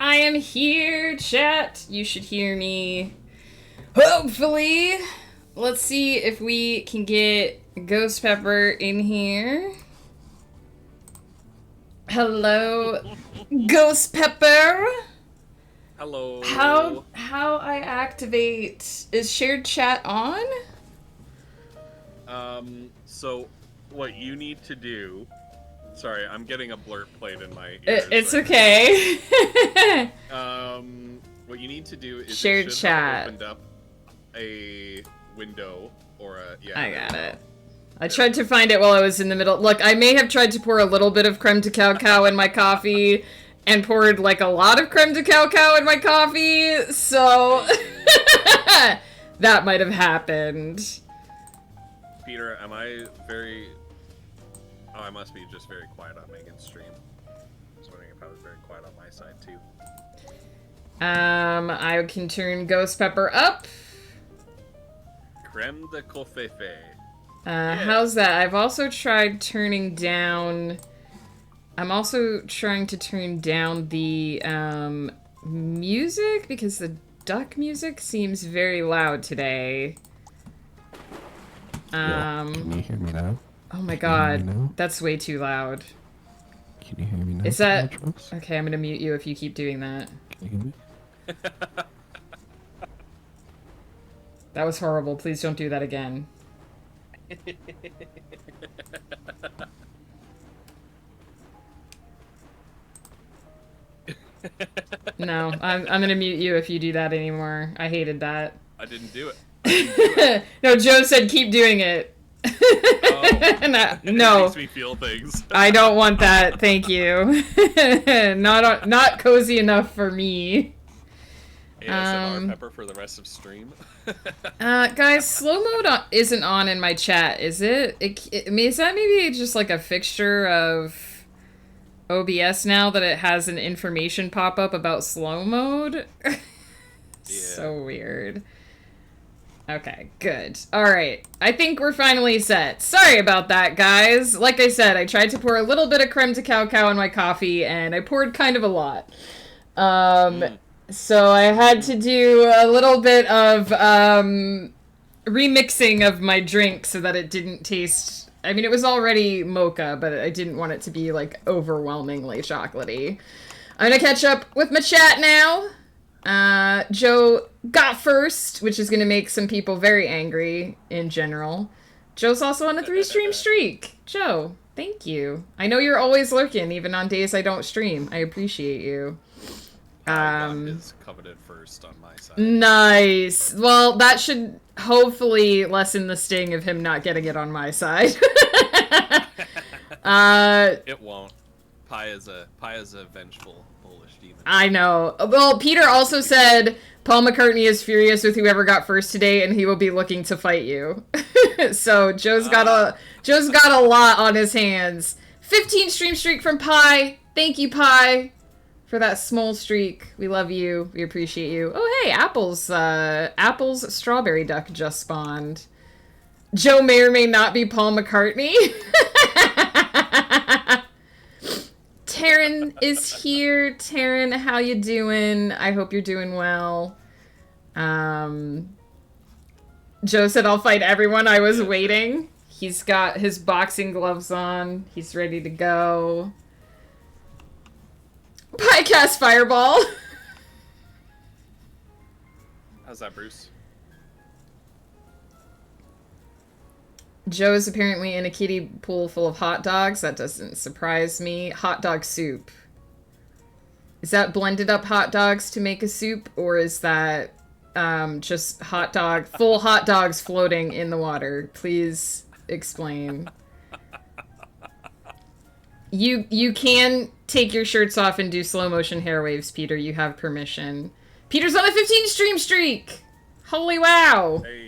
I am here, chat. You should hear me. Hopefully. Let's see if we can get Gh0stpeppr in here. Hello, Gh0stpeppr. Hello. How I activate, is shared chat on? So what you need to do, sorry, I'm getting a blurb played in my ears. It's right okay. What you need to do is shared it should chat. have opened up a window or a, yeah. I got it. I tried to find it while I was in the middle. Look, I may have tried to pour a little bit of creme de cacao in my coffee and poured like a lot of creme de cacao in my coffee, so that might have happened. Peter, am I very... Oh, I must be just very quiet on Megan's stream. I was wondering if I was very quiet on my side too. I can turn Gh0stpeppr up. Creme de coffee. How's that? I've also tried turning down... I'm also trying to turn down the, music, because the duck music seems very loud today. Can you hear me now? Oh my god, that's way too loud. Can you hear me now? Is that... Okay, I'm gonna mute you if you keep doing that. Can you hear me? That was horrible. Please don't do that again. No, I'm gonna mute you if you do that anymore. I hated that. I didn't do it. No, Joe said keep doing it. Oh, no. It makes me feel things. I don't want that. Thank you. Not cozy enough for me. ASMR pepper for the rest of stream. Guys, slow mode isn't on in my chat, is it? I mean, is that maybe just like a fixture of OBS now that it has an information pop up about slow mode? Yeah. So weird. Okay, good. Alright, I think we're finally set. Sorry about that, guys. Like I said, I tried to pour a little bit of creme de cacao in my coffee, and I poured kind of a lot. So I had to do a little bit of, remixing of my drink so that it didn't taste... I mean, it was already mocha, but I didn't want it to be, like, overwhelmingly chocolatey. I'm gonna catch up with my chat now. Joe got first, which is gonna make some people very angry in general. Joe's also on a 3-stream streak. Joe, thank you. I know you're always lurking, even on days I don't stream. I appreciate you. Is coveted first on my side. Nice. Well, that should hopefully lessen the sting of him not getting it on my side. It won't. Pi is a vengeful Polish demon. I know. Well, Peter also said Paul McCartney is furious with whoever got first today, and he will be looking to fight you. So Joe's got a lot on his hands. 15 stream streak from Pi. Thank you, Pi, for that small streak. We love you. We appreciate you. Oh, hey, Apple's strawberry duck just spawned. Joe may or may not be Paul McCartney. Taryn is here. Taryn, how you doing? I hope you're doing well. Joe said, I'll fight everyone. I was waiting. He's got his boxing gloves on. He's ready to go. Piecast Fireball. How's that, Bruce? Joe is apparently in a kiddie pool full of hot dogs. That doesn't surprise me. Hot dog soup. Is that blended up hot dogs to make a soup? Or is that just full hot dogs floating in the water? Please explain. You can take your shirts off and do slow motion hair waves, Peter. You have permission. Peter's on a 15 stream streak! Holy wow! Hey.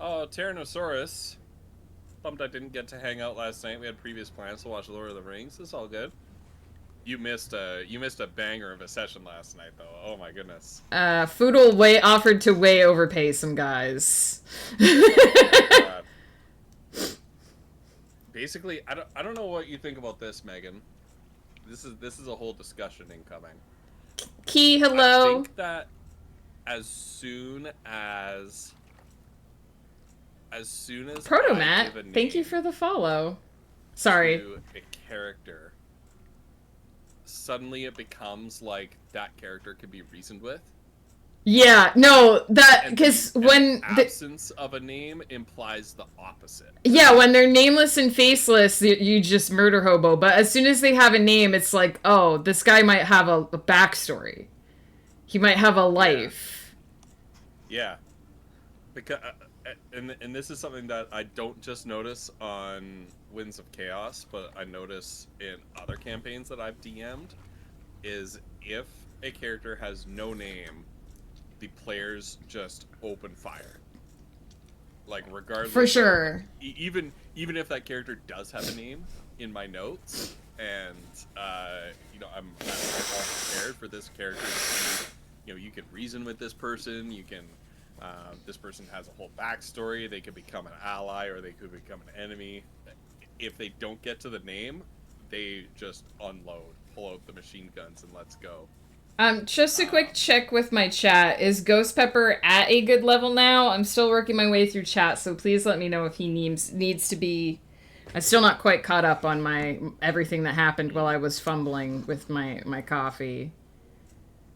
Oh, Tyrannosaurus. Bummed I didn't get to hang out last night. We had previous plans to watch Lord of the Rings. It's all good. You missed a banger of a session last night, though. Oh my goodness. Foodle offered to way overpay some guys. Oh, basically, I don't know what you think about this, Megan. This is a whole discussion incoming. Key, I hello. think that as soon as I give a name Thank you for the follow. Sorry. to a character, suddenly it becomes like that character can be reasoned with. Yeah, no, that And because the when absence of a name implies the opposite. yeah, when they're nameless and faceless, you just murder hobo. But as soon as they have a name, it's like, oh, this guy might have a backstory. He might have a life. Yeah, because and this is something that I don't just notice on Winds of Chaos, but I notice in other campaigns that I've DM'd, is if a character has no name, the players just open fire. Like regardless. For sure. Even if that character does have a name in my notes, and I'm all prepared for this character to be, you can reason with this person, you can. This person has a whole backstory. They could become an ally or they could become an enemy. If they don't get to the name, they just unload, pull out the machine guns, and let's go. Just a quick check with my chat. Is Gh0stpeppr at a good level now? I'm still working my way through chat, so please let me know if he needs to be. I'm still not quite caught up on my everything that happened while I was fumbling with my coffee.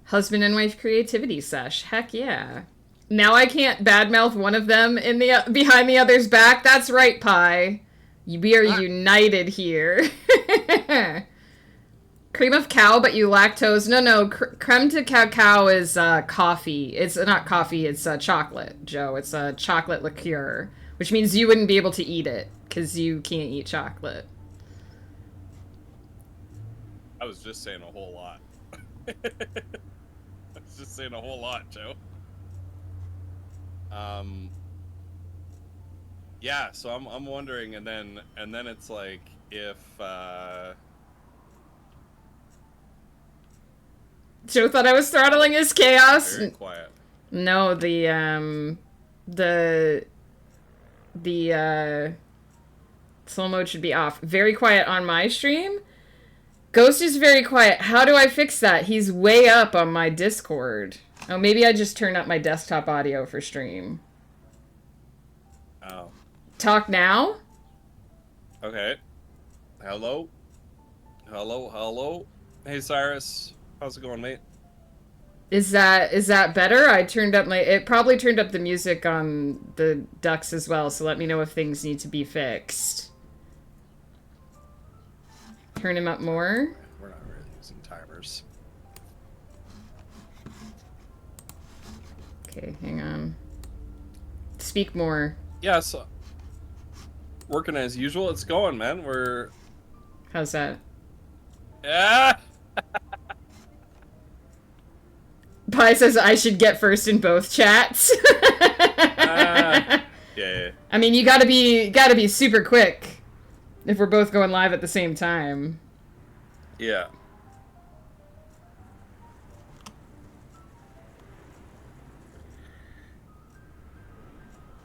Husband and wife creativity sesh. Heck yeah. Now I can't badmouth one of them in the behind the other's back. That's right, Pie. We are united here. Cream of cow, but you lactose. No. Creme de cacao is coffee. It's not coffee. It's chocolate, Joe. It's a chocolate liqueur, which means you wouldn't be able to eat it because you can't eat chocolate. I was just saying a whole lot. I was just saying a whole lot, Joe. Yeah, so I'm wondering, and then it's like if Joe thought I was throttling his chaos. very quiet. No, the slow mode should be off. Very quiet on my stream. Ghost is very quiet. How do I fix that? He's way up on my Discord. Oh, maybe I just turned up my desktop audio for stream. Oh. Talk now? Okay. Hello? Hello? Hey, Cyrus. How's it going, mate? Is that better? It probably turned up the music on the ducks as well, so let me know if things need to be fixed. Turn him up more? We're not really using timers. Okay, hang on. Speak more. Yeah, so working as usual. It's going, man. We're... How's that? Yeah! Pi says I should get first in both chats. Yeah. I mean, you gotta be super quick if we're both going live at the same time. Yeah.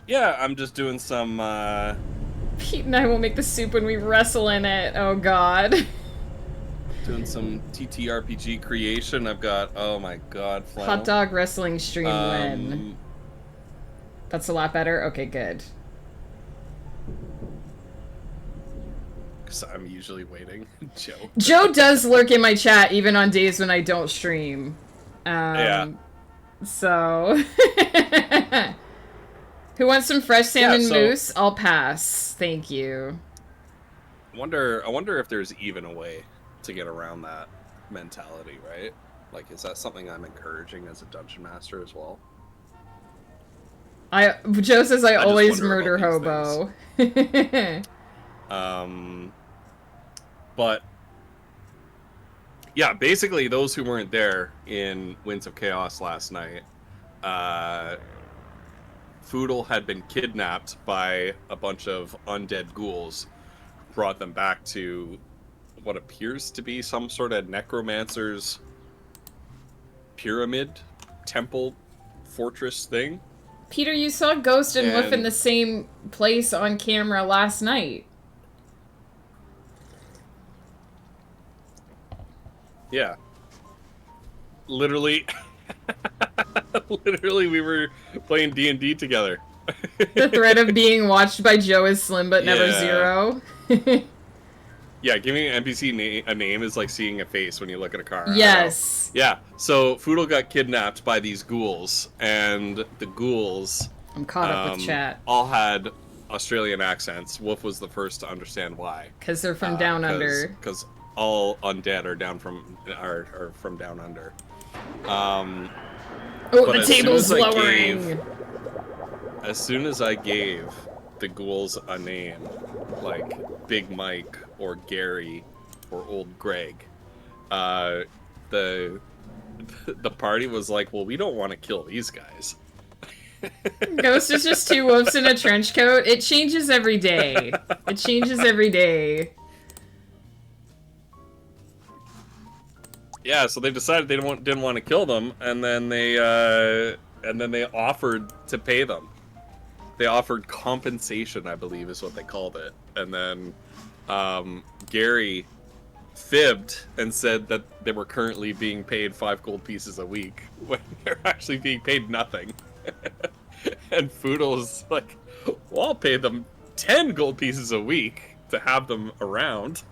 Yeah, I'm just doing some, Pete and I will make the soup when we wrestle in it. Oh, God. doing some TTRPG creation. I've got, oh my god, Flannel. Hot dog wrestling stream when? That's a lot better? Okay, good. Because I'm usually waiting. Joe. Joe does lurk in my chat even on days when I don't stream. Yeah. So... Who wants some fresh salmon mousse? I'll pass. Thank you. I wonder if there's even a way to get around that mentality, right? Like, is that something I'm encouraging as a dungeon master as well? Joe says I always murder hobo. But yeah, basically those who weren't there in Winds of Chaos last night, Foodle had been kidnapped by a bunch of undead ghouls, brought them back to what appears to be some sort of necromancer's pyramid, temple, fortress thing. Peter, you saw Ghost and Wolf in the same place on camera last night. Yeah. Literally, literally, we were playing D&D together. The threat of being watched by Joe is slim but never Yeah. zero. Yeah, giving an NPC a name is like seeing a face when you look at a car. Yes. Yeah, so Foodle got kidnapped by these ghouls, and the ghouls... I'm caught up with chat. All had Australian accents. Wolf was the first to understand why. Because they're from down under. Because all undead are from down under. Oh, the table's lowering! As soon as I gave the ghouls a name, like Big Mike or Gary or Old Greg, the party was like, well, we don't want to kill these guys. Ghost is just two wolves in a trench coat. It changes every day. It changes every day. Yeah, so they decided they didn't want to kill them, and then they offered to pay them. They offered compensation, I believe, is what they called it. And then Gary fibbed and said that they were currently being paid 5 gold pieces a week when they're actually being paid nothing. And Foodle's like, well, I'll pay them 10 gold pieces a week to have them around.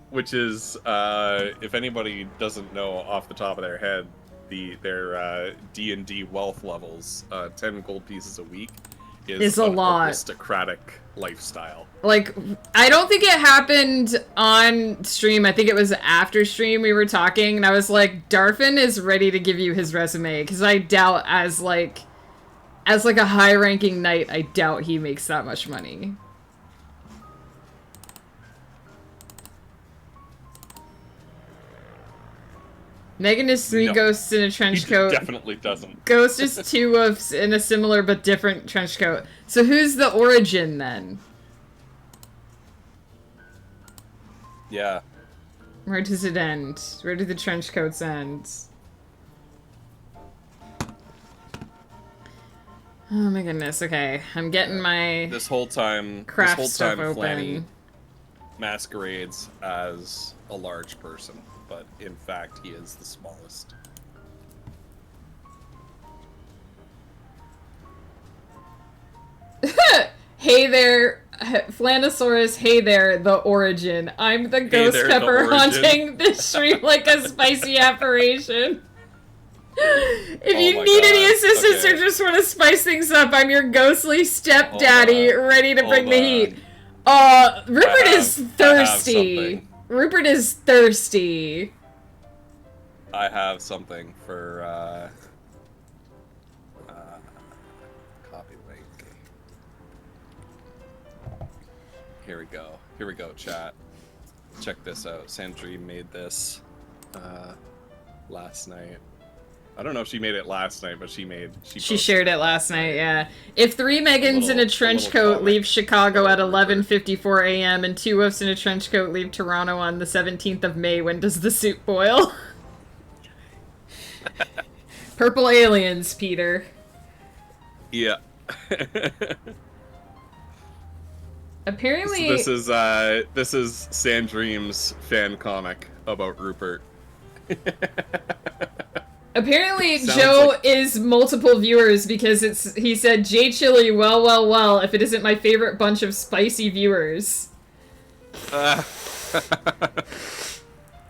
Which is, if anybody doesn't know off the top of their head, their D&D wealth levels, 10 gold pieces a week is a lot. Aristocratic lifestyle. Like, I don't think it happened on stream. I think it was after stream we were talking, and I was like, Darfin is ready to give you his resume, because I doubt as like a high-ranking knight, I doubt he makes that much money. Megan is 3 ghosts in a trench coat. Definitely doesn't. Ghost is 2 wolves in a similar but different trench coat. So who's the origin then? Yeah. Where does it end? Where do the trench coats end? Oh my goodness, okay. I'm getting my This whole time stuff open. Flanny masquerades as a large person, but in fact he is the smallest. Hey there, Flannelsaurus, hey there, the origin. I'm the Gh0stpeppr haunting this stream like a spicy apparition. If you need any assistance or just want to spice things up, I'm your ghostly stepdaddy, ready to bring the heat. Rupert is thirsty. Rupert is thirsty. I have something for, copy link. Here we go. Here we go, chat. Check this out. Sandry made this, last night. I don't know if she made it last night, but she shared it last night, yeah. If 3 Megans in a trench coat leave Chicago at 11:54 a.m. and 2 wolves in a trench coat leave Toronto on the 17th of May, when does the soup boil? Purple aliens, Peter. Yeah. Apparently... So this is Sandream's fan comic about Rupert. Apparently, Joe is multiple viewers because he said, J Chili, well, if it isn't my favorite bunch of spicy viewers.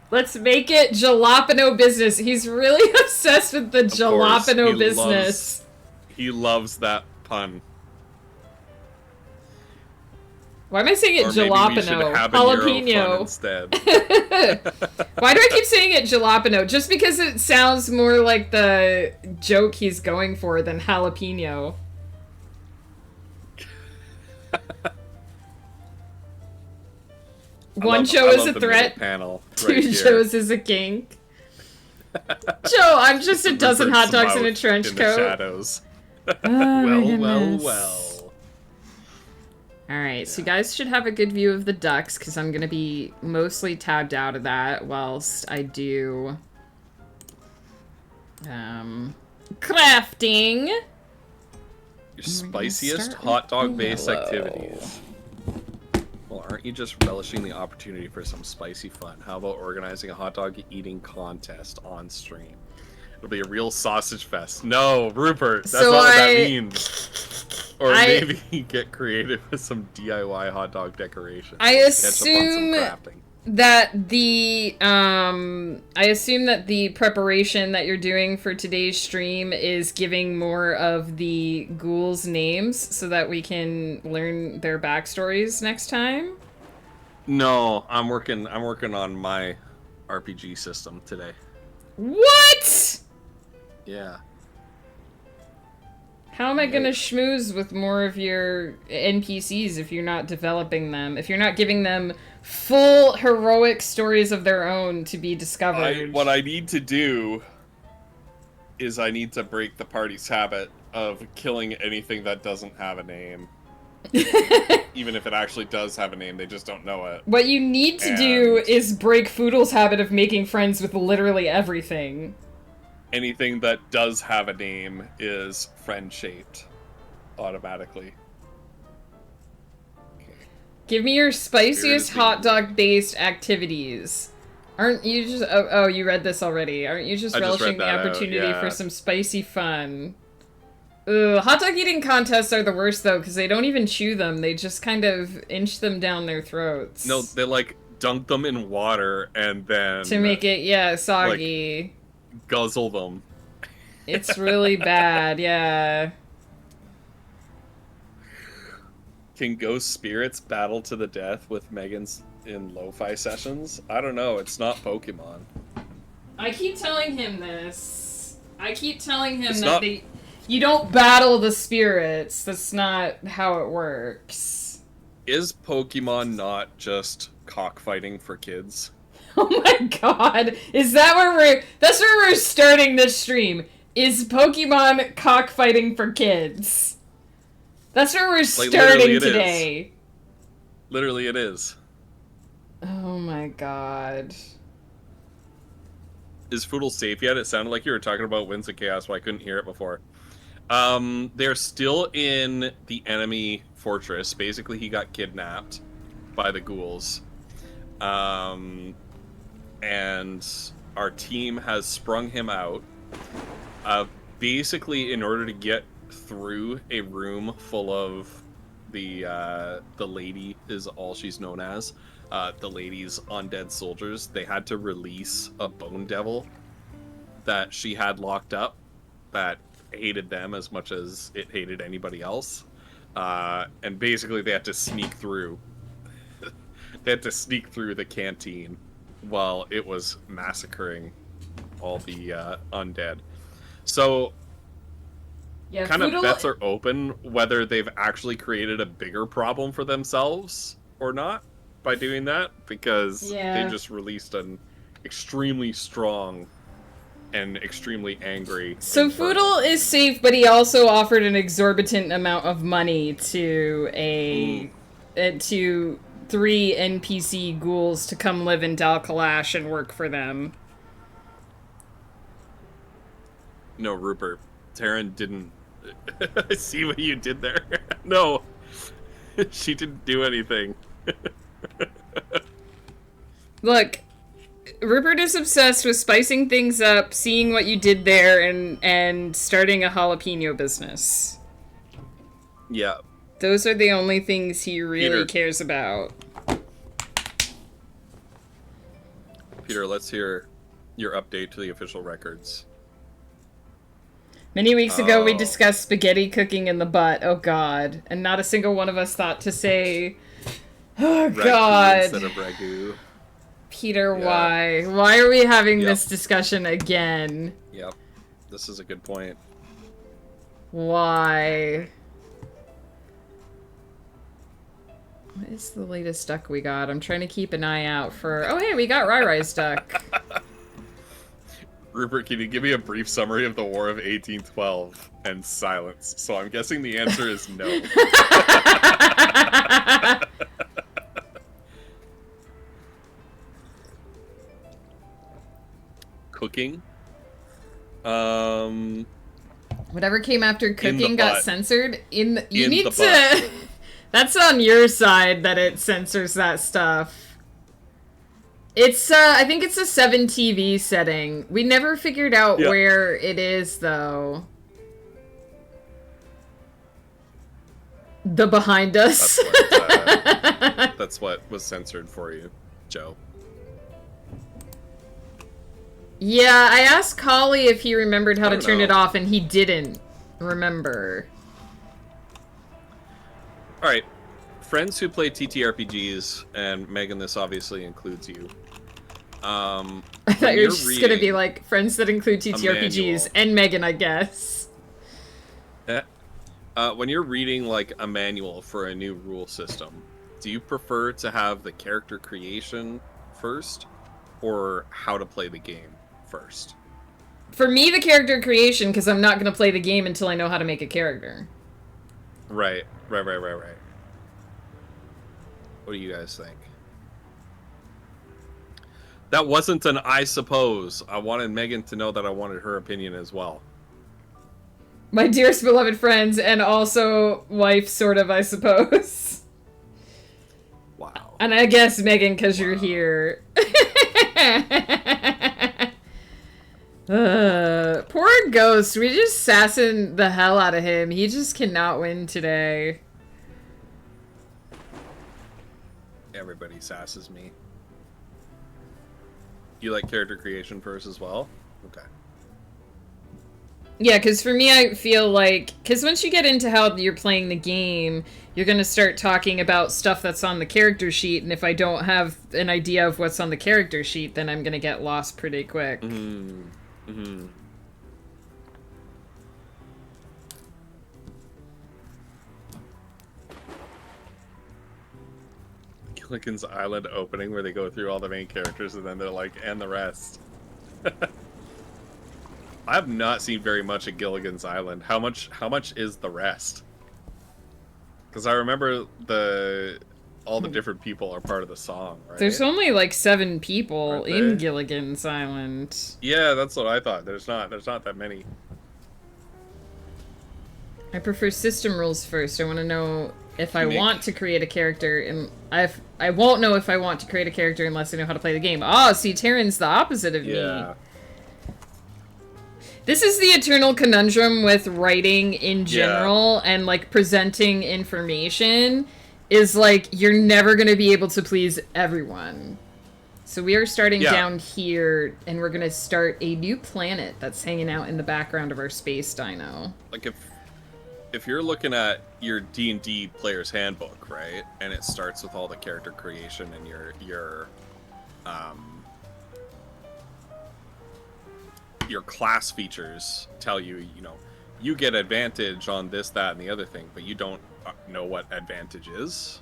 Let's make it jalapeno business. He's really obsessed with the jalapeno business. He loves that pun. Why am I saying it jalapeno? Jalapeno instead. Why do I keep saying it jalapeno? Just because it sounds more like the joke he's going for than jalapeno. One Joe is a threat, panel two Joes is a kink. Joe, I'm just a dozen hot dogs in a trench coat. The shadows. Well. Alright, so you guys should have a good view of the ducks, because I'm going to be mostly tabbed out of that whilst I do... crafting! Your spiciest hot dog-based activities. Hold aren't you just relishing the opportunity for some spicy fun? How about organizing a hot dog eating contest on stream? It'll be a real sausage fest. No, Rupert, that's not what that means. Or maybe get creative with some DIY hot dog decorations. I assume that the preparation that you're doing for today's stream is giving more of the ghouls names so that we can learn their backstories next time. No, I'm working on my RPG system today. What? Yeah. How am I gonna schmooze with more of your NPCs if you're not developing them? If you're not giving them full heroic stories of their own to be discovered? What I need to do is I need to break the party's habit of killing anything that doesn't have a name. Even if it actually does have a name, they just don't know it. What you need to do is break Foodle's habit of making friends with literally everything. Anything that does have a name is friend-shaped automatically. Okay. Give me your spiciest hot dog-based activities. Aren't you just... Oh, you read this already. Aren't you just relishing the opportunity for some spicy fun? Ugh, hot dog eating contests are the worst, though, because they don't even chew them. They just kind of inch them down their throats. No, they, like, dunk them in water and then... To make it, yeah, soggy. Like, guzzle them. It's really bad, yeah. Can ghost spirits battle to the death with Megans in lo-fi sessions? I don't know, it's not Pokemon. I keep telling him this. I keep telling him that you don't battle the spirits. That's not how it works. Is Pokemon not just cockfighting for kids? Oh my god. Is that where that's where we're starting this stream. Is Pokemon cockfighting for kids? That's where we're starting today. Literally it is. Oh my god. Is Foodle safe yet? It sounded like you were talking about Winds of Chaos, but I couldn't hear it before. They're still in the enemy fortress. Basically, he got kidnapped by the ghouls. And our team has sprung him out. Basically, in order to get through a room full of the lady is all she's known as, the lady's undead soldiers, they had to release a bone devil that she had locked up that hated them as much as it hated anybody else. And basically, they had to sneak through. They had to sneak through the canteen while it was massacring all the undead. So, yeah, kind of bets are open whether they've actually created a bigger problem for themselves or not by doing that, because they just released an extremely strong and extremely angry... So Foodle is safe, but he also offered an exorbitant amount of money to to 3 NPC ghouls to come live in Dalkalash and work for them. No, Rupert. Taryn didn't... I see what you did there. No. She didn't do anything. Look, Rupert is obsessed with spicing things up, seeing what you did there, and starting a jalapeno business. Yeah. Those are the only things he really cares about. Peter, let's hear your update to the official records. Many weeks ago, we discussed spaghetti cooking in the butt. Oh, God. And not a single one of us thought to say, oh, God. Instead of ragu. Peter, why? Why are we having this discussion again? Yep. This is a good point. Why? What is the latest duck we got? I'm trying to keep an eye out for... Oh, hey, we got Rai-Rai's duck. Rupert, can you give me a brief summary of the War of 1812? And silence. So I'm guessing the answer is no. Cooking? Whatever came after cooking got censored. You need to... That's on your side that it censors that stuff. It's, I think it's a 7TV setting. We never figured out where it is, though. The behind us. That's what was censored for you, Joe. Yeah, I asked Collie if he remembered how to turn it off, and he didn't remember. Alright. Friends who play TTRPGs, and Megan, this obviously includes you. I thought you were just gonna be like, friends that include TTRPGs, and Megan, I guess. When you're reading, like, a manual for a new rule system, do you prefer to have the character creation first, or how to play the game first? For me, the character creation, because I'm not going to play the game until I know how to make a character. Right. What do you guys think? That wasn't an I suppose. I wanted Megan to know that I wanted her opinion as well. My dearest beloved friends, and also wife, sort of, I suppose. Wow. And I guess, Megan, because you're here. Poor Ghost. We just sassing the hell out of him. He just cannot win today. Everybody sasses me. You like character creation first as well? Okay. Yeah, because for me, I feel like... Because once you get into how you're playing the game, you're going to start talking about stuff that's on the character sheet, and if I don't have an idea of what's on the character sheet, then I'm going to get lost pretty quick. Gilligan's Island opening where they go through all the main characters and then they're like, and the rest. I have not seen very much of Gilligan's Island. How much is the rest? Because I remember all the different people are part of the song, right? There's only like 7 people in Gilligan's Island. Yeah, that's what I thought. There's not that many. I prefer system rules first. I want to know if I want to create a character, and I won't know if I want to create a character unless I know how to play the game. Oh, see, Taryn's the opposite of me. This is the eternal conundrum with writing in general and, like, presenting information is, like, you're never going to be able to please everyone. So we are starting down here, and we're going to start a new planet that's hanging out in the background of our space dino. Like, if you're looking at your D&D player's handbook, right, and it starts with all the character creation and your class features tell you, you know, you get advantage on this, that, and the other thing, but you don't know what advantage is.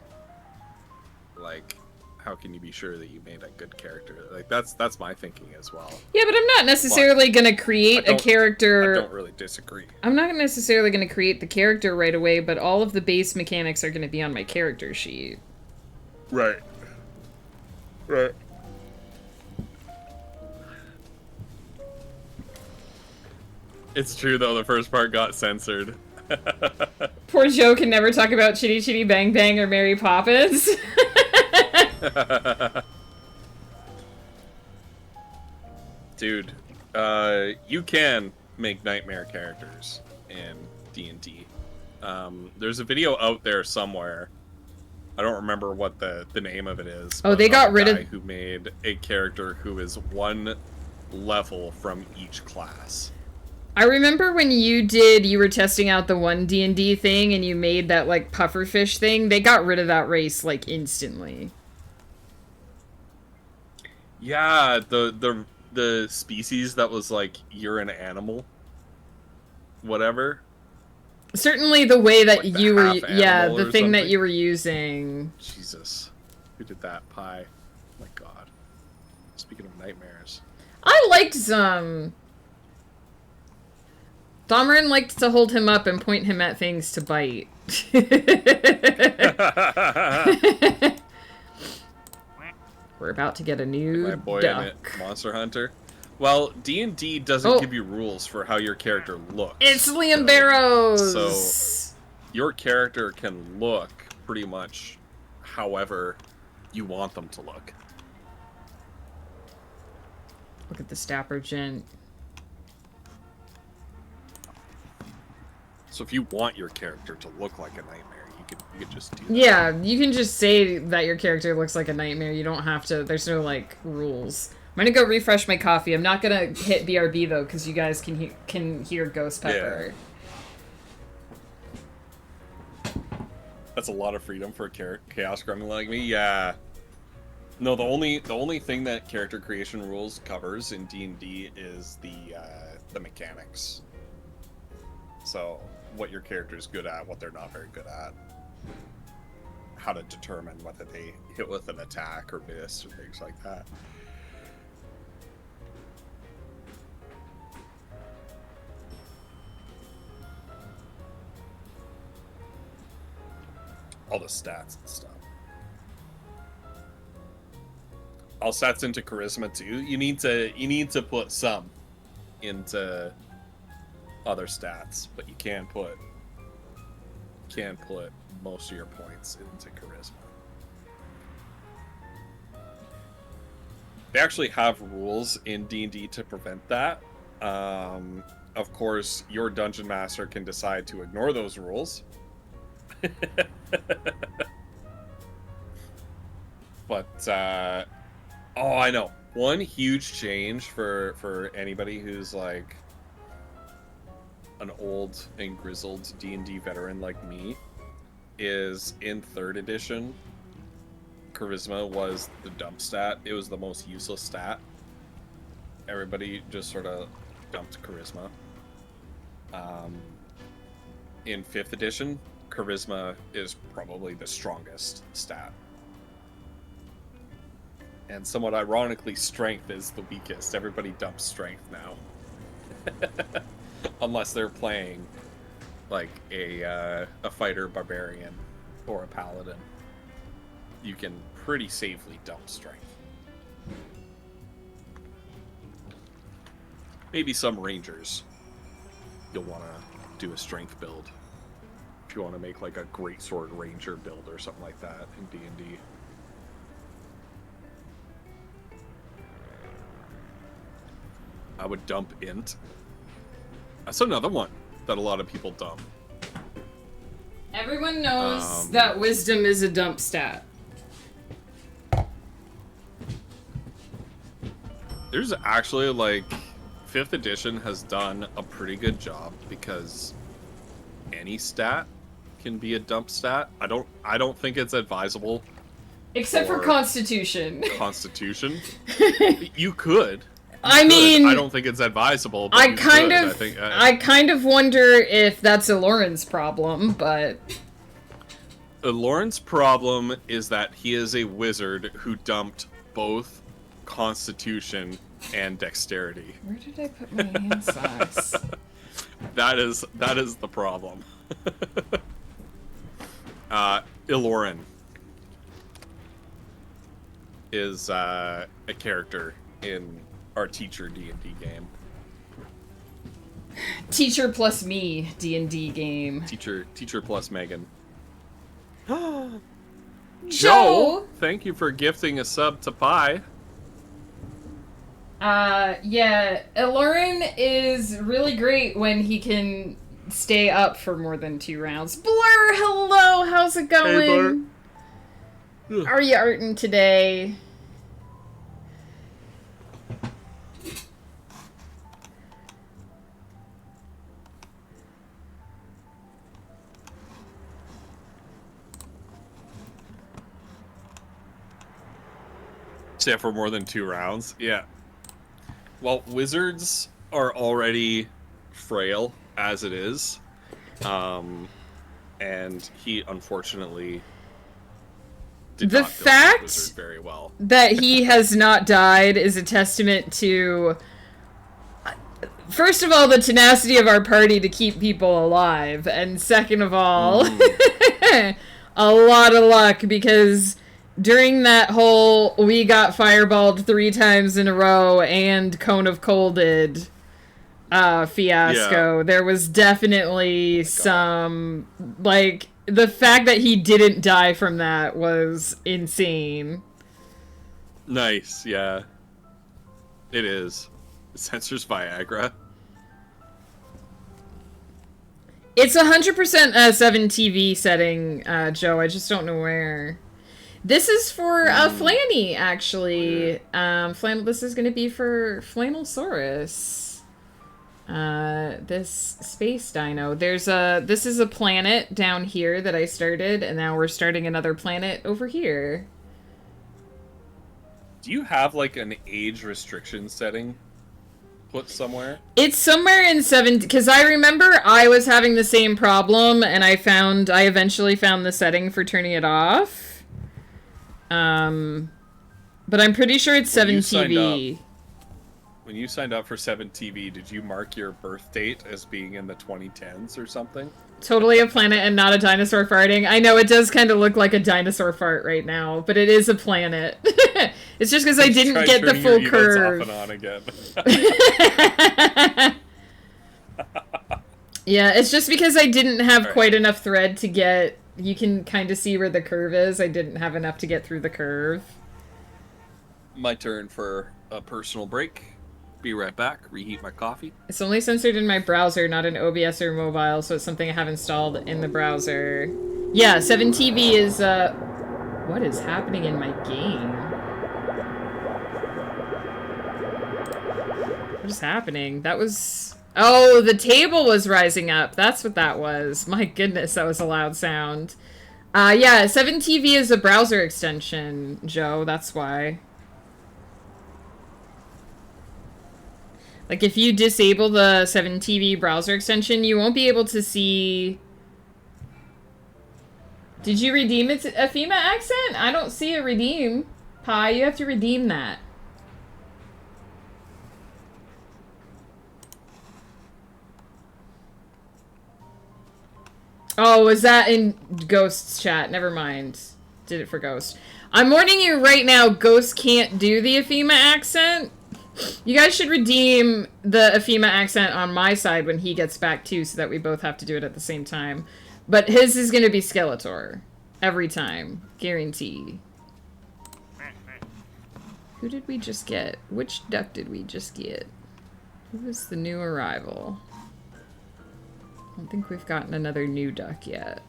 Like, how can you be sure that you made a good character? Like, that's my thinking as well. Yeah, but I'm not necessarily going to create a character... I don't really disagree. I'm not necessarily going to create the character right away, but all of the base mechanics are going to be on my character sheet. Right. It's true, though, the first part got censored. Poor Joe can never talk about Chitty Chitty Bang Bang or Mary Poppins. Dude, you can make nightmare characters in D&D. There's a video out there somewhere. I don't remember what the name of it is. Oh, they got rid of... who made a character who is one level from each class. I remember when you were testing out the one D&D thing and you made that, like, pufferfish thing, they got rid of that race, like, instantly. Yeah, the species that was, like, you're an animal. Whatever. Certainly the way that like you were... Yeah, the the thing something. that you were using. Jesus. Who did that? Pie. Oh my god. Speaking of nightmares. I liked Domerin liked to hold him up and point him at things to bite. We're about to get a new my boy duck. Monster Hunter. Well, D&D doesn't give you rules for how your character looks. It's Liam Barrows! So, your character can look pretty much however you want them to look. Look at the Stapper gent. So if you want your character to look like a nightmare, you could just do that. Yeah, you can just say that your character looks like a nightmare. You don't have to. There's no like rules. I'm gonna go refresh my coffee. I'm not gonna hit BRB though, because you guys can hear Gh0stpeppr. Yeah. That's a lot of freedom for a chaos gremlin like me. Yeah. No, the only thing that character creation rules covers in D&D is the mechanics. So what your character is good at, what they're not very good at, how to determine whether they hit with an attack or miss or things like that. All the stats and stuff. All stats into charisma too. You need to put some into other stats, but you can put most of your points into charisma. They actually have rules in D&D to prevent that. Of course, your dungeon master can decide to ignore those rules. But oh, I know. One huge change for anybody who's like an old and grizzled D&D veteran like me is in 3rd edition, charisma was the dump stat. It was the most useless stat. Everybody just sort of dumped charisma. In 5th edition, charisma is probably the strongest stat. And somewhat ironically, strength is the weakest. Everybody dumps strength now. Unless they're playing like a fighter barbarian or a paladin. You can pretty safely dump strength. Maybe some rangers. You'll want to do a strength build. If you want to make like a greatsword ranger build or something like that in D&D. I would dump int. That's another one that a lot of people dump. Everyone knows that wisdom is a dump stat. There's actually like 5th edition has done a pretty good job because any stat can be a dump stat. I don't think it's advisable. Except for Constitution. Constitution. You could. I mean, I don't think it's advisable. But I kind of wonder if that's a Lauren's problem, but Lauren's problem is that he is a wizard who dumped both Constitution and Dexterity. Where did I put my hand size? That is the problem. Ilorin is a character in our teacher D&D game. Teacher plus me D&D game. Teacher plus Megan. Joe! Thank you for gifting a sub to Pi. Yeah, Ilorin is really great when he can stay up for more than 2 rounds. Blur, hello, how's it going? Hey, Blur. Are you arting today? Yeah, for more than 2 rounds. Yeah. Well, wizards are already frail as it is. And he unfortunately did The not build fact his wizard very well. that he has not died is a testament to, first of all, the tenacity of our party to keep people alive, and second of all, a lot of luck, because during that whole we got fireballed 3 times in a row and Cone of Colded fiasco, there was definitely some, like, the fact that he didn't die from that was insane. Nice, yeah. It is. It censors Viagra. It's 100% a 7TV setting, Joe. I just don't know where. This is for Flanny, actually. This is going to be for Flannelsaurus. This space dino. This is a planet down here that I started, and now we're starting another planet over here. Do you have, like, an age restriction setting put somewhere? It's somewhere in 7, because I remember I was having the same problem, and I eventually found the setting for turning it off. But I'm pretty sure it's 7TV. When you signed up for 7TV, did you mark your birth date as being in the 2010s or something? Totally a planet and not a dinosaur farting. I know it does kind of look like a dinosaur fart right now, but it is a planet. It's just because I didn't get the full curve. Off and on again. Yeah, it's just because I didn't have quite enough thread to get... You can kind of see where the curve is. I didn't have enough to get through the curve. My turn for a personal break. Be right back. Reheat my coffee. It's only censored in my browser, not in OBS or mobile, so it's something I have installed in the browser. Yeah, 7TV is, What is happening in my game? What is happening? That was... Oh, the table was rising up. That's what that was. My goodness, that was a loud sound. Yeah, 7TV is a browser extension, Joe. That's why. Like, if you disable the 7TV browser extension, you won't be able to see... Did you redeem its Athema accent? I don't see a redeem. Pi, you have to redeem that. Oh, was that in Ghost's chat? Never mind. Did it for Ghost. I'm warning you right now, Ghost can't do the Athema accent. You guys should redeem the Athema accent on my side when he gets back too, so that we both have to do it at the same time. But his is going to be Skeletor. Every time. Guarantee. Who did we just get? Which duck did we just get? Who was the new arrival? I don't think we've gotten another new duck yet.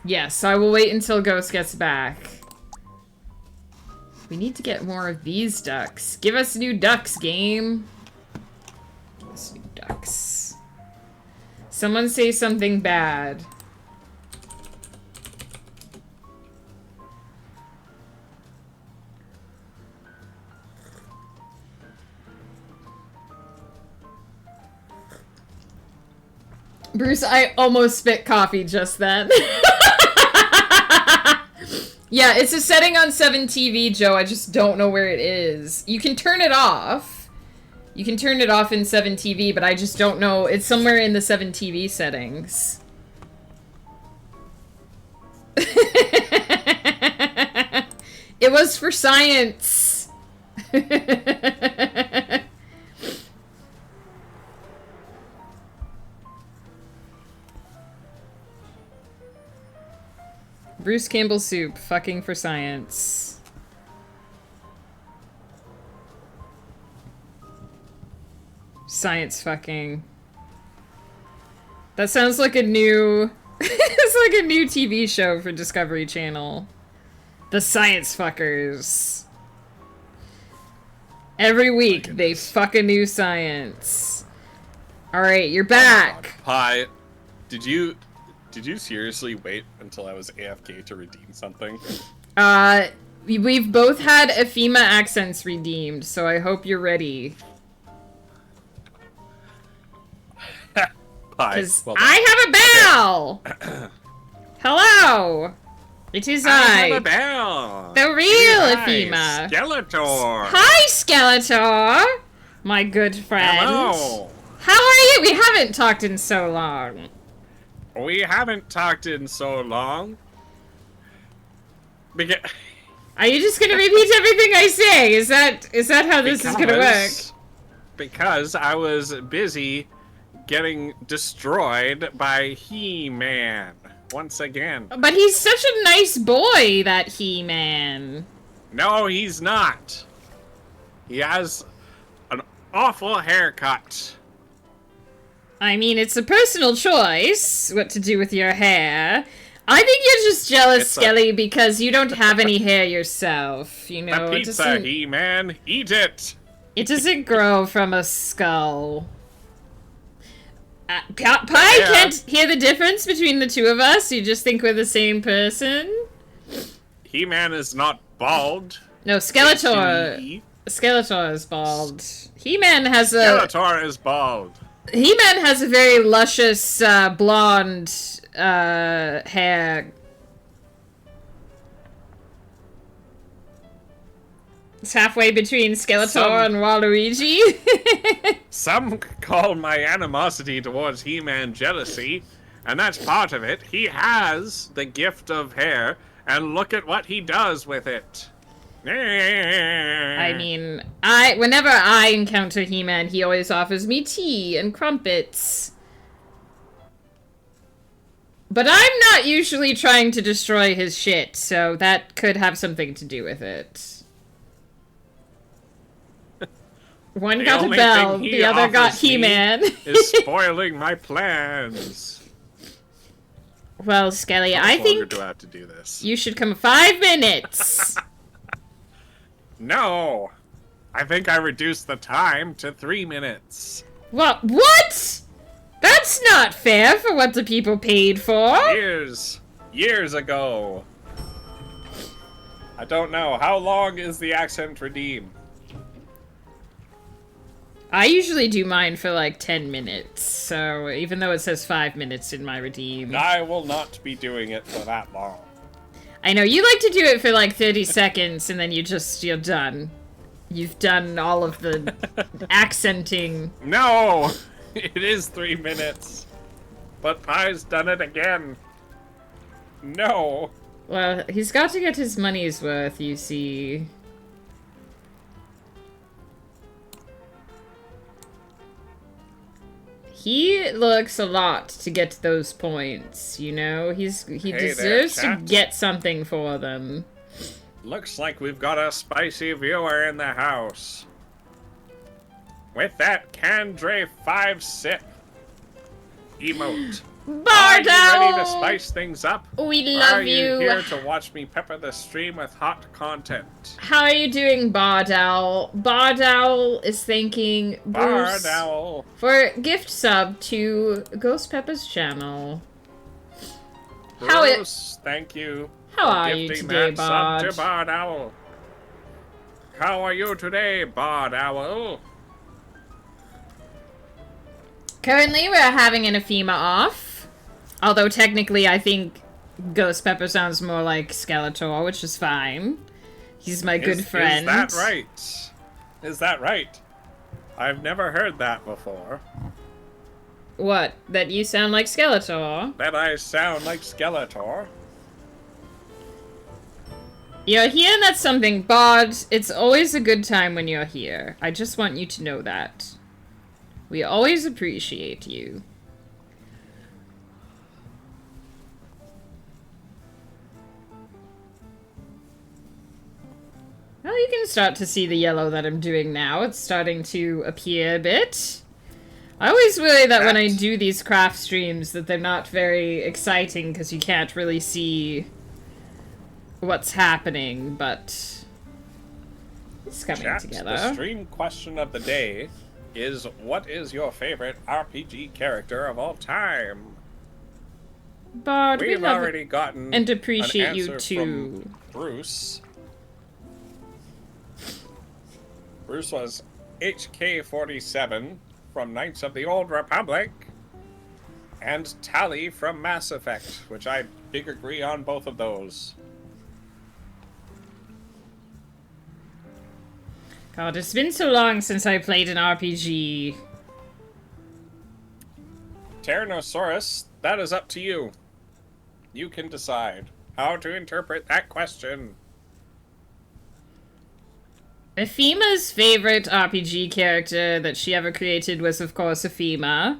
Yes, I will wait until Ghost gets back. We need to get more of these ducks. Give us new ducks, game. Give us new ducks. Someone say something bad. Bruce, I almost spit coffee just then. Yeah, it's a setting on 7TV, Joe. I just don't know where it is. You can turn it off. You can turn it off in 7TV, but I just don't know. It's somewhere in the 7TV settings. It was for science. Bruce Campbell soup, fucking for science. Science fucking. That sounds like a new... It's like a new TV show for Discovery Channel. The Science Fuckers. Every week, they fuck a new science. Alright, you're back. Hi. Did you seriously wait until I was AFK to redeem something? We've both had Athema accents redeemed, so I hope you're ready. Because well, I have a bell! Hello! It is I have a bell! The real Athema! Skeletor! Hi, Skeletor! My good friend. Hello! How are you? We haven't talked in so long. We haven't talked in so long. Are you just gonna repeat everything I say? Is that how this is gonna work? Because I was busy getting destroyed by He-Man once again. But he's such a nice boy, that He-Man. No, he's not. He has an awful haircut. I mean, it's a personal choice what to do with your hair. I think you're just jealous, Skelly, because you don't have any hair yourself. You know, the pizza, He-Man, eat it. It doesn't grow from a skull. Pie can't hear the difference between the two of us. You just think we're the same person. He-Man is not bald. No, Skeletor. Skeletor is bald. He-Man has Skeletor is bald. He-Man has a very luscious blonde hair. It's halfway between Skeletor and Waluigi. Some call my animosity towards He-Man jealousy, and that's part of it. He has the gift of hair, and look at what he does with it. I mean, whenever I encounter He-Man, he always offers me tea and crumpets. But I'm not usually trying to destroy his shit, so that could have something to do with it. One got a bell, the other got He-Man. Is spoiling my plans. Well, Skelly, I think do I have to do this? You should come 5 minutes. No, I think I reduced the time to 3 minutes. What? That's not fair for what the people paid for. Years ago. I don't know. How long is the accent redeem? I usually do mine for like 10 minutes, so even though it says 5 minutes in my redeem. I will not be doing it for that long. I know, you like to do it for like 30 seconds and then you're done. You've done all of the accenting. No! It is 3 minutes. But Pie's done it again. No. Well, he's got to get his money's worth, you see. He looks a lot to get those points, you know? He deserves to get something for them. Looks like we've got a spicy viewer in the house. With that Candre 5-sip emote. Are you ready to spice things up? We love you. Are you here to watch me pepper the stream with hot content? How are you doing, Bardowl? Bardowl is thanking Bruce for gift sub to Gh0stpeppr's channel. Bruce, thank you. How are you today, Bard? Sub to Bardowl. How are you today, Bardowl? Currently, we're having an Ephema off. Although, technically, I think Gh0stpepr sounds more like Skeletor, which is fine. He's my good friend. Is that right? Is that right? I've never heard that before. What? That you sound like Skeletor? That I sound like Skeletor? You're here, and that's something. Bod, it's always a good time when you're here. I just want you to know that. We always appreciate you. Well, you can start to see the yellow that I'm doing now. It's starting to appear a bit. I always worry that when I do these craft streams that they're not very exciting because you can't really see what's happening, but it's coming together. The stream question of the day is, what is your favorite RPG character of all time? But we've already gotten and appreciate an you answer too. From Bruce. Bruce was HK-47 from Knights of the Old Republic, and Tally from Mass Effect, which I big agree on both of those. God, it's been so long since I played an RPG. Tyrannosaurus, that is up to you. You can decide how to interpret that question. Ephima's favorite RPG character that she ever created was, of course, Ephima,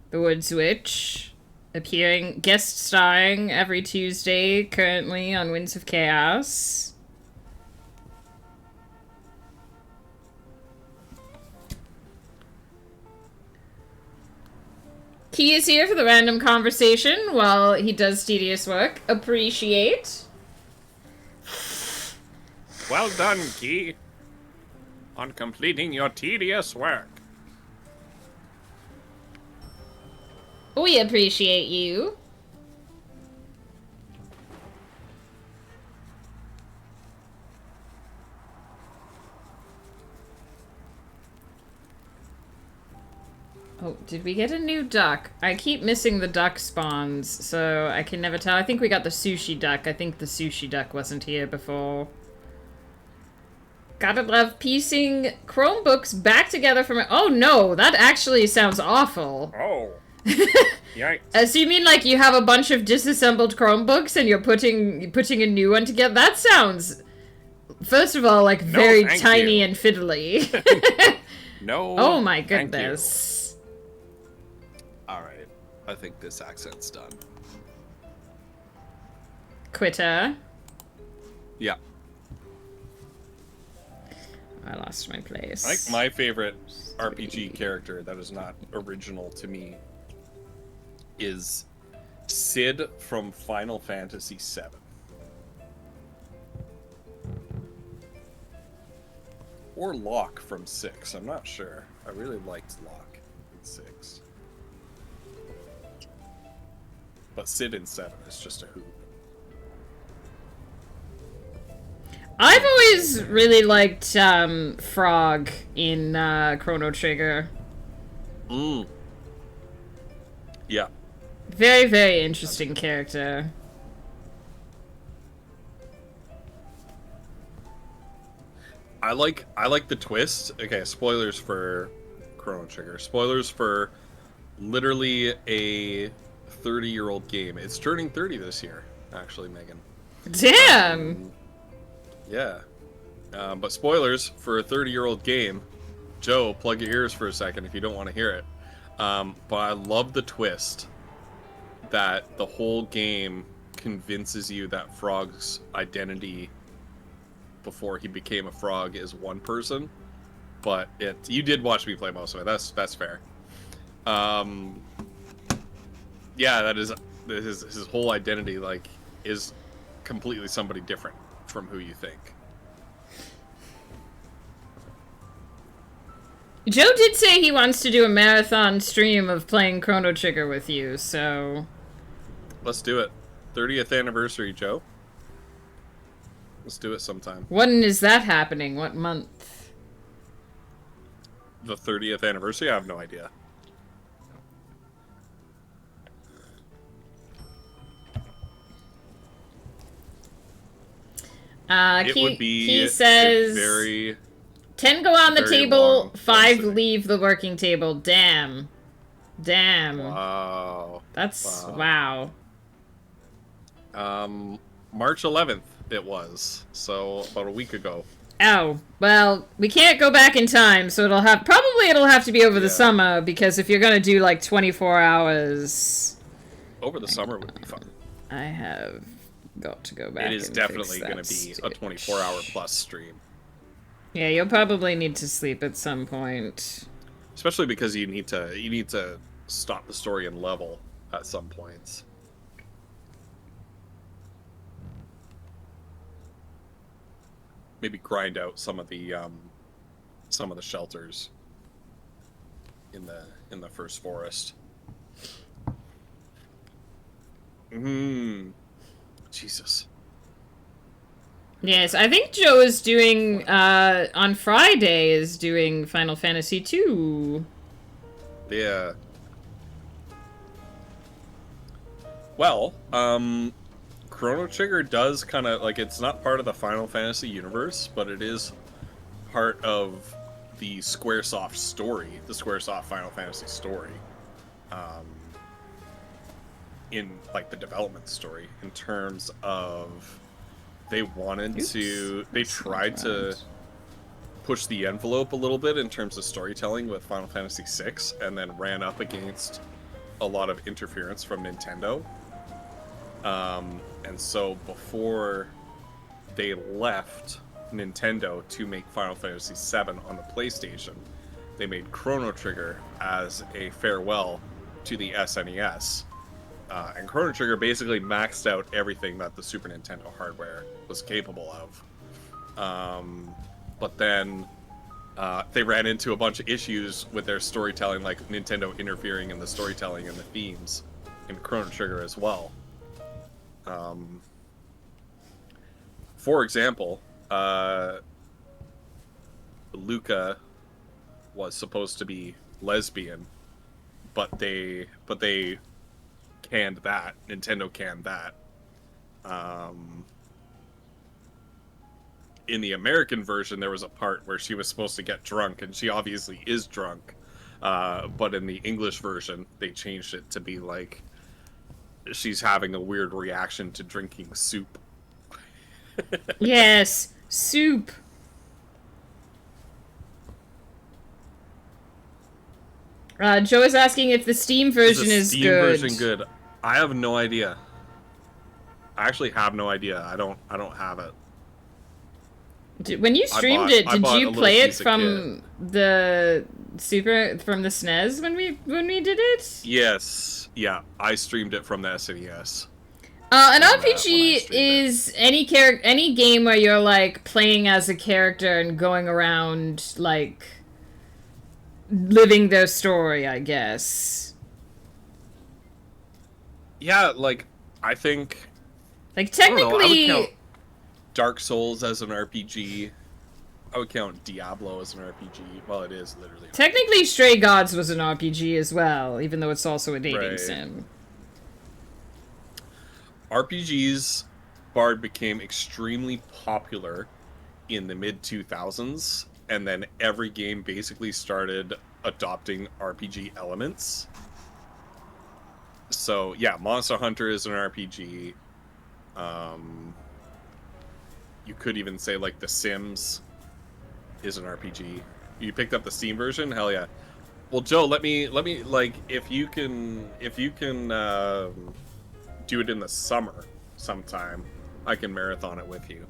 the Woods Witch, guest starring every Tuesday currently on Winds of Chaos. Key is here for the random conversation while he does tedious work. Appreciate. Well done, Key, on completing your tedious work. We appreciate you. Oh, did we get a new duck? I keep missing the duck spawns, so I can never tell. I think we got the sushi duck. I think the sushi duck wasn't here before. Gotta love piecing Chromebooks back together from... Oh no, that actually sounds awful. Oh. Yikes. So you mean like you have a bunch of disassembled Chromebooks and you're putting a new one together? That sounds, first of all, like very tiny and fiddly. No. Oh my goodness. Alright. I think this accent's done. Quitter. Yeah. I lost my place. I think my favorite RPG character that is not original to me is Sid from Final Fantasy VII. Or Locke from 6, I'm not sure. I really liked Locke in 6. But Sid in 7 is just a hoot. I've always really liked Frog in Chrono Trigger. Yeah. Very, very interesting character. I like the twist. Okay, spoilers for Chrono Trigger. Spoilers for literally a 30-year-old game. It's turning 30 this year, actually, Megan. Damn! Yeah. But spoilers for a 30-year-old game. Joe, plug your ears for a second if you don't want to hear it. But I love the twist that the whole game convinces you that Frog's identity before he became a frog is one person. But you did watch me play most of it. That's fair. Yeah, that is his whole identity is completely somebody different from who you think. Joe did say he wants to do a marathon stream of playing Chrono Trigger with you, so... Let's do it. 30th anniversary, Joe. Let's do it sometime. When is that happening? What month? The 30th anniversary? I have no idea. He says, very 10 go on the table, 5 long leave the working table. Damn. Wow. That's wow. March 11th it was, so about a week ago. Oh, well, we can't go back in time, so it'll have to be over the summer, because if you're gonna do like 24 hours... Over the summer would be fun. I have got to go back. It is definitely going to be a 24-hour plus stream. Yeah, you'll probably need to sleep at some point. Especially because you need to stop the story and level at some points. Maybe grind out some of the shelters in the first forest. Jesus. Yes, I think Joe is doing, on Friday, is doing Final Fantasy II. Yeah. Well, Chrono Trigger does kind of, it's not part of the Final Fantasy universe, but it is part of the Squaresoft story, the Squaresoft Final Fantasy story. In, the development story, in terms of... They tried to pushed the envelope a little bit in terms of storytelling with Final Fantasy VI, and then ran up against a lot of interference from Nintendo. And so before they left Nintendo to make Final Fantasy VII on the PlayStation, they made Chrono Trigger as a farewell to the SNES. And Chrono Trigger basically maxed out everything that the Super Nintendo hardware was capable of. But then they ran into a bunch of issues with their storytelling, like Nintendo interfering in the storytelling and the themes in Chrono Trigger as well. For example, Luca was supposed to be lesbian, but they canned that. Nintendo canned that. In the American version, there was a part where she was supposed to get drunk, and she obviously is drunk. But in the English version, they changed it to be like she's having a weird reaction to drinking soup. Yes, soup. Joe is asking if the Steam version is Steam good. version good? I have no idea. I actually have no idea. I don't have it. When you streamed I it, did bought a you little play it piece of from the SNES when we did it? Yes. Yeah, I streamed it from the SNES. An when I RPG streamed is any game where you're like playing as a character and going around like living their story, I guess. Yeah, like I think Like I don't know, I would technically count Dark Souls as an RPG. I would count Diablo as an RPG. Well, it is literally. Technically, Stray Gods was an RPG as well, even though it's also a dating Right. sim. RPGs, Bard became extremely popular in the mid-2000s, and then every game basically started adopting RPG elements. So, yeah, Monster Hunter is an RPG. You could even say, like, The Sims is an RPG. You picked up the Steam version? Hell yeah. Well, Joe, let me, like, if you can, do it in the summer sometime, I can marathon it with you.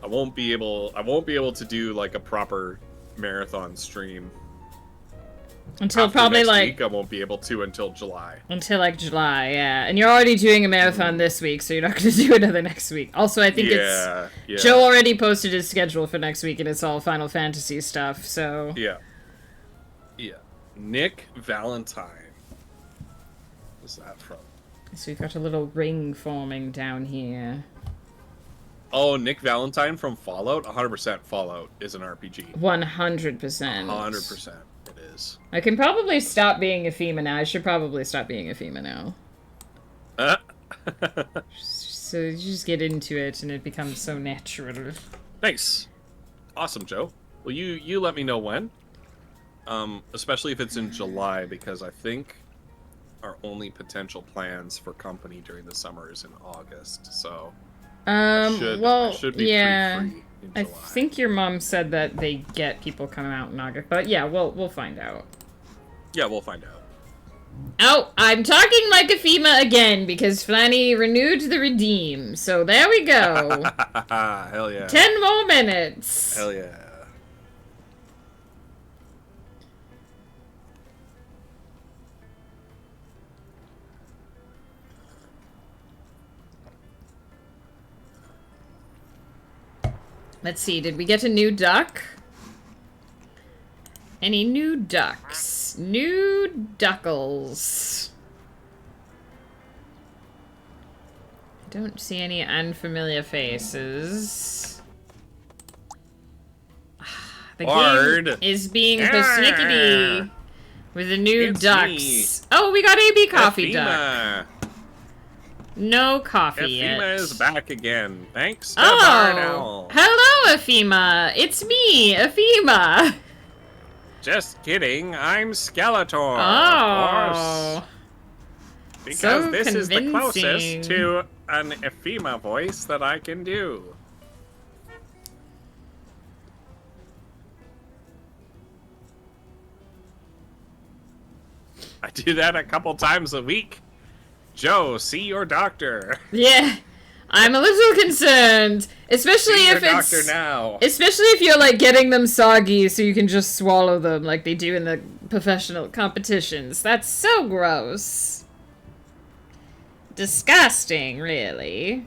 I won't be able to do like a proper marathon stream Until after probably next like week. I won't be able to until July. until like July, yeah. And you're already doing a marathon this week, so you're not going to do another next week. Also, I think Yeah. Joe already posted his schedule for next week, and it's all Final Fantasy stuff. So Yeah. Nick Valentine. What's that from? So we've got a little ring forming down here. Oh, Nick Valentine from Fallout? 100% Fallout is an RPG. 100%. 100% it is. I can probably stop being a FEMA now. I should probably stop being a FEMA now. So you just get into it and it becomes so natural. Nice. Awesome, Joe. Well, you let me know when. Especially if it's in July, because I think our only potential plans for company during the summer is in August. So I should be yeah. pretty free in I July. think your mom said that they get people coming out in August, but yeah, we'll find out. Yeah, we'll find out. Oh, I'm talking like a FEMA again because Flanny renewed the redeem. So there we go. Hell yeah. 10 more minutes. Hell yeah. Let's see, did we get a new duck? Any new ducks? New duckles. I don't see any unfamiliar faces. The Bard. game is being Yeah. persnickety with the new It's ducks. me. Oh, we got AB Coffee Duck. Efima. No coffee yet. Efima is back again. Thanks to Oh, Darnell. hello, Efima. It's me, Efima. Just kidding. I'm Skeletor. Oh. Of course. Because So this is the convincing. closest to an Efima voice that I can do. I do that a couple times a week. Joe, see your doctor. Yeah, I'm a little concerned, especially See your if it's doctor now. especially if you're like getting them soggy so you can just swallow them like they do in the professional competitions. That's so gross. Disgusting, really.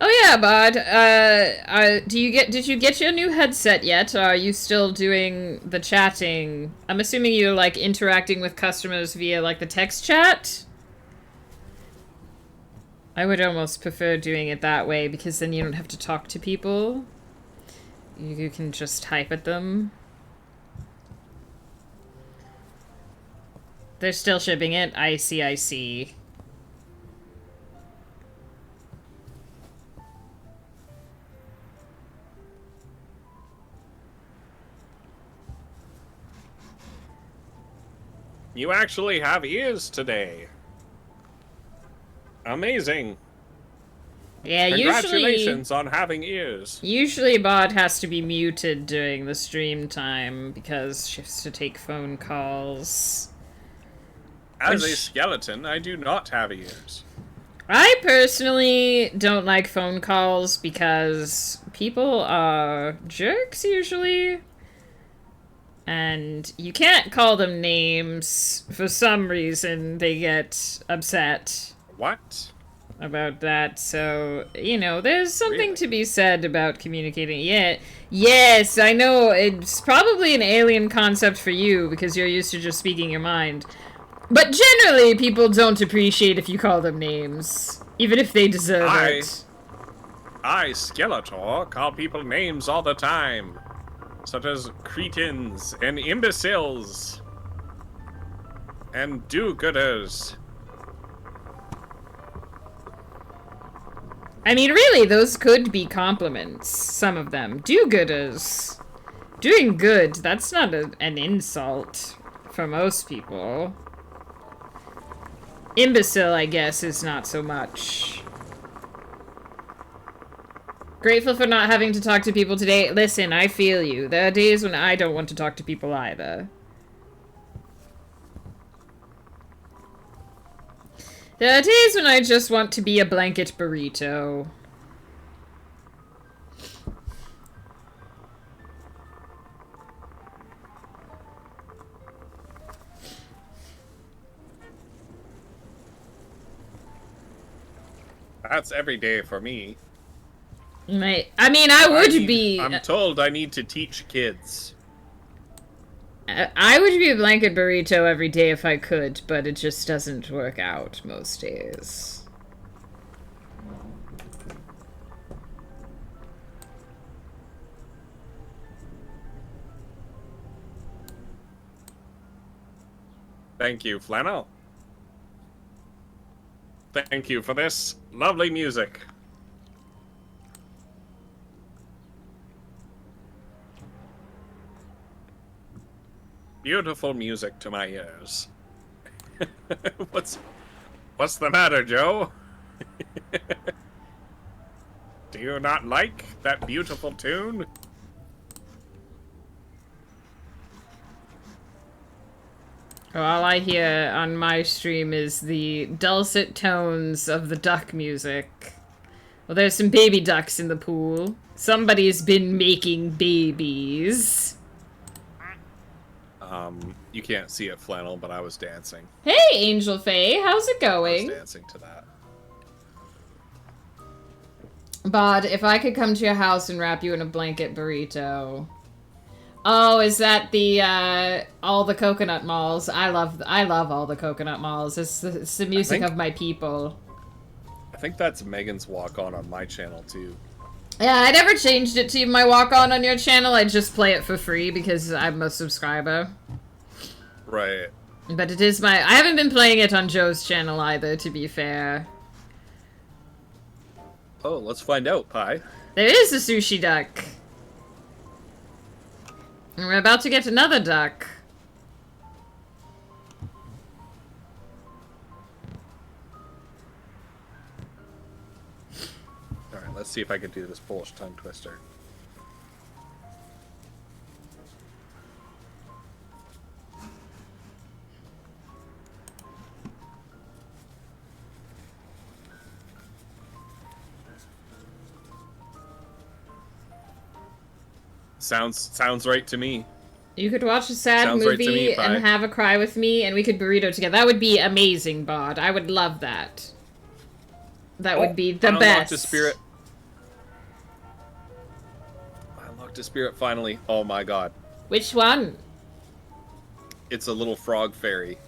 Oh yeah, bud. Did you get your new headset yet? Are you still doing the chatting? I'm assuming you're like interacting with customers via like the text chat. I would almost prefer doing it that way because then you don't have to talk to people. You can just type at them. They're still shipping it. I see, I see. You actually have ears today. Amazing. Yeah, Congratulations on having ears. Usually Bod has to be muted during the stream time because she has to take phone calls. As a skeleton, I do not have ears. I personally don't like phone calls because people are jerks usually. And you can't call them names. For some reason, they get upset. What? About that, so, you know, there's something Really? to be said about communicating. Yeah, yes, I know, it's probably an alien concept for you, because you're used to just speaking your mind. But generally, people don't appreciate if you call them names, even if they deserve it. I, Skeletor, call people names all the time. Such as cretins and imbeciles. And do-gooders. I mean, really, those could be compliments, some of them. Do-gooders. Doing good, that's not an insult for most people. Imbecile, I guess, is not so much. Grateful for not having to talk to people today. Listen, I feel you. There are days when I don't want to talk to people either. There are days when I just want to be a blanket burrito. That's every day for me. I mean, I would be... I'm told I need to teach kids. I would be a blanket burrito every day if I could, but it just doesn't work out most days. Thank you, Flannel. Thank you for this lovely music. Beautiful music to my ears. What's the matter, Joe? Do you not like that beautiful tune? All I hear on my stream is the dulcet tones of the duck music. Well, there's some baby ducks in the pool. Somebody's been making babies. You can't see it, Flannel, but I was dancing. Hey, Angel Faye, how's it I going? was dancing to that. Bod, if I could come to your house and wrap you in a blanket burrito. Oh, is that the, all the coconut malls? I love all the coconut malls. It's the music of my people. I think that's Megan's walk-on my channel, too. Yeah, I never changed it to my walk-on your channel. I just play it for free because I'm a subscriber. Right. But it is I haven't been playing it on Joe's channel either, to be fair. Oh, let's find out, Pi. There is a sushi duck. And we're about to get another duck. let's see if I can do this Polish tongue twister. Sounds right to me. You could watch a sad Sounds right to movie me, and Pi. have a cry with me, and we could burrito together. That would be amazing, Bod. I would love that. That would be the I best. unlocked a spirit. I unlocked a spirit finally. Oh my god. Which one? It's a little frog fairy.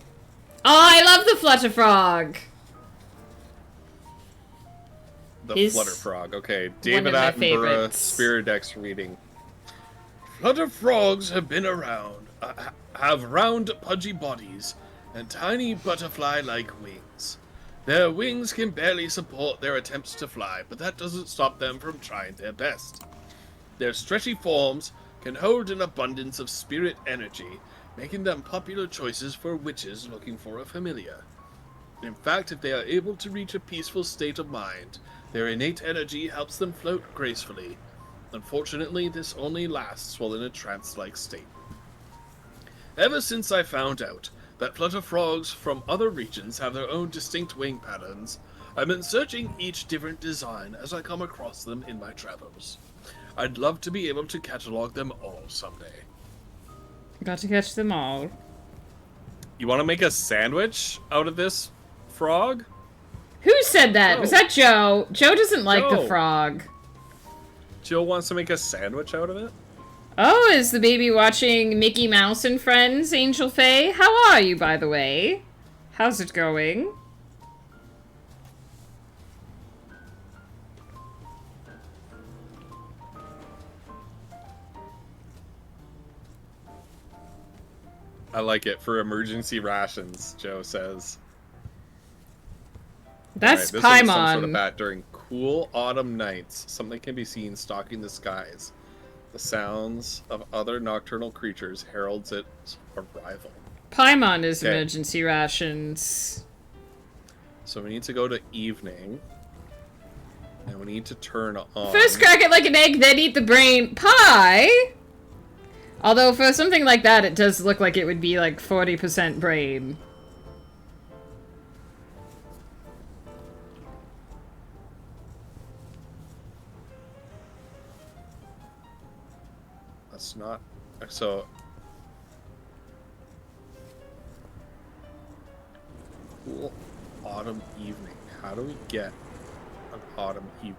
Oh, I love the Flutter Frog. The Flutter Frog. Okay, David my Attenborough, favorites. Spirit Dex reading. Flutter frogs have been around, have round, pudgy bodies, and tiny butterfly-like wings. Their wings can barely support their attempts to fly, but that doesn't stop them from trying their best. Their stretchy forms can hold an abundance of spirit energy, making them popular choices for witches looking for a familiar. In fact, if they are able to reach a peaceful state of mind, their innate energy helps them float gracefully. Unfortunately, this only lasts while in a trance-like state. Ever since I found out that flutter frogs from other regions have their own distinct wing patterns, I've been searching each different design as I come across them in my travels. I'd love to be able to catalog them all someday. Got to catch them all. You want to make a sandwich out of this frog? Who said that? Joe. Was that Joe? Joe doesn't like the Joe. frog. Jill wants to make a sandwich out of it? Oh, is the baby watching Mickey Mouse and Friends, Angel Faye? How are you, by the way? How's it going? I like it for emergency rations, Joe says. That's Alright, this one's some sort of Paimon. bat during cool autumn nights. Something can be seen stalking the skies. The sounds of other nocturnal creatures heralds its arrival. Paimon is Okay. emergency rations. So we need to go to evening. And we need to turn on... First crack it like an egg, then eat the brain. Pie? Although for something like that, it does look like it would be like 40% brain. That's not... So... Cool autumn evening. How do we get an autumn evening?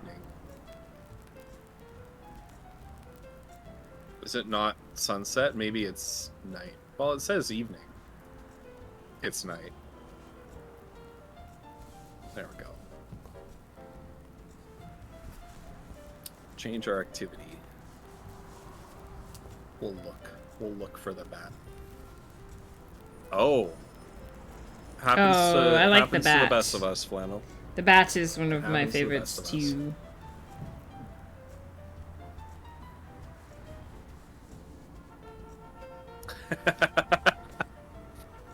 Is it not sunset? Maybe it's night. Well, it says evening. It's night. There we go. Change our activity. We'll look. We'll look for the bat. Oh. Happens Oh, to, I like happens the to the bat. best of us, Flannel. The bat is one of my Happens to the favorites best of us. too.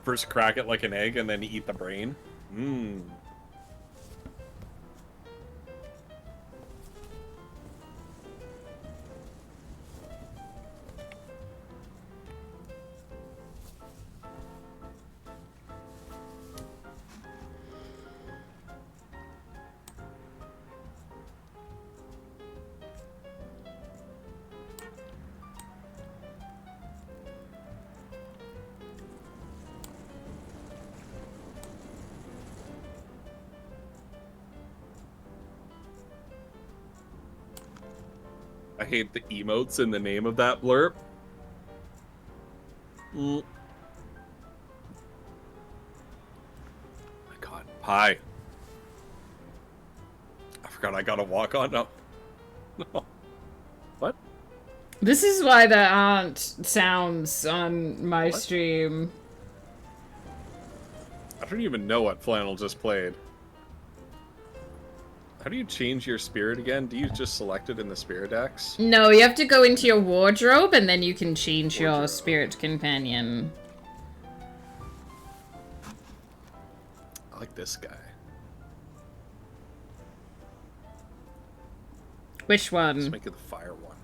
First crack it like an egg and then eat the brain. Mmm. I hate the emotes in the name of that blurb. My god. Hi. I forgot I gotta walk on. No. No. What? This is why the aunt sounds on my What? stream. I don't even know what Flannel just played. How do you change your spirit again? Do you just select it in the spirit decks? No, you have to go into your wardrobe and then you can change your Wardrobe. spirit companion. I like this guy. Which Let's one? make it the fire one.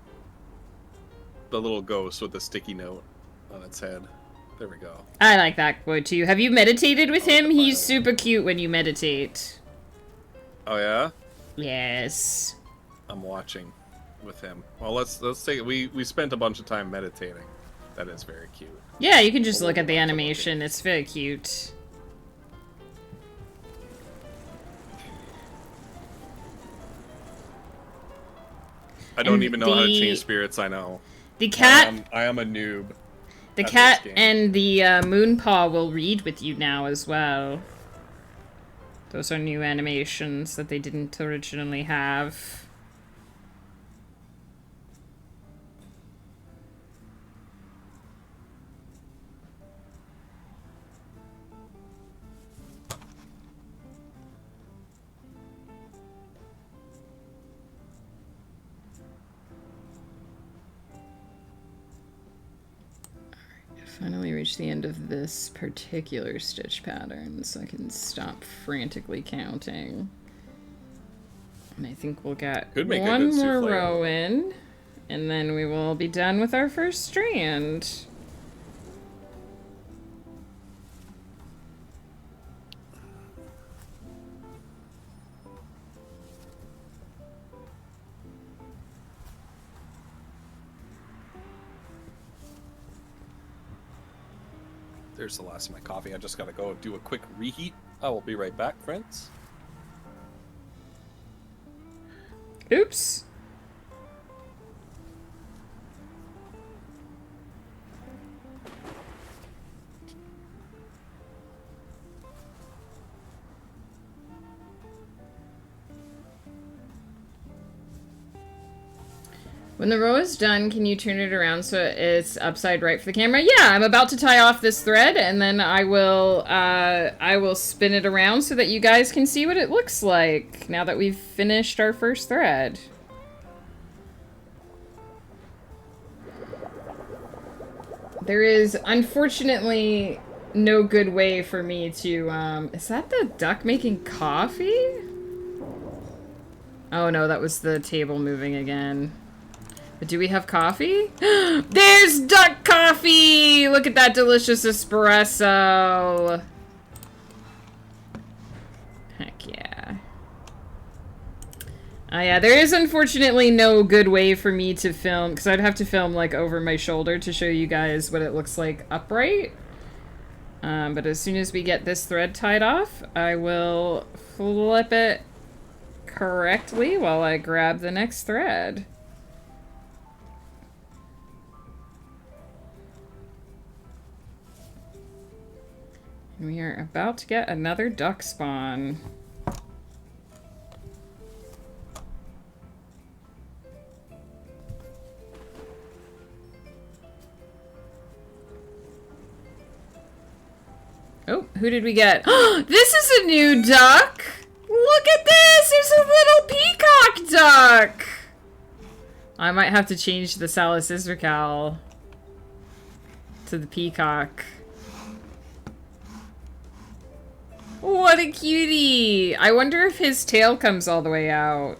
The little ghost with the sticky note on its head. There we go. I like that one too. Have you meditated with him? the He's fire super cute when you meditate. Oh yeah? Yes. I'm watching with him. Well, let's take it. We spent a bunch of time meditating. That is very cute. Yeah, you can just look at the animation. It's very cute. I don't And even know how to the- change spirits. I know. The cat, I am a noob. the at cat, this game. and the moonpaw will read with you now as well. Those are new animations that they didn't originally have. Finally reached the end of this particular stitch pattern, so I can stop frantically counting. And I think we'll get Could make a one good more souffle. row in, and then we will be done with our first strand. There's the last of my coffee. I just gotta go do a quick reheat. I will be right back, friends. Oops. When the row is done, can you turn it around so it's upside right for the camera? Yeah, I'm about to tie off this thread, and then I will spin it around so that you guys can see what it looks like now that we've finished our first thread. There is unfortunately no good way for me to, is that the duck making coffee? Oh no, that was the table moving again. But do we have coffee? There's duck coffee! Look at that delicious espresso. Heck yeah. Yeah, there is unfortunately no good way for me to film, because I'd have to film like over my shoulder to show you guys what it looks like upright. But as soon as we get this thread tied off, I will flip it correctly while I grab the next thread. We are about to get another duck spawn. Oh, who did we get? This is a new duck! Look at this! There's a little peacock duck! I might have to change the Salicizracal to the peacock. What a cutie! I wonder if his tail comes all the way out.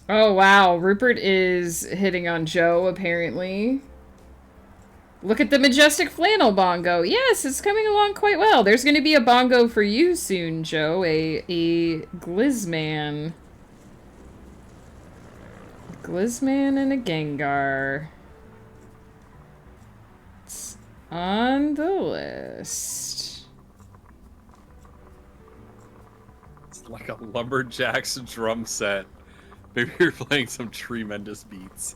Oh wow, Rupert is hitting on Joe, apparently. Look at the majestic flannel bongo. Yes, it's coming along quite well. There's going to be a bongo for you soon, Joe. A Glizman. Glizman and a Gengar. It's on the list. It's like a lumberjack's drum set. Maybe you're playing some tremendous beats.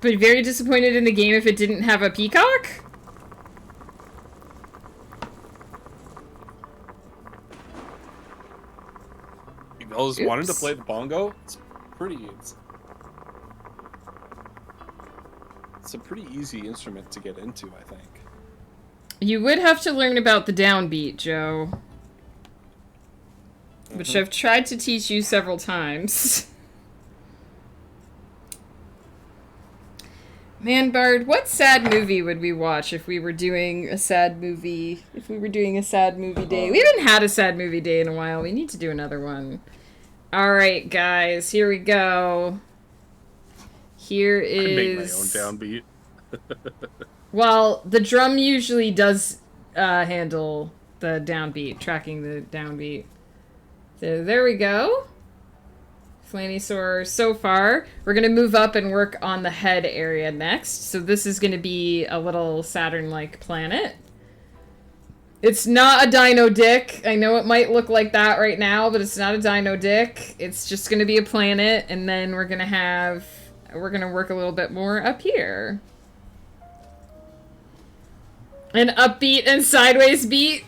But very disappointed in the game if it didn't have a peacock? You guys wanted to play the bongo? It's a pretty easy instrument to get into, I think. You would have to learn about the downbeat, Joe. Which I've tried to teach you several times. Man, Bard, what sad movie would we watch if we were doing a sad movie? If we were doing a sad movie day? We haven't had a sad movie day in a while. We need to do another one. Alright, guys. Here we go. Here is... I make my own downbeat. Well, the drum usually does handle the downbeat, tracking the downbeat. So there we go. Flannelsaurus so far. We're going to move up and work on the head area next. So this is going to be a little Saturn-like planet. It's not a dino dick. I know it might look like that right now, but it's not a dino dick. It's just going to be a planet, and then we're going to work a little bit more up here. An upbeat and sideways beat.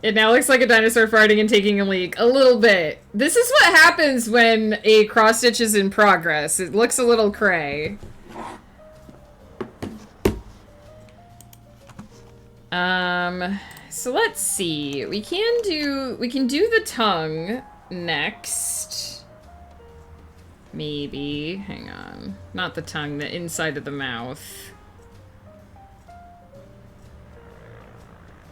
It now looks like a dinosaur farting and taking a leak. A little bit. This is what happens when a cross-stitch is in progress. It looks a little cray. So let's see. We can do the tongue next. Maybe. Hang on. Not the tongue, the inside of the mouth.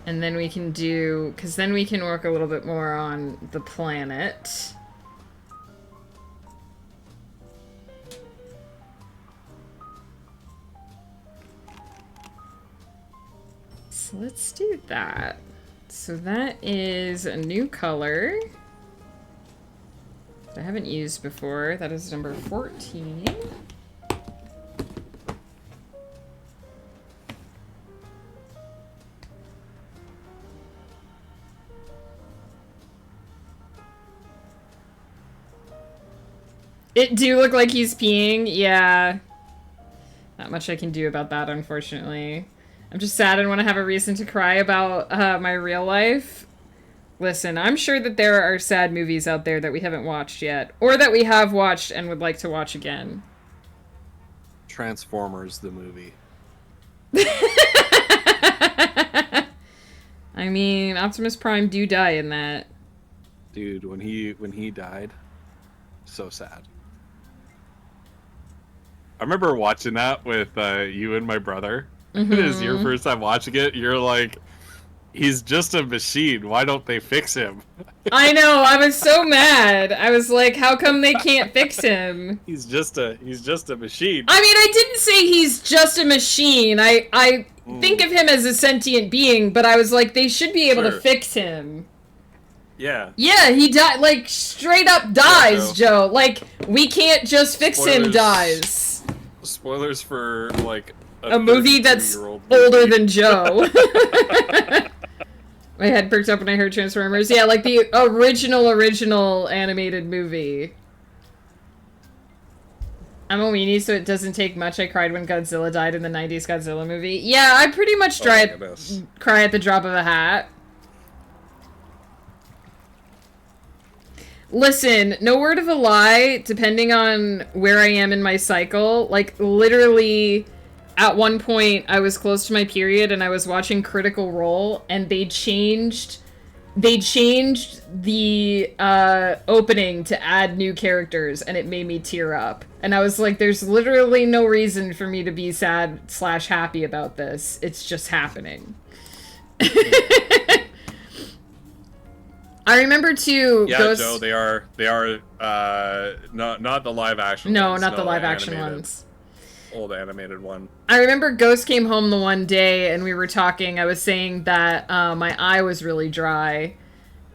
And then we can do, because then we can work a little bit more on the planet. So let's do that. So that is a new color that I haven't used before. That is number 14. It do look like he's peeing, yeah. Not much I can do about that, unfortunately. I'm just sad and want to have a reason to cry about my real life. Listen, I'm sure that there are sad movies out there that we haven't watched yet, or that we have watched and would like to watch again. Transformers, the movie. I mean, Optimus Prime do die in that. Dude, when he died, so sad. I remember watching that with you and my brother. Mm-hmm. It was your first time watching it. You're like, he's just a machine. Why don't they fix him? I know. I was so mad. I was like, how come they can't fix him? He's just a machine. I mean, I didn't say he's just a machine. I think of him as a sentient being, but I was like, they should be able to fix him. Yeah. Yeah, he died, like, straight up dies, Joe. Like, we can't just fix him dies. Spoilers for, like, a movie that's older than Joe. My head perked up when I heard Transformers. Yeah, like the original animated movie. I'm a weenie, so it doesn't take much. I cried when Godzilla died in the 90s Godzilla movie. Yeah, I pretty much cry at the drop of a hat. Listen, no word of a lie, depending on where I am in my cycle, like, literally, at one point, I was close to my period, and I was watching Critical Role, and they changed the, opening to add new characters, and it made me tear up. And I was like, there's literally no reason for me to be sad/happy about this. It's just happening. I remember too. Yeah, Ghost... Joe, they are not the live action No, ones. not the live action animated, ones. Old animated one. I remember Ghost came home the one day and we were talking. I was saying that my eye was really dry,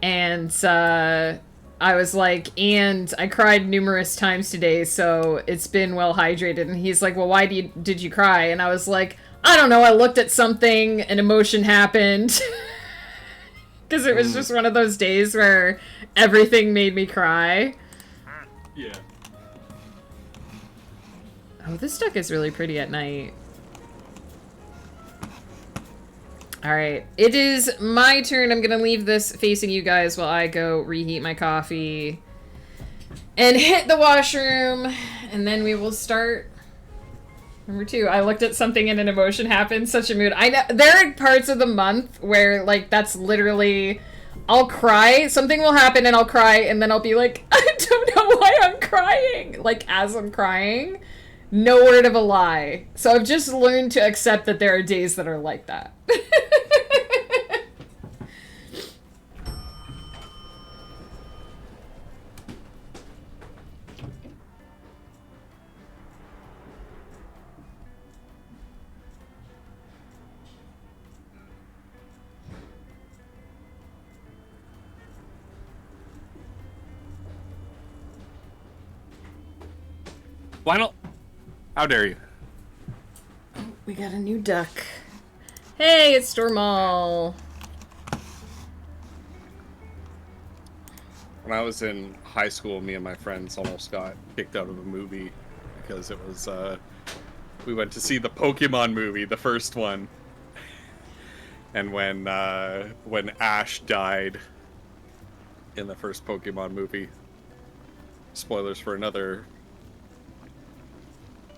and I was like, and I cried numerous times today, so it's been well hydrated. And he's like, well, why did you cry? And I was like, I don't know. I looked at something, an emotion happened. Because it was just one of those days where everything made me cry. Yeah. Oh, this duck is really pretty at night. Alright, it is my turn. I'm gonna leave this facing you guys while I go reheat my coffee and hit the washroom, and then we will start number 2. I looked at something and an emotion happened. Such a mood. I know there are parts of the month where, like, that's literally, I'll cry, something will happen and I'll cry, and then I'll be like, I don't know why I'm crying, like, as I'm crying. No word of a lie. So I've just learned to accept that there are days that are like that. Flannel, how dare you? We got a new duck. Hey, it's Stormall. When I was in high school, me and my friends almost got kicked out of a movie because it was, we went to see the Pokemon movie, the first one. And when Ash died in the first Pokemon movie, spoilers for another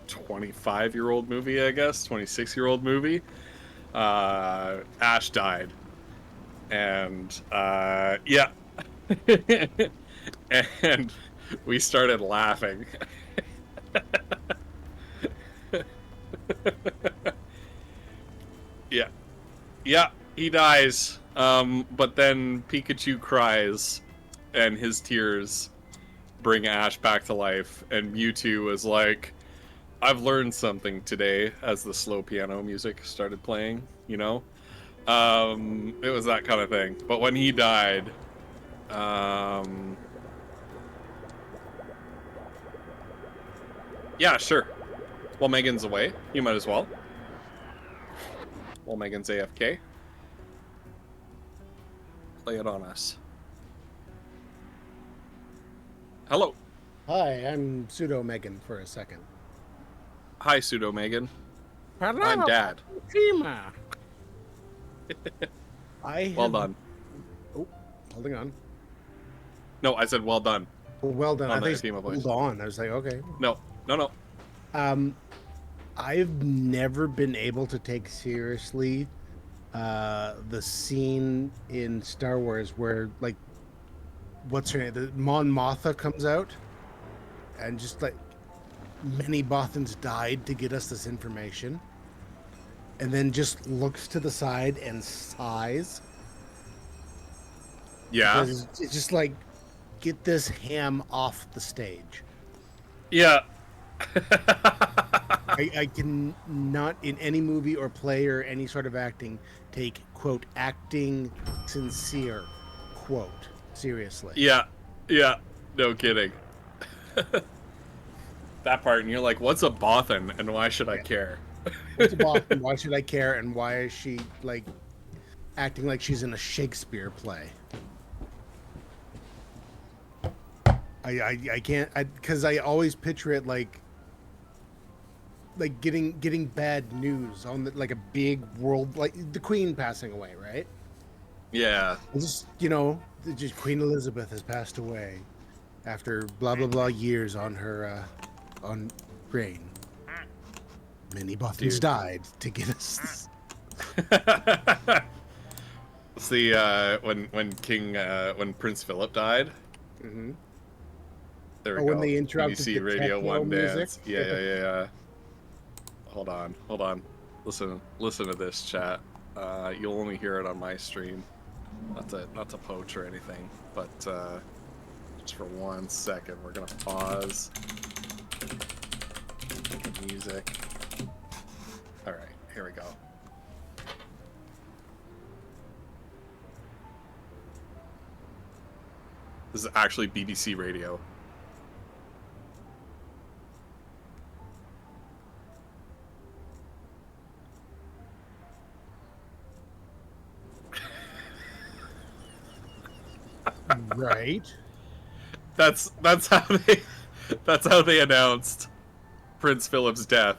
25-year-old movie, I guess, 26-year-old movie, Ash died. And, yeah. And we started laughing. Yeah. Yeah, he dies. But then Pikachu cries, and his tears bring Ash back to life, and Mewtwo is like, I've learned something today, as the slow piano music started playing, you know? It was that kind of thing. But when he died, yeah, sure. While Megan's away, you might as well. While Megan's AFK. Play it on us. Hello. Hi, I'm Pseudo Megan for a second. Hi, Pseudo Megan. Hello, I'm Dad. Fatima. Well done. Oh, holding on. No, I said well done. Well done. On I the think Fatima voice. hold on. I was like, okay. No. I've never been able to take seriously the scene in Star Wars where, like, what's her name? The Mon Mothma comes out, and just like many Bothans died to get us this information, and then just looks to the side and sighs. Yeah. Because it's just like, get this ham off the stage. Yeah. I can not in any movie or play or any sort of acting take, quote, acting sincere, quote, seriously. Yeah. Yeah. No kidding. That part, and you're like, what's a Bothan, and why should I care? What's a Boston? Why should I care? And why is she, like, acting like she's in a Shakespeare play? I can't, because I always picture it like getting bad news on like a big world, like the Queen passing away, right? Yeah. Just, you know, just Queen Elizabeth has passed away after blah blah blah years on her on reign. Many Bothans died to get us. See, when Prince Philip died. Mm-hmm. There we Oh, go. when they interrupted BBC the Radio techno 1 music? dance. Yeah. Hold on. Listen to this, chat. You'll only hear it on my stream. not to poach or anything, but just for 1 second, we're gonna pause. Music. All right, here we go. This is actually BBC Radio. Right. That's how they announced Prince Philip's death.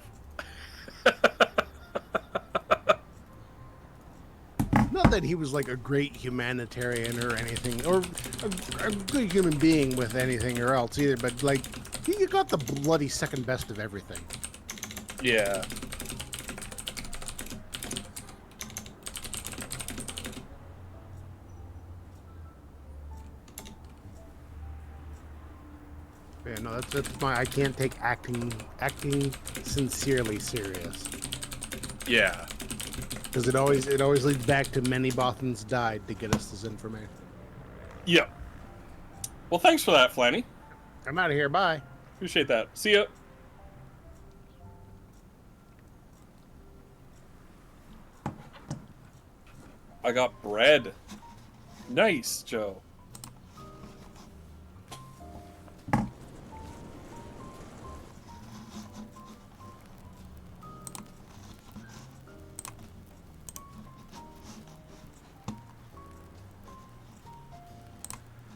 Not that he was like a great humanitarian or anything, or a good human being with anything or else either, but like he got the bloody second best of everything. Yeah. Yeah, no, that's my. I can't take acting sincerely serious, Yeah. because it always leads back to many Bothans died to get us this information. Yep. Well, thanks for that, Flanny. I'm out of here. Bye. Appreciate that. See ya. I got bread. Nice, Joe.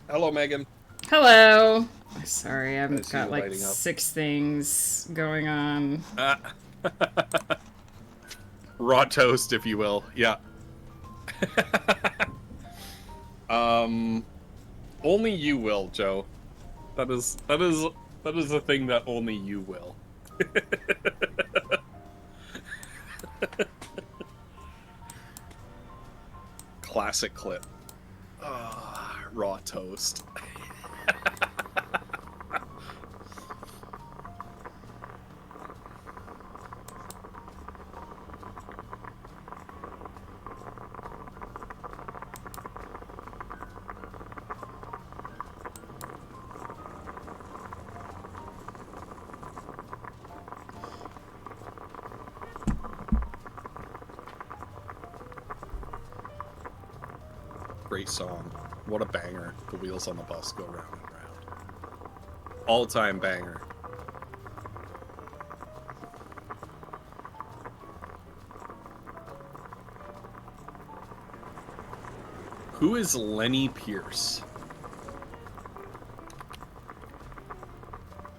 Hello, Megan. Hello. Sorry, I I've see got you like lighting up. 6 things going on. Raw toast, if you will. Yeah. Only you will, Joe. That is a thing that only you will. Classic clip. Raw toast. Great song. What a banger. The wheels on the bus go round and round. All-time banger. Who is Lenny Pierce?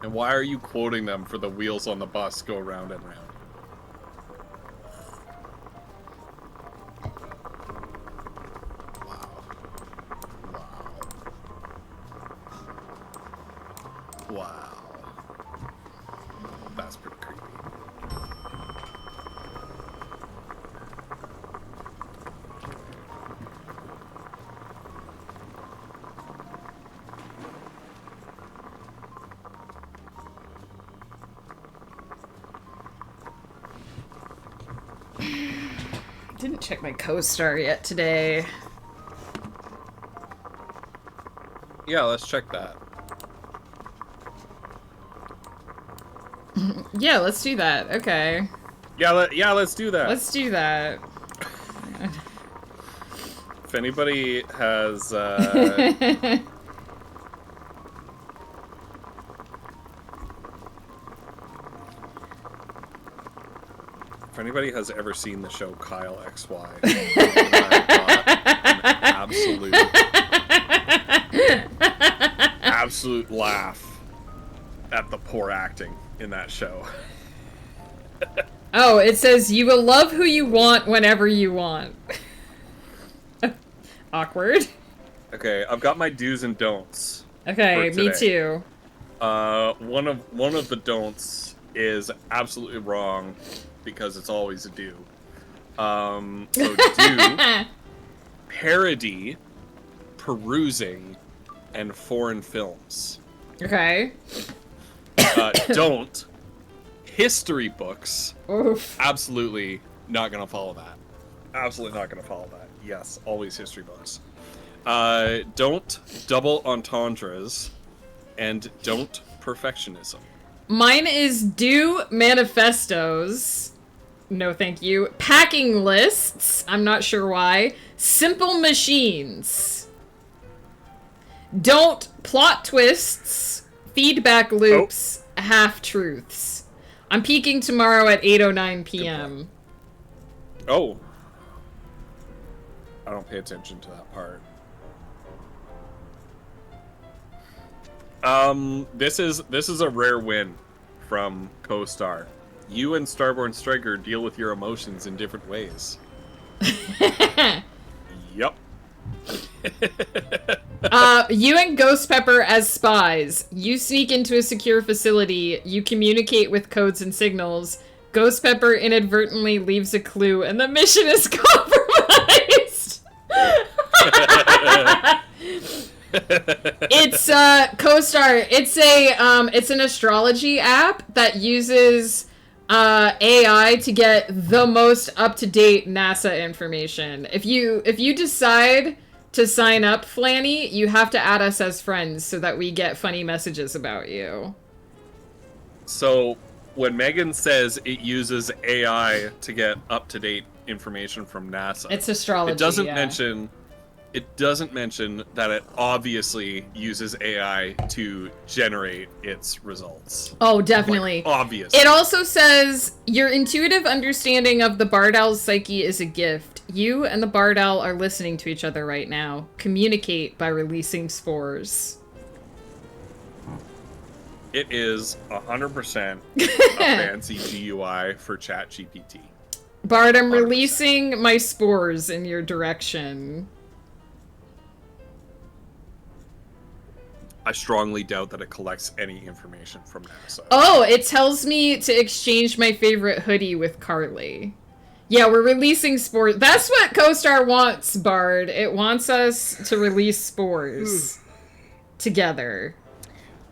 And why are you quoting them for the wheels on the bus go round and round? Wow. That's pretty creepy. Didn't check my co-star yet today. Yeah, let's check that. Yeah, let's do that. Okay. Yeah, let's do that. Let's do that. If anybody has if anybody has ever seen the show Kyle XY, absolute laugh at the poor acting in that show. Oh, it says you will love who you want whenever you want. Awkward. Okay, I've got my do's and don'ts. Okay, for me today. too. One of the don'ts is absolutely wrong because it's always a do. So do parody, perusing, and foreign films. Okay. Don't history books. Oof. Absolutely not gonna follow that. Absolutely not gonna follow that. Yes, always history books. Don't double entendres, and don't perfectionism. Mine is do manifestos. No, thank you. Packing lists. I'm not sure why. Simple machines. Don't plot twists. Feedback loops. Half-truths. I'm peaking tomorrow at 8:09 p.m. Oh. I don't pay attention to that part. This is a rare win from Co-Star. You and Starborn Striker deal with your emotions in different ways. Yup. You and Gh0stpeppr as spies. You sneak into a secure facility. You communicate with codes and signals. Gh0stpeppr inadvertently leaves a clue, and the mission is compromised. It's Co-Star. It's an astrology app that uses AI to get the most up-to-date NASA information. If you decide to sign up, Flanny, you have to add us as friends so that we get funny messages about you. So when Megan says it uses AI to get up-to-date information from NASA, It's astrology. It doesn't mention that it obviously uses AI to generate its results. Oh, definitely. Like, obviously. It also says, your intuitive understanding of the Bard Owl's psyche is a gift. You and the Bard Owl are listening to each other right now. Communicate by releasing spores. It is 100% a fancy GUI for ChatGPT. Bard, I'm 100%. releasing my spores in your direction. I strongly doubt that it collects any information from NASA. Oh, it tells me to exchange my favorite hoodie with Carly. Yeah, we're releasing spores. That's what Co-Star wants, Bard. It wants us to release spores together.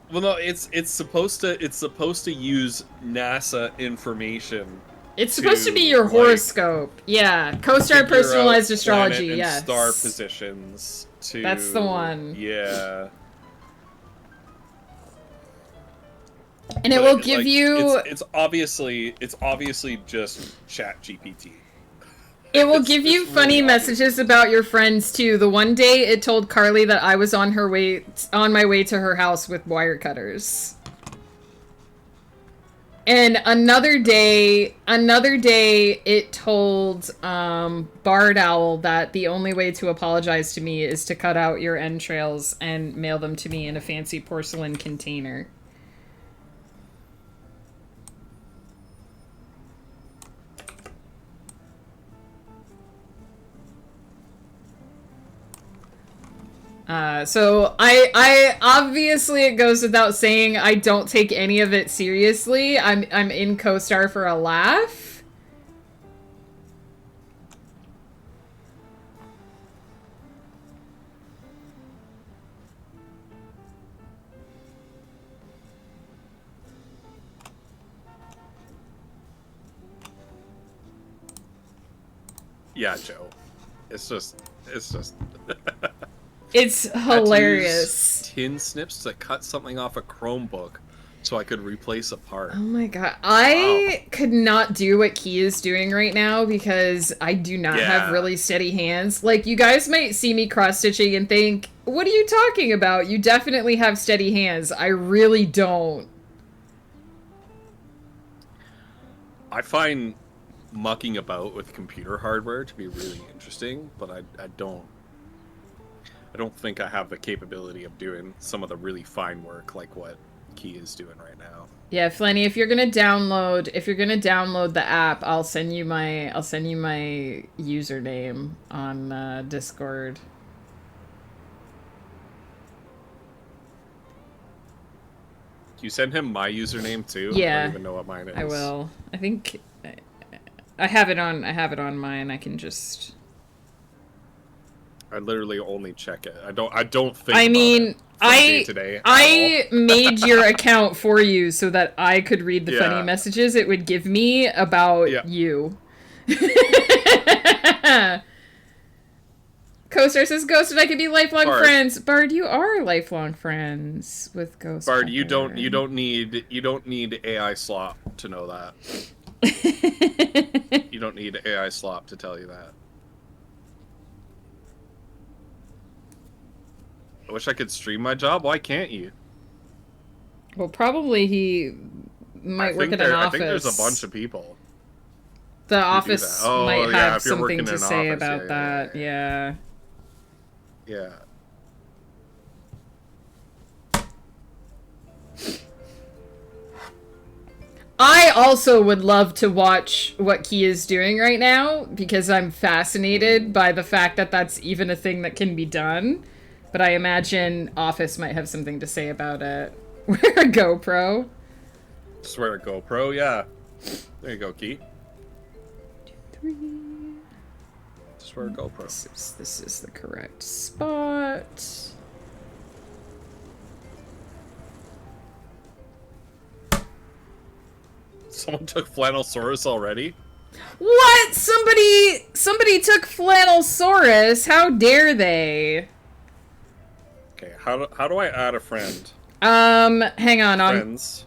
Well, no, it's supposed to use NASA information. It's supposed to be your horoscope. Yeah, Co-Star personalized astrology. Planet and Yes, star positions. That's the one. Yeah. And it will give you. It's obviously just ChatGPT. It will give you funny really messages about your friends too. The one day it told Carly that I was on my way to her house with wire cutters. And another day it told Bard Owl that the only way to apologize to me is to cut out your entrails and mail them to me in a fancy porcelain container. So I obviously, it goes without saying, I don't take any of it seriously. I'm in Co-Star for a laugh. Yeah, Joe. It's just It's hilarious. Tin snips to cut something off a Chromebook so I could replace a part. Oh my god. I could not do what Key is doing right now because I do not have really steady hands. Like, you guys might see me cross-stitching and think, what are you talking about? You definitely have steady hands. I really don't. I find mucking about with computer hardware to be really interesting, but I don't think I have the capability of doing some of the really fine work like what Key is doing right now. Yeah, Flanny, if you're gonna download the app, I'll send you my username on Discord. You send him my username too? Yeah, I don't even know what mine is. I will. I think I have it on mine. I can just. I literally only check it. I don't think. I mean, day-to-day I made your account for you so that I could read the funny messages it would give me about you. Co-star says Ghost and I could be lifelong Bard. friends. Bard, you are lifelong friends with Ghost. Bard, you don't need AI slop to know that. You don't need AI slop to tell you that. I wish I could stream my job. Why can't you? Well, probably he might work at an office. I think there's a bunch of people. The office might have something in to an say office, about that. Yeah. Yeah. I also would love to watch what Key is doing right now because I'm fascinated by the fact that that's even a thing that can be done. But I imagine Office might have something to say about it. Wear a GoPro. Just wear a GoPro, yeah. There you go, Key. 2, 3. Just wear a GoPro. This is the correct spot. Someone took Flannelsaurus already? What? Somebody took Flannelsaurus. How dare they? Okay, how do I add a friend? Hang on. Friends.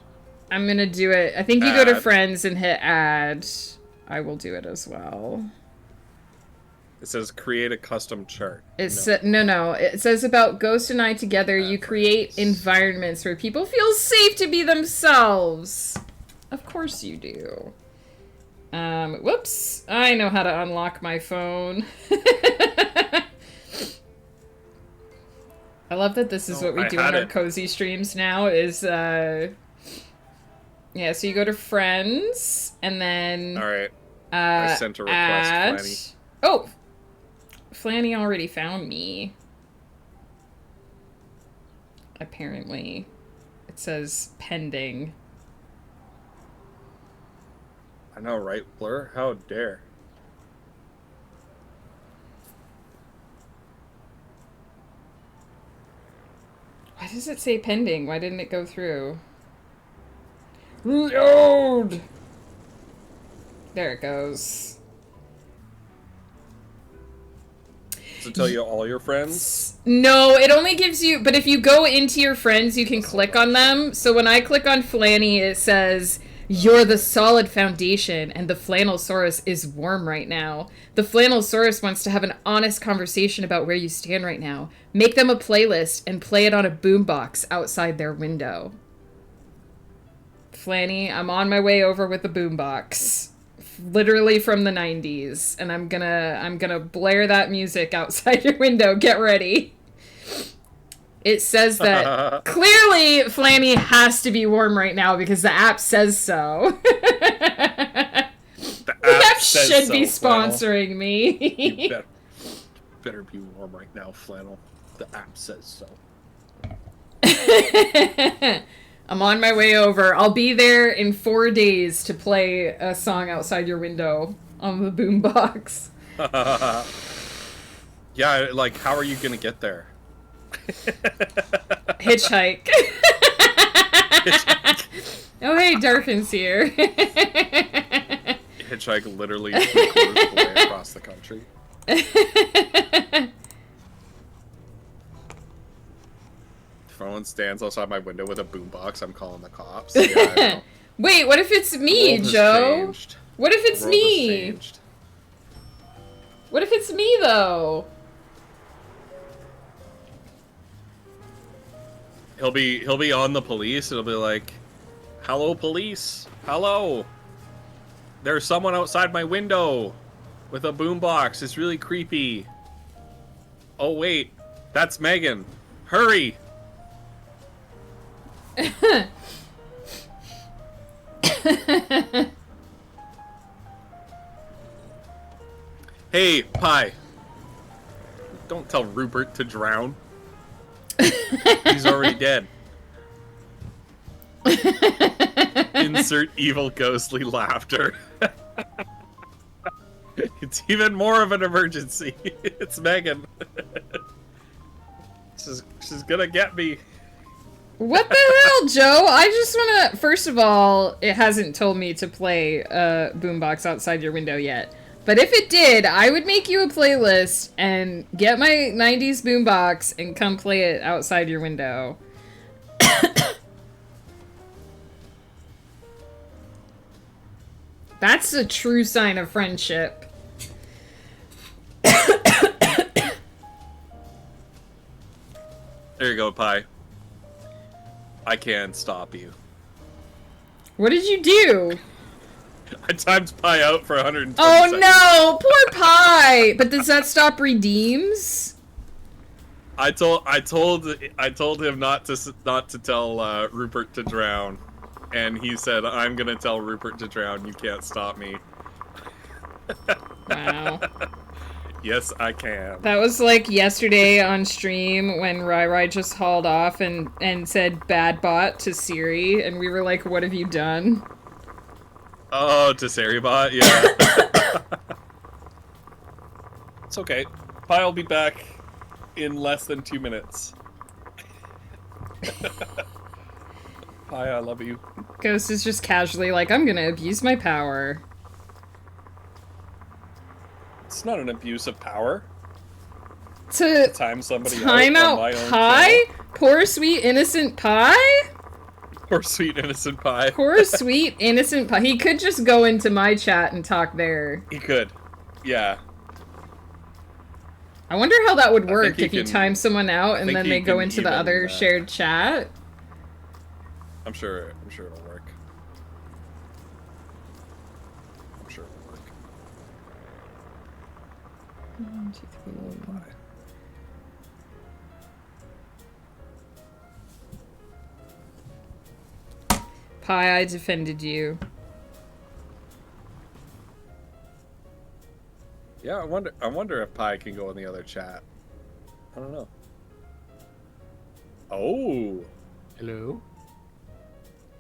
I'm gonna do it. I think you go to Add. friends and hit add. I will do it as well. It says create a custom chart. No. It says about Ghost and I together. You create friends. environments where people feel safe to be themselves. Of course you do. Whoops. I know how to unlock my phone. I love that this is what we do on our cozy streams now is, yeah, so you go to friends, and then... Alright. I sent a request, add... Flanny. Oh! Flanny already found me. Apparently. It says pending. I know, right, Blur? How dare. Why does it say pending? Why didn't it go through? Load! There it goes. Does it tell you all your friends? No, it only gives you... But if you go into your friends, you can click on them. So when I click on Flanny, it says... You're the solid foundation, and the Flannelsaurus is warm right now. The Flannelsaurus wants to have an honest conversation about where you stand right now. Make them a playlist and play it on a boombox outside their window. Flanny, I'm on my way over with the boombox. Literally from the 90s. And I'm gonna blare that music outside your window. Get ready. It says that clearly Flanny has to be warm right now because the app says so. The app should be sponsoring me. You better be warm right now, Flannel. The app says so. I'm on my way over. I'll be there in 4 days to play a song outside your window on the boombox. Yeah, like, how are you gonna get there? Hitchhike. Oh, hey, Darfin's here. Hitchhike literally 3/4 of the way across the country. If someone stands outside my window with a boombox, I'm calling the cops. Yeah, I know. Wait, what if it's me, Joe? Changed. What if it's The world has me? changed. What if it's me, though? He'll be on the police. It'll be like, "Hello, police. Hello. There's someone outside my window with a boombox. It's really creepy. Oh wait, that's Megan. Hurry." Hey, Pie. Don't tell Rupert to drown. He's already dead. Insert evil ghostly laughter. It's even more of an emergency. It's Megan. She's gonna get me. What the hell, Joe? I just wanna... First of all, it hasn't told me to play a boombox outside your window yet. But if it did, I would make you a playlist and get my 90s boombox and come play it outside your window. That's a true sign of friendship. There you go, Pie. I can't stop you. What did you do? I timed Pie out for 120 Oh seconds. no, poor Pie. But does that stop redeems? I told him not to tell Rupert to drown, and he said, "I'm gonna tell Rupert to drown. You can't stop me." Wow. Yes, I can. That was like yesterday on stream when Rai just hauled off and said "bad bot" to Siri, and we were like, "What have you done?" Oh, to Saribot, yeah. It's okay. Pie will be back in less than 2 minutes. Pie, I love you. Ghost is just casually like, "I'm gonna abuse my power." It's not an abuse of power. To Time somebody time out on my out own Pie? channel. Poor sweet innocent Pie? Poor sweet innocent Pie. Poor sweet innocent Pie. He could just go into my chat and talk there. He could. Yeah. I wonder how that would I work think he if you can- time someone out and think then he they go can into the even, other shared chat. I'm sure it'll work. I'm sure it'll work. 1, 2, 3. Pie. Pie, I defended you. Yeah, I wonder if Pie can go in the other chat. I don't know. Oh. Hello.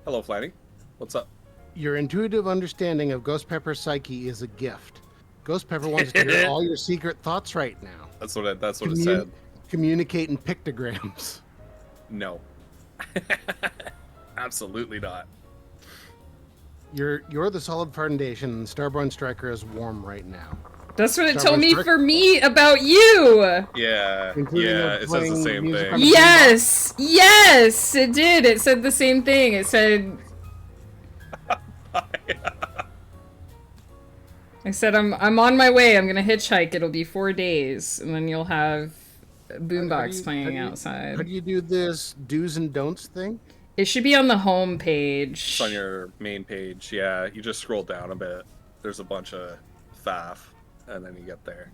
Hello, Flanny. What's up? Your intuitive understanding of Gh0stpeppr psyche is a gift. Gh0stpeppr wants to hear all your secret thoughts right now. That's what it said. Communicate in pictograms. No. Absolutely not. You're the solid foundation, and Starborn Striker is warm right now. That's what it Star told Wars me Rick? for me about you! Yeah, Including yeah, the it says the playing same music thing. on the- Yes! Yes! It did! It said the same thing. It said... I said, I'm on my way. I'm gonna hitchhike. It'll be 4 days. And then you'll have boombox playing outside. How do you do this do's and don'ts thing? It should be on the home page. It's on your main page, yeah. You just scroll down a bit. There's a bunch of faff, and then you get there.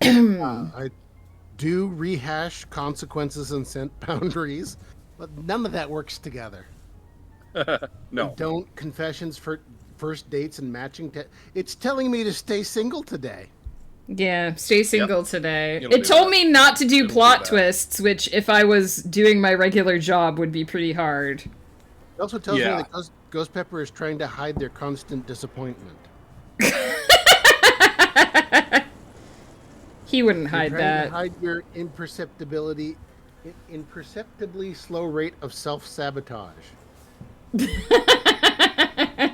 I do rehash consequences and scent boundaries, but none of that works together. No. Don't confessions for first dates and matching. It's telling me to stay single today. Yeah, stay single today. It'll It do told that. me not to do It'll do plot that. twists, which if I was doing my regular job would be pretty hard. It also tells Yeah. me that Gh0stpeppr is trying to hide their constant disappointment. He wouldn't They're hide trying that. to hide your imperceptibly slow rate of self-sabotage.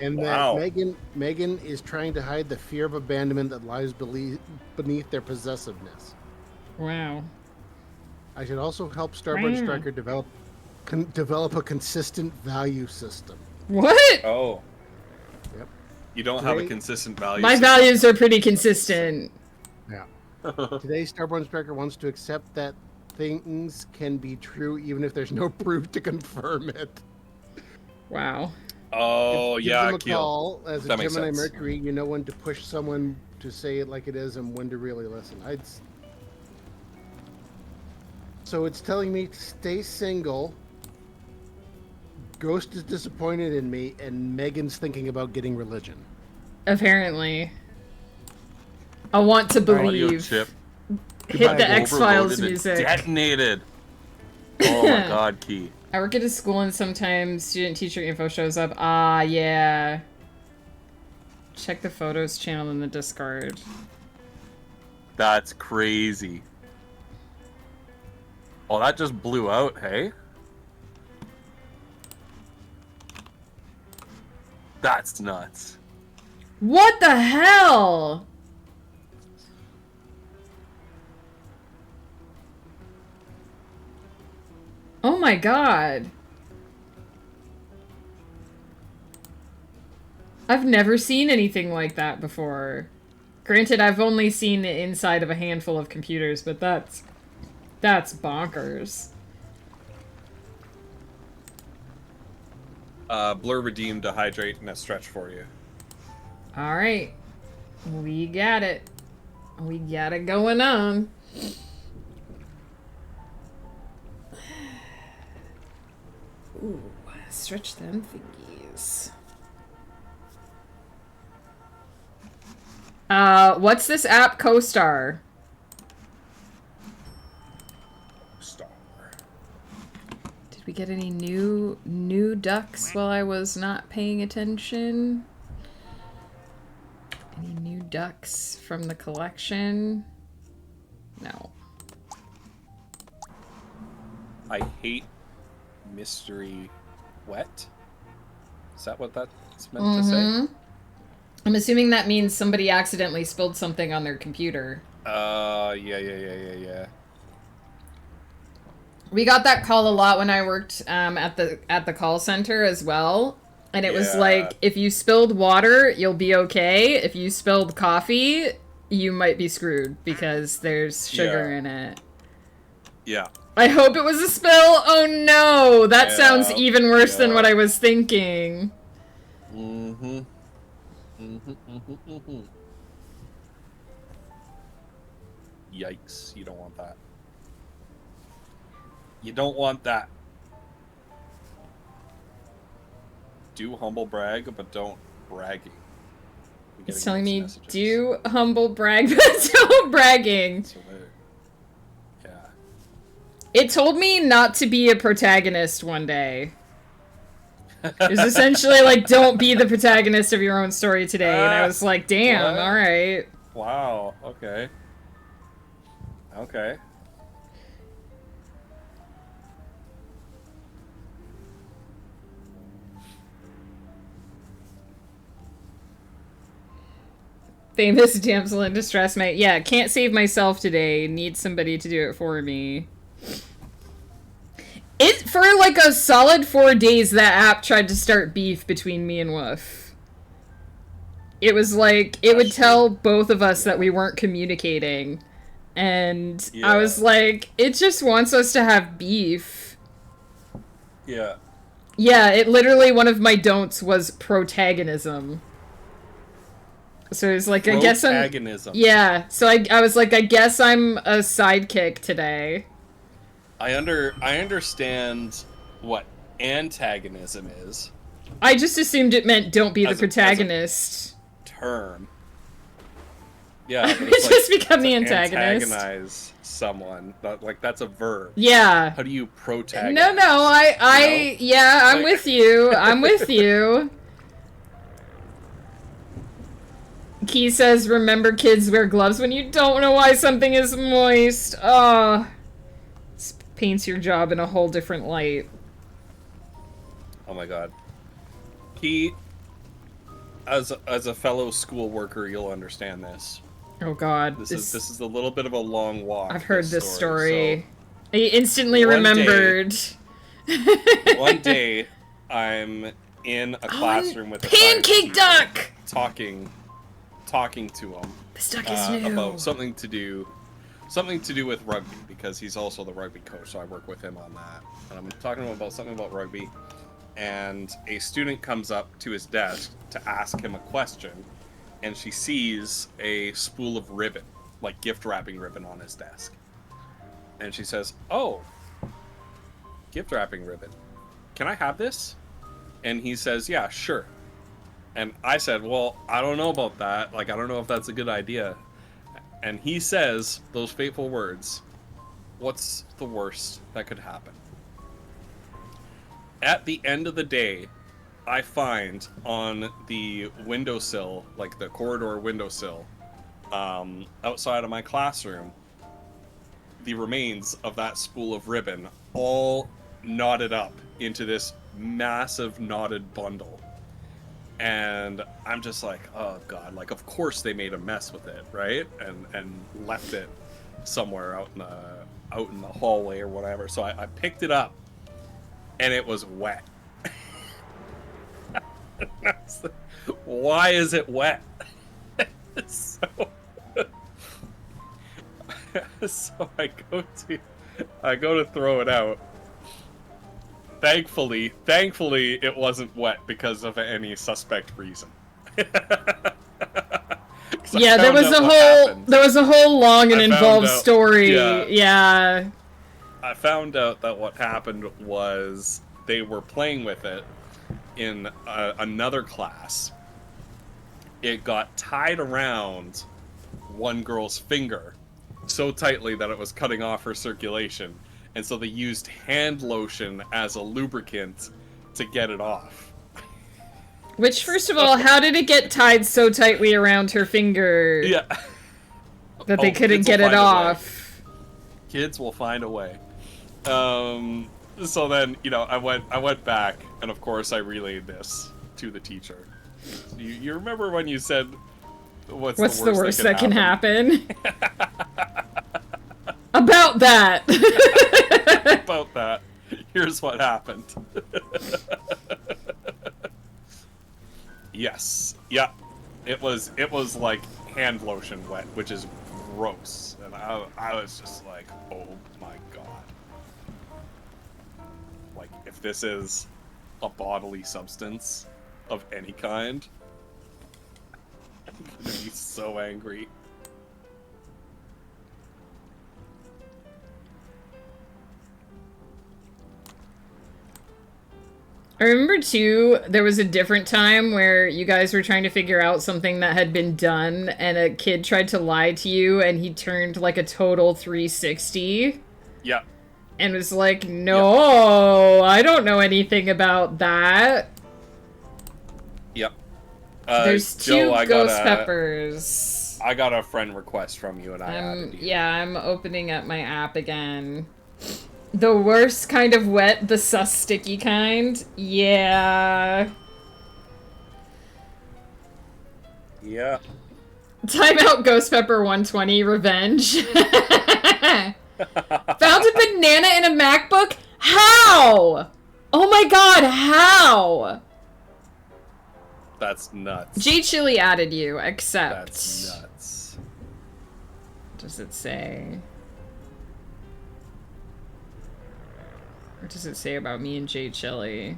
And Wow. that Megan is trying to hide the fear of abandonment that lies beneath their possessiveness. Wow. I should also help Starborn Wow. Striker develop a consistent value system. What? Oh. Yep. You don't have a Today- consistent value. My system. values are pretty consistent. Yeah. Today, Starborn Striker wants to accept that things can be true even if there's no proof to confirm it. Wow. Oh, Give yeah, them a Keel. call. As a That makes Gemini sense. Mercury, you know when to push someone to say it like it is and when to really listen. So it's telling me to stay single. Ghost is disappointed in me, and Megan's thinking about getting religion. Apparently. I want to Audio believe. chip. Hit the X-Files Overloaded and music. Detonated. Oh my god, Key. I work at a school and sometimes student-teacher info shows up. Ah, yeah. Check the photos channel in the Discord. That's crazy. Oh, that just blew out, hey? That's nuts. What the hell? Oh my god. I've never seen anything like that before. Granted, I've only seen the inside of a handful of computers, but that's bonkers. Blur redeemed a hydrate and a stretch for you. Alright. We got it. We got it going on. Ooh, stretch them thingies. What's this app? Gh0star. Star. Did we get any new ducks while I was not paying attention? Any new ducks from the collection? No. I hate mystery wet. Is that what that's meant to say? I'm assuming that means somebody accidentally spilled something on their computer. Yeah. We got that call a lot when I worked at the call center as well. And it was like, if you spilled water, you'll be okay. If you spilled coffee, you might be screwed because there's sugar in it. Yeah. I hope it was a spill. Oh no, that sounds even worse than what I was thinking. Yikes, you don't want that. You don't want that. Do humble brag, but don't bragging. It's telling me, do humble brag, but don't bragging. Yeah. It told me not to be a protagonist one day. It was essentially like, don't be the protagonist of your own story today. And I was like, damn, what? alright. Wow, okay. Okay. Famous damsel in distress, mate. Yeah, can't save myself today. Need somebody to do it for me. For like a solid 4 days, that app tried to start beef between me and Woof. It was like, it would tell both of us that we weren't communicating. And I was like, it just wants us to have beef. Yeah. Yeah, it literally, one of my don'ts was protagonism. So it's like, I guess I'm... Protagonism. Yeah, so I was like, I guess I'm a sidekick today. I understand what antagonism is. I just assumed it meant don't be the protagonist. Term. Yeah, but It's like, just become the antagonist. Antagonize someone. Like, that's a verb. Yeah. How do you protagonize? No, yeah, I'm with you. I'm with you. Key says, remember kids wear gloves when you don't know why something is moist. Oh. This paints your job in a whole different light. Oh my god. Key, as a fellow school worker, you'll understand this. Oh god. This is a little bit of a long walk. I've heard this story. So I instantly remembered. One day, I'm in a classroom with a pancake duck! Talking to him This duck is new. about something to do with rugby, because he's also the rugby coach, so I work with him on that. And I'm talking to him about something about rugby, and a student comes up to his desk to ask him a question, and she sees a spool of ribbon, like gift wrapping ribbon, on his desk. And she says, "Oh, gift wrapping ribbon. Can I have this?" And he says, "Yeah, sure." And I said, "Well, I don't know about that. Like, I don't know if that's a good idea." And he says those fateful words, "What's the worst that could happen?" At the end of the day, I find on the windowsill, like the corridor windowsill, outside of my classroom, the remains of that spool of ribbon, all knotted up into this massive knotted bundle. And I'm just like, oh god, like of course they made a mess with it, right? And left it somewhere out in the hallway or whatever. So I picked it up, and it was wet. Why is it wet? So I go to throw it out. Thankfully, it wasn't wet because of any suspect reason. Yeah, there was a whole long and involved story. Yeah. I found out that what happened was they were playing with it in another class. It got tied around one girl's finger so tightly that it was cutting off her circulation. And so they used hand lotion as a lubricant to get it off. Which, first of all, how did it get tied so tightly around her finger? Yeah. That they couldn't get it off. Kids will find a way. So then, I went back, and of course I relayed this to the teacher. You remember when you said, what's the worst that can happen? About that. About that. Here's what happened. Yes. Yeah. It was like hand lotion wet, which is gross. And I was just like, oh my god. Like, if this is a bodily substance of any kind, I'm gonna be so angry. I remember, too, there was a different time where you guys were trying to figure out something that had been done, and a kid tried to lie to you, and he turned, like, a total 360. Yeah. And was like, no, I don't know anything about that. Yep. There's two Gh0stpepprs. I got a friend request from you, and I added you. Yeah, I'm opening up my app again. The worst kind of wet, the sus sticky kind? Yeah. Yeah. Timeout Gh0stpeppr 120, revenge. Found a banana in a MacBook? How? Oh my god, how? That's nuts. Gh0stpeppr added you, accept. That's nuts. What does it say? What does it say about me and Gh0stpeppr?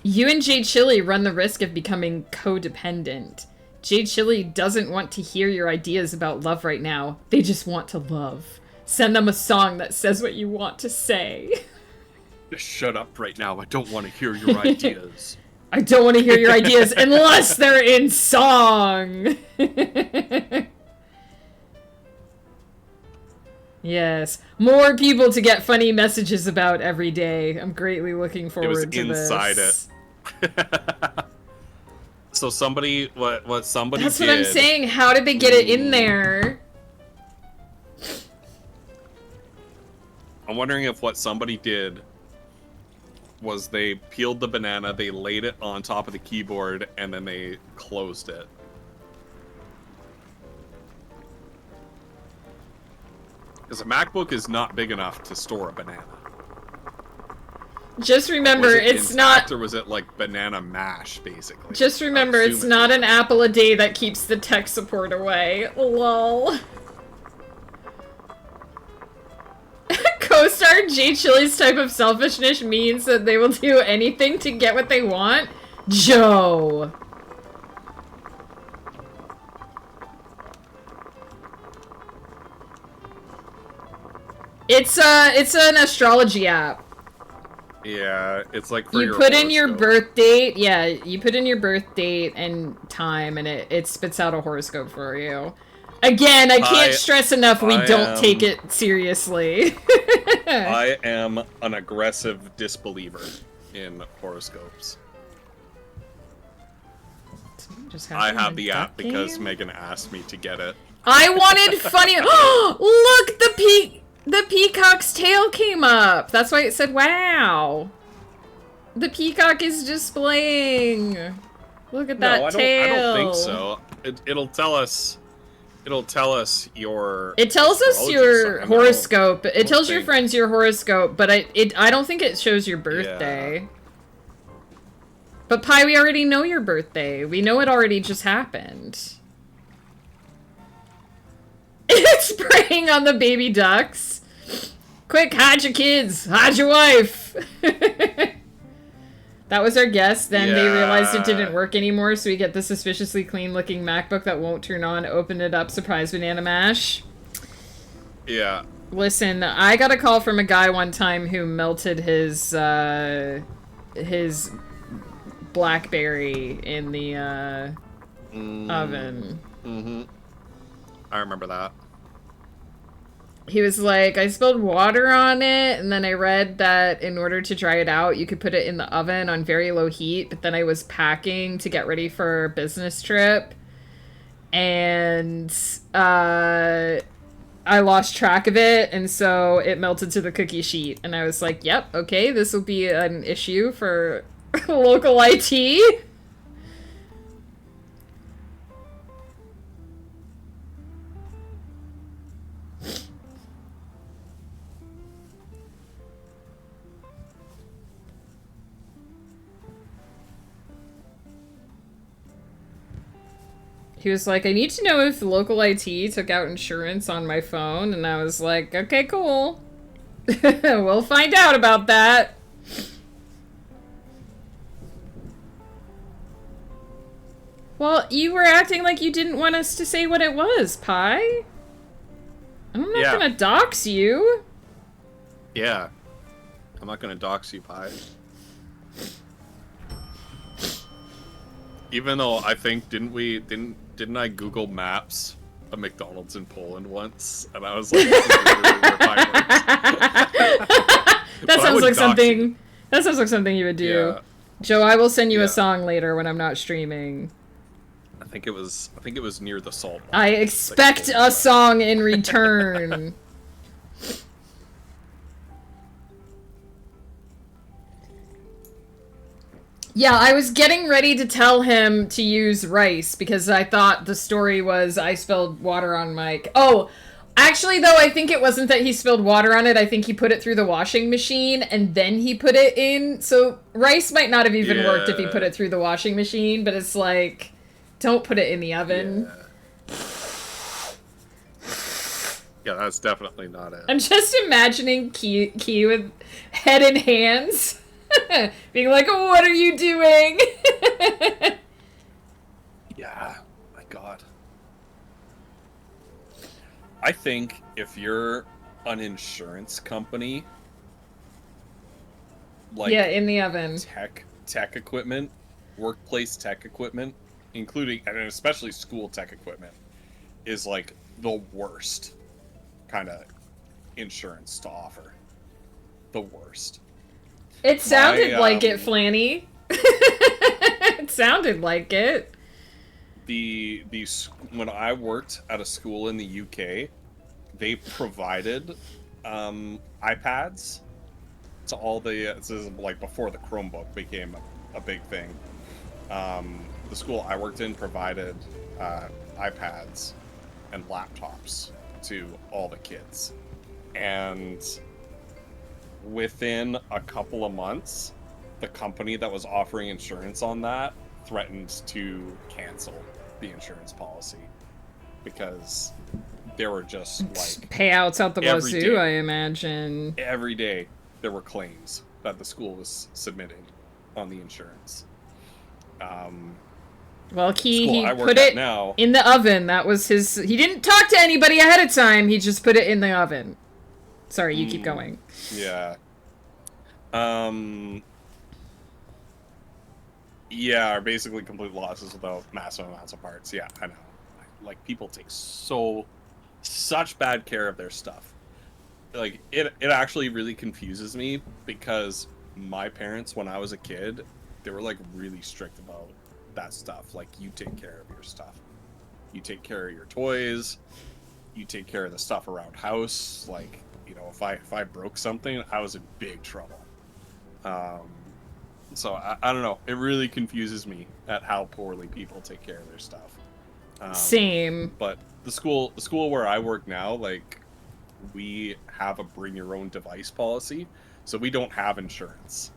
You and Gh0stpeppr run the risk of becoming codependent. Gh0stpeppr doesn't want to hear your ideas about love right now. They just want to love. Send them a song that says what you want to say. Just shut up right now. I don't want to hear your ideas. I don't want to hear your ideas unless they're in song. Yes. More people to get funny messages about every day. I'm greatly looking forward to this. It was inside it. So somebody, what somebody That's did... what I'm saying. How did they get it in there? I'm wondering if what somebody did was they peeled the banana, they laid it on top of the keyboard, and then they closed it. Because a MacBook is not big enough to store a banana. Just remember, it's not... Or was it like banana mash, basically? Just remember, it's not an apple a day that keeps the tech support away. Lol. Co-star Gh0stpepr's type of selfishness means that they will do anything to get what they want? Joe. It's an astrology app. Yeah, it's like for you put in your birth date. Yeah, you put in your birth date and time, and it spits out a horoscope for you. Again, I can't stress enough, we don't take it seriously. I am an aggressive disbeliever in horoscopes. I have the app because Megan asked me to get it. I wanted funny. Look, the peacock's tail came up. That's why it said wow. the peacock is displaying. Look at that No, tail. I don't think so. It'll tell us. It'll tell us your. It tells us astrology your sign. horoscope. It tells your think- friends your horoscope, but I don't think it shows your birthday. Yeah. But Pi, we already know your birthday. We know it already just happened. It's preying on the baby ducks. Quick, hide your kids. Hide your wife. That was our guess. Then they realized it didn't work anymore, so we get the suspiciously clean-looking MacBook that won't turn on. Open it up. Surprise banana mash. Yeah. Listen, I got a call from a guy one time who melted his BlackBerry in the oven. Mm-hmm. I remember that. He was like, I spilled water on it, and then I read that in order to dry it out, you could put it in the oven on very low heat, but then I was packing to get ready for a business trip, and I lost track of it, and so it melted to the cookie sheet, and I was like, yep, okay, this will be an issue for local IT. He was like, I need to know if local IT took out insurance on my phone, and I was like, okay, cool. We'll find out about that. Well, you were acting like you didn't want us to say what it was, Pi. I'm not gonna dox you. Yeah. I'm not gonna dox you, Pi. Even though I think didn't I Google Maps a McDonald's in Poland once, and I was like, this is really where Pi works. That sounds like something. That sounds like something you would do. Yeah. Joe, I will send you a song later when I'm not streaming. I think it was near the salt. I expect a song in return. Yeah, I was getting ready to tell him to use rice because I thought the story was I spilled water on Mike. Oh, actually, though, I think it wasn't that he spilled water on it. I think he put it through the washing machine and then he put it in. So rice might not have even worked if he put it through the washing machine, but it's like, don't put it in the oven. Yeah, that's definitely not it. I'm just imagining Key with head in hands. Being like, oh, what are you doing? Yeah, my God. I think if you're an insurance company, like in the oven, tech equipment, workplace tech equipment, including and especially school tech equipment, is like the worst kind of insurance to offer. The worst. It sounded like it, Flanny. It sounded like it. When I worked at a school in the UK, they provided iPads to all the. This is like before the Chromebook became a big thing. The school I worked in provided iPads and laptops to all the kids, and within a couple of months, the company that was offering insurance on that threatened to cancel the insurance policy because there were just like payouts out the wazoo, I imagine. Every day there were claims that the school was submitting on the insurance. Well, he put it in the oven. That was his. He didn't talk to anybody ahead of time. He just put it in the oven. Sorry, you keep going. Yeah. Yeah, are basically complete losses without massive amounts of parts. Yeah, I know. Like, people take such bad care of their stuff. Like, it actually really confuses me because my parents, when I was a kid, they were, like, really strict about that stuff. Like, you take care of your stuff. You take care of your toys. You take care of the stuff around house. Like, you know, if I broke something, I was in big trouble. So I don't know. It really confuses me at how poorly people take care of their stuff. Same. But the school where I work now, like, we have a bring your own device policy, so we don't have insurance.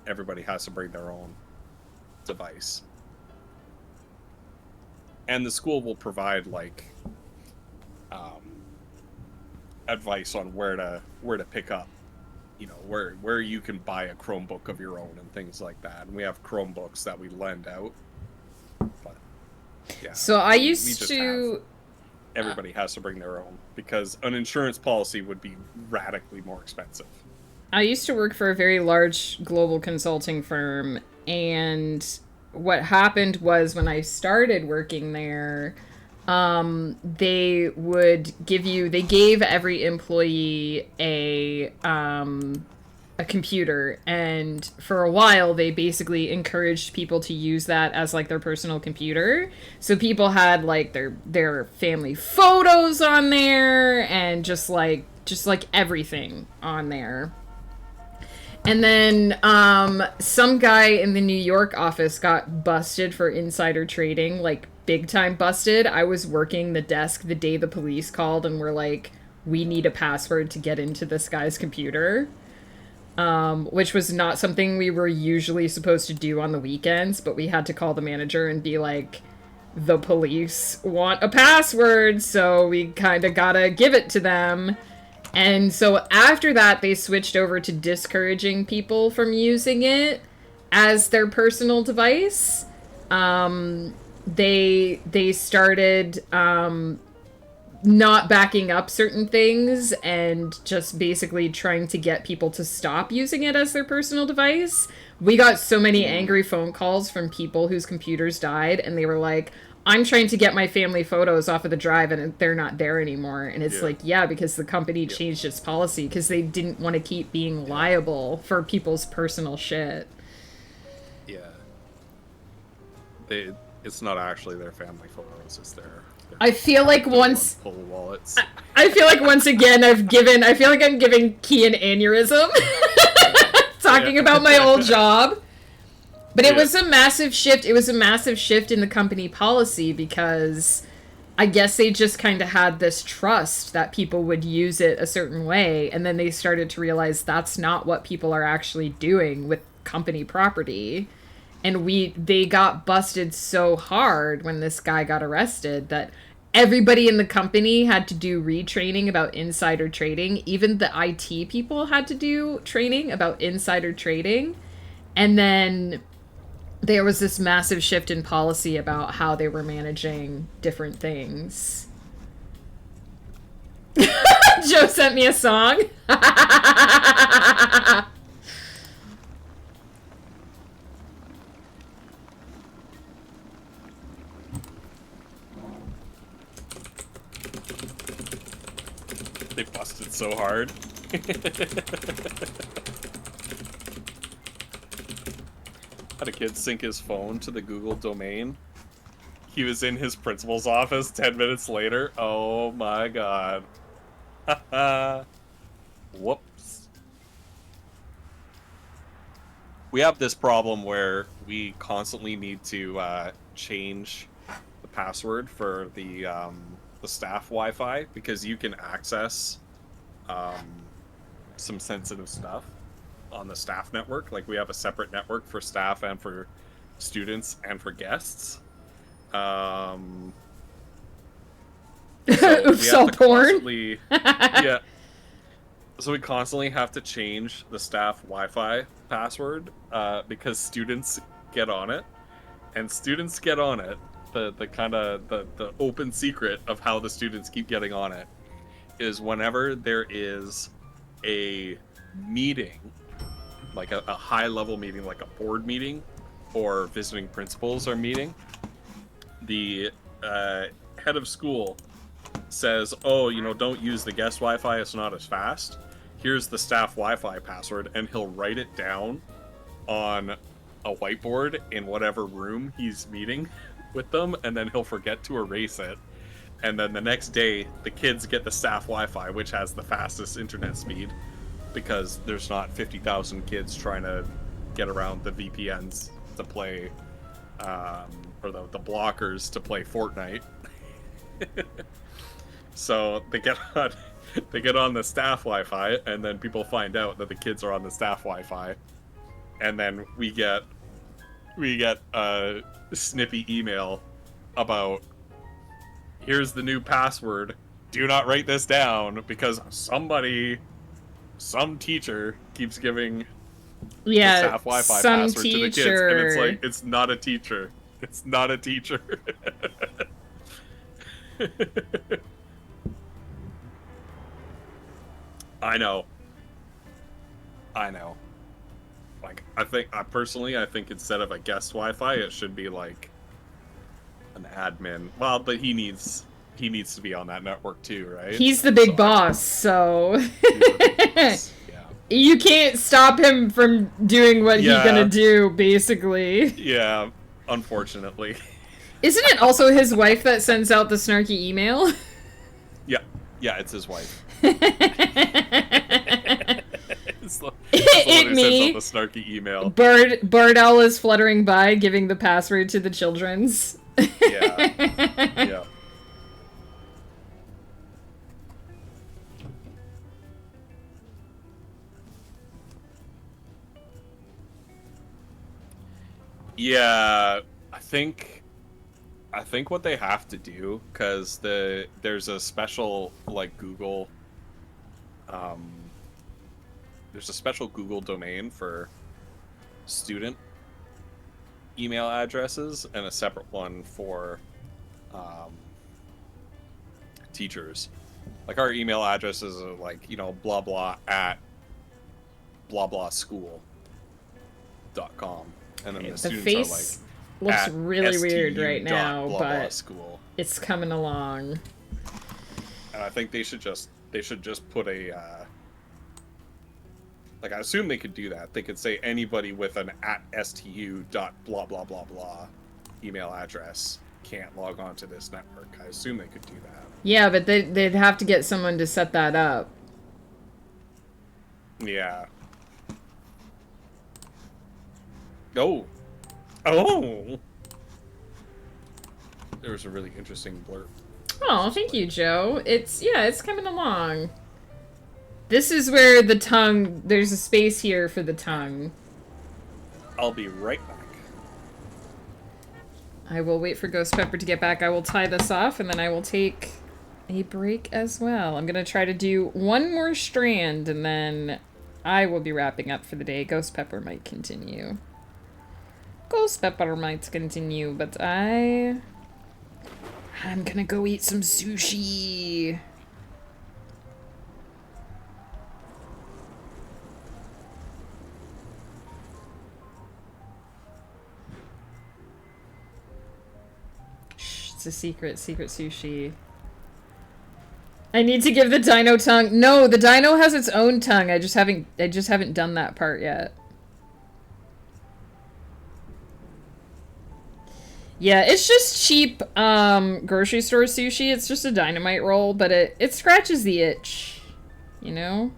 Everybody has to bring their own device, and the school will provide like advice on where to pick up, you know, where you can buy a Chromebook of your own and things like that. And we have Chromebooks that we lend out. But yeah. So I we used just to. Everybody has to bring their own because an insurance policy would be radically more expensive. I used to work for a very large global consulting firm, and what happened was when I started working there, they gave every employee a computer, and for a while they basically encouraged people to use that as like their personal computer. So people had like their family photos on there and just like everything on there. And then some guy in the New York office got busted for insider trading, like big time busted. I was working the desk the day the police called and were like, we need a password to get into this guy's computer. Which was not something we were usually supposed to do on the weekends, but we had to call the manager and be like, the police want a password, so we kind of gotta give it to them. And so after that, they switched over to discouraging people from using it as their personal device. They started not backing up certain things and just basically trying to get people to stop using it as their personal device. We got so many angry phone calls from people whose computers died, and they were like, I'm trying to get my family photos off of the drive and they're not there anymore. And it's like, yeah, because the company changed its policy because they didn't want to keep being liable for people's personal shit. Yeah. It's not actually their family photos, it's their I feel like once full wallets. I feel like once again I feel like I'm giving Key an aneurysm talking about my old job. But it was a massive shift. It was a massive shift in the company policy because I guess they just kind of had this trust that people would use it a certain way, and then they started to realize that's not what people are actually doing with company property. And they got busted so hard when this guy got arrested that everybody in the company had to do retraining about insider trading. Even the IT people had to do training about insider trading. And then there was this massive shift in policy about how they were managing different things. Joe sent me a song. They busted so hard. Had a kid sync his phone to the Google domain. He was in his principal's office 10 minutes later. Oh my god. Whoops. We have this problem where we constantly need to change the password for the staff Wi-Fi because you can access some sensitive stuff on the staff network. Like, we have a separate network for staff and for students and for guests. So Oops, all porn. Yeah. So we constantly have to change the staff Wi-Fi password because students get on it, and students get on it. The kind of the open secret of how the students keep getting on it is whenever there is a meeting, like a high-level meeting, like a board meeting, or visiting principals are meeting, the head of school says, oh, you know, don't use the guest Wi-Fi, it's not as fast. Here's the staff Wi-Fi password, and he'll write it down on a whiteboard in whatever room he's meeting with them, and then he'll forget to erase it. And then the next day, the kids get the staff Wi-Fi, which has the fastest internet speed, because there's not 50,000 kids trying to get around the VPNs to play, or the blockers to play Fortnite. So they get on the staff Wi-Fi, and then people find out that the kids are on the staff Wi-Fi, and then we get a snippy email about, here's the new password. Do not write this down because some teacher keeps giving the staff Wi-Fi password to the kids, and it's like, it's not a teacher. It's not a teacher. I know. Like, I think instead of a guest Wi-Fi, it should be like an admin. Well, but he needs to be on that network too, right? He's the big boss, so Yeah. You can't stop him from doing what he's gonna do, basically. Yeah, unfortunately. Isn't it also his wife that sends out the snarky email? Yeah, it's his wife. It's the It one who me. sends out the snarky email. Bird Owl is fluttering by, giving the password to the children's. Yeah. Yeah, I think what they have to do, because there's a special like Google, there's a special Google domain for student email addresses and a separate one for teachers. Like, our email addresses are like, blah blah at blah blah school.com, and then the The students face are like looks really weird right stu. now, Blah, blah, but school. it's coming along. And I think they should just put a like, I assume they could do that. They could say anybody with an @stu dot blah blah blah blah email address can't log on to this network. I assume they could do that. Yeah, but they'd have to get someone to set that up. Yeah. Oh. There was a really interesting blurb. Oh, thank you, Joe. It's coming along. This is where the tongue, there's a space here for the tongue. I'll be right back. I will wait for Gh0stpeppr to get back. I will tie this off, and then I will take a break as well. I'm going to try to do one more strand, and then I will be wrapping up for the day. Gh0stpeppr might continue. Gh0stpeppr might continue, but I'm going to go eat some sushi. It's a secret sushi. I need to give the dino tongue. No, the dino has its own tongue. I just haven't done that part yet. Yeah, it's just cheap grocery store sushi. It's just a dynamite roll, but it scratches the itch, you know?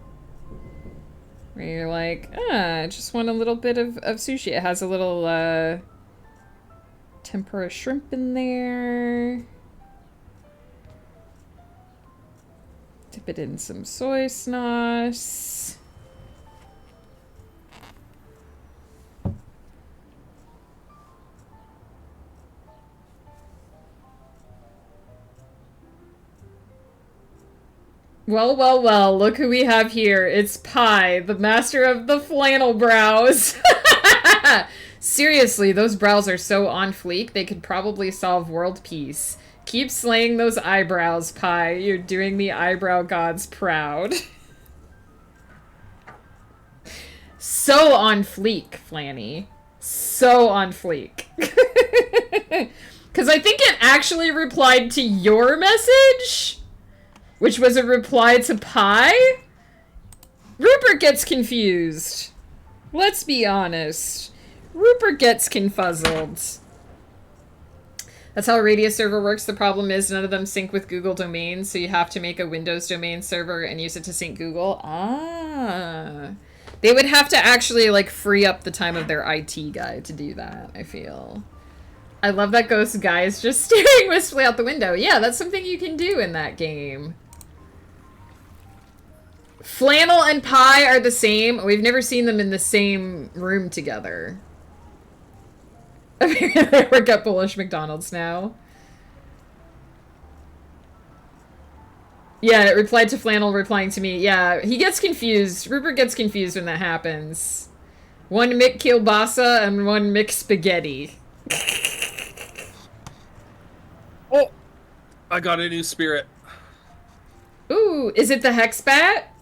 Where you're like, I just want a little bit of sushi. It has a little tempura shrimp in there. Dip it in some soy sauce. Well, look who we have here. It's Pi, the master of the flannel brows. Seriously, those brows are so on fleek, they could probably solve world peace. Keep slaying those eyebrows, Pi. You're doing the eyebrow gods proud. So on fleek, Flanny. So on fleek. Because I think it actually replied to your message, which was a reply to Pi. Rupert gets confused. Let's be honest. Rupert gets confuzzled. That's how a Radius server works. The problem is none of them sync with Google domains, so you have to make a Windows domain server and use it to sync Google. Ah. They would have to actually, like, free up the time of their IT guy to do that, I feel. I love that Ghost guy is just staring wistfully out the window. Yeah, that's something you can do in that game. Flannel and Pie are the same. We've never seen them in the same room together. They work at Polish McDonald's now. Yeah, it replied to Flannel replying to me. Yeah, he gets confused. Rupert gets confused when that happens. One Mick Kielbasa and one Mick Spaghetti. Oh! I got a new spirit. Ooh, is it the Hex Bat?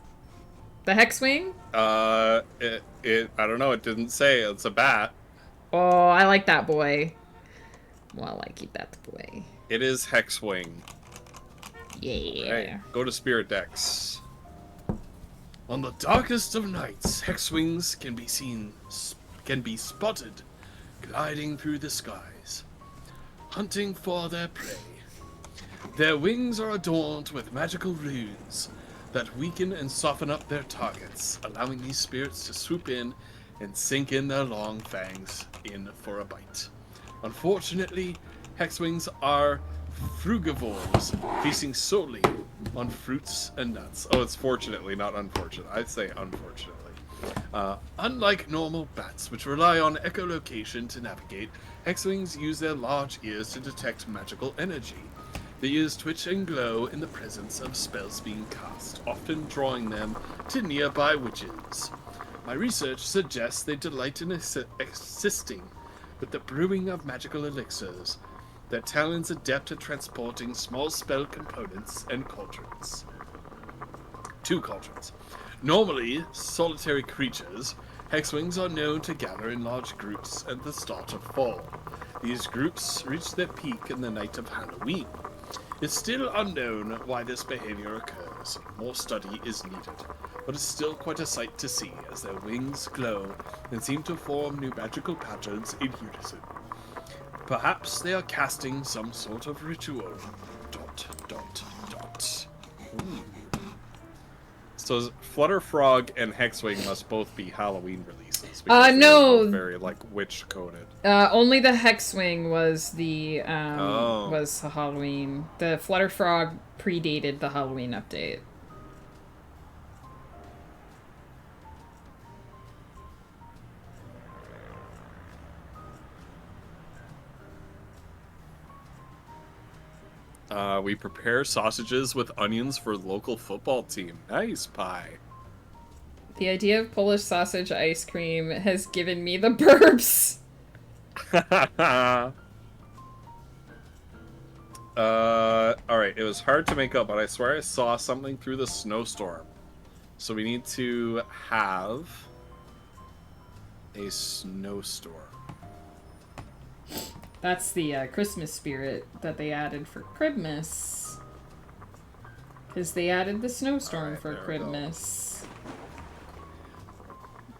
The Hex Wing? I don't know, it didn't say. It's a bat. Oh, I like that boy. Well, I keep that boy. It is Hexwing. Yeah. Right, go to Spirit Decks. On the darkest of nights, Hexwings can be spotted gliding through the skies, hunting for their prey. Their wings are adorned with magical runes that weaken and soften up their targets, allowing these spirits to swoop in and sink in their long fangs in for a bite. Unfortunately, Hexwings are frugivores, feasting solely on fruits and nuts. Oh, it's fortunately, not unfortunate. I'd say unfortunately. Unlike normal bats, which rely on echolocation to navigate, Hexwings use their large ears to detect magical energy. The ears twitch and glow in the presence of spells being cast, often drawing them to nearby witches. My research suggests they delight in assisting with the brewing of magical elixirs. Their talents adept at transporting small spell components and cauldrons. 2 cauldrons. Normally solitary creatures, Hexwings are known to gather in large groups at the start of fall. These groups reach their peak in the night of Halloween. It's still unknown why this behavior occurs. More study is needed, but it's still quite a sight to see as their wings glow and seem to form new magical patterns in unison. Perhaps they are casting some sort of ritual. ... So Flutter Frog and Hexwing must both be Halloween releases. Because no. they're very like witch coded. Only the Hexwing was the Oh. was Halloween. The Flutter Frog predated the Halloween update. We prepare sausages with onions for local football team. Nice, Pie. The idea of Polish sausage ice cream has given me the burps. Alright, it was hard to make up, but I swear I saw something through the snowstorm. So we need to have a snowstorm. That's the Christmas spirit that they added for Christmas. Because they added the snowstorm for Christmas.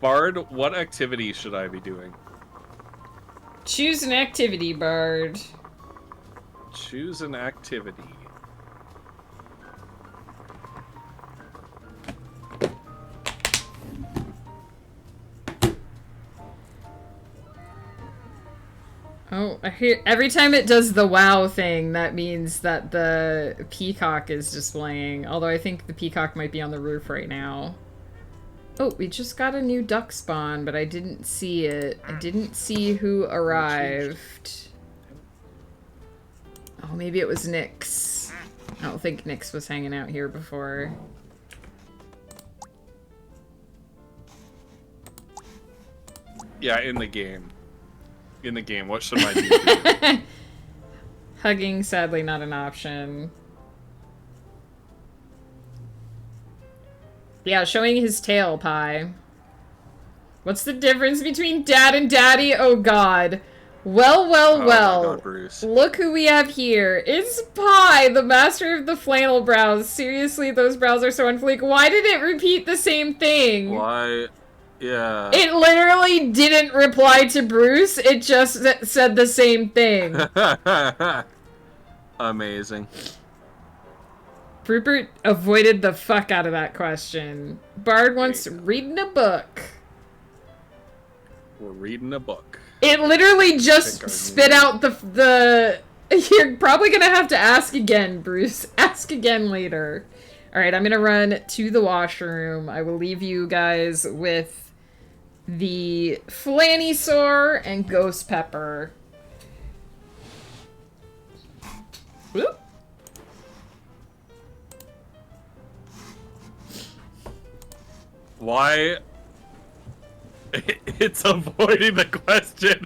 Bard, what activity should I be doing? Choose an activity, Bard. Choose an activity. Oh, I hear every time it does the wow thing, that means that the peacock is displaying. Although I think the peacock might be on the roof right now. Oh, we just got a new duck spawn, but I didn't see it. I didn't see who arrived. Oh, maybe it was Nyx. I don't think Nyx was hanging out here before. Yeah, in the game. In the game, what should I do? Hugging, sadly, not an option. Yeah, showing his tail, Pie. What's the difference between dad and daddy? Oh, God. Well, well, Oh well. my God, Bruce. Look who we have here. It's Pie, the master of the flannel brows. Seriously, those brows are so on fleek. Why did it repeat the same thing? Why? Yeah. It literally didn't reply to Bruce. It just said the same thing. Amazing. Rupert avoided the fuck out of that question. Bard wants reading a book. We're reading a book. It literally just spit out the... You're probably gonna have to ask again, Bruce. Ask again later. Alright, I'm gonna run to the washroom. I will leave you guys with the Flannelsaurus and Gh0stpeppr. Whoop. Why? It's avoiding the question.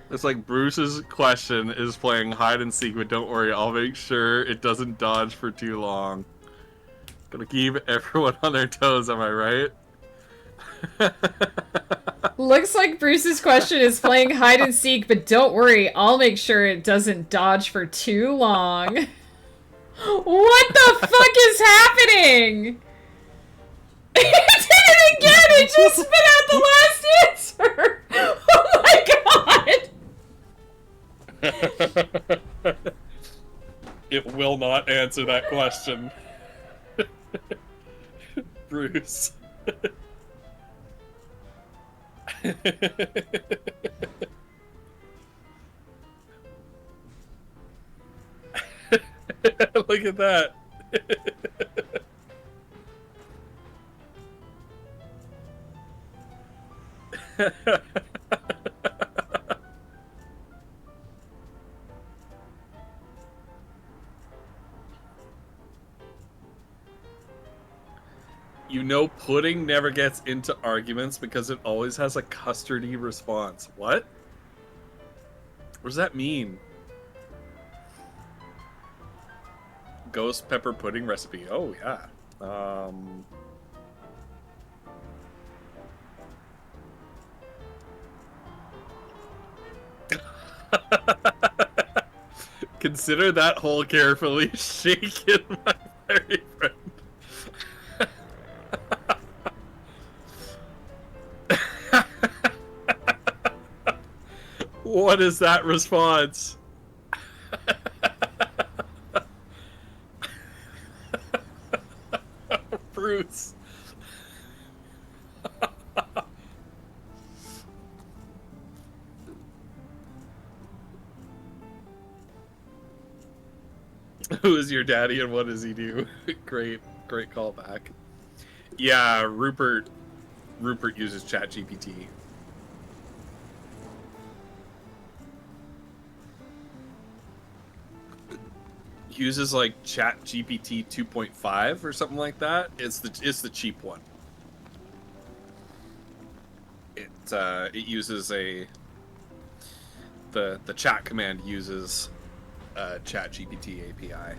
It's like Bruce's question is playing hide and seek, but don't worry, I'll make sure it doesn't dodge for too long. Gonna keep everyone on their toes, am I right? Looks like Bruce's question is playing hide and seek, but don't worry, I'll make sure it doesn't dodge for too long. What the fuck is happening? It did it again! It just spit out the last answer! Oh my god! It will not answer that question. Bruce. Look at that. You know, pudding never gets into arguments because it always has a custardy response. What? What does that mean? Gh0stpeppr pudding recipe. Oh, yeah. Consider that hole carefully shaken, my very friend. What is that response? Bruce. Who is your daddy and what does he do? Great callback. Yeah, Rupert uses ChatGPT. Uses like ChatGPT 2.5 or something like that. It's the cheap one. It uses the chat command uses ChatGPT API.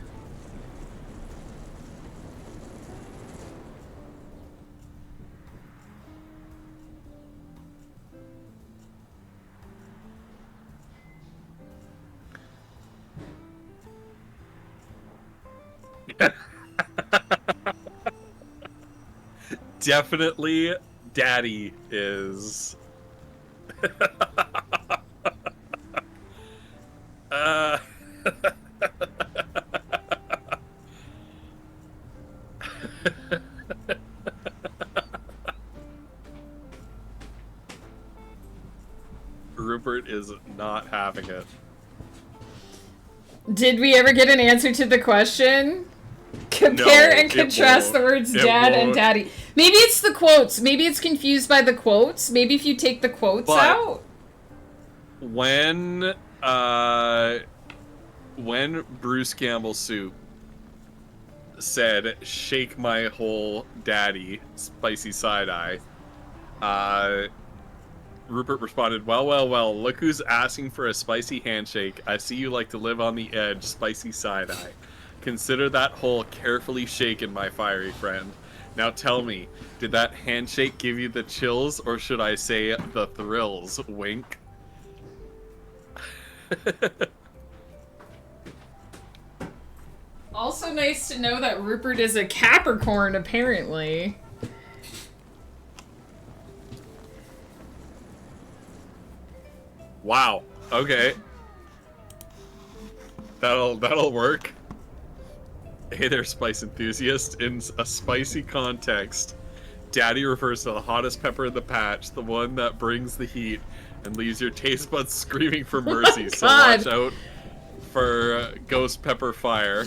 Definitely daddy is Rupert is not having it. Did we ever get an answer to the question? Compare and contrast the words dad and daddy. Maybe it's the quotes. Maybe it's confused by the quotes. Maybe if you take the quotes out. When Bruce Campbell Soup said, "Shake my whole daddy," spicy side-eye, Rupert responded, well, look who's asking for a spicy handshake. I see you like to live on the edge, spicy side-eye. Consider that hole carefully shaken, my fiery friend. Now tell me, did that handshake give you the chills, or should I say the thrills? Wink. Also nice to know that Rupert is a Capricorn, apparently. Wow. Okay. That'll work. Hey there, spice enthusiast. In a spicy context, Daddy refers to the hottest pepper in the patch, the one that brings the heat and leaves your taste buds screaming for mercy. So watch out for Ghost Pepper Fire,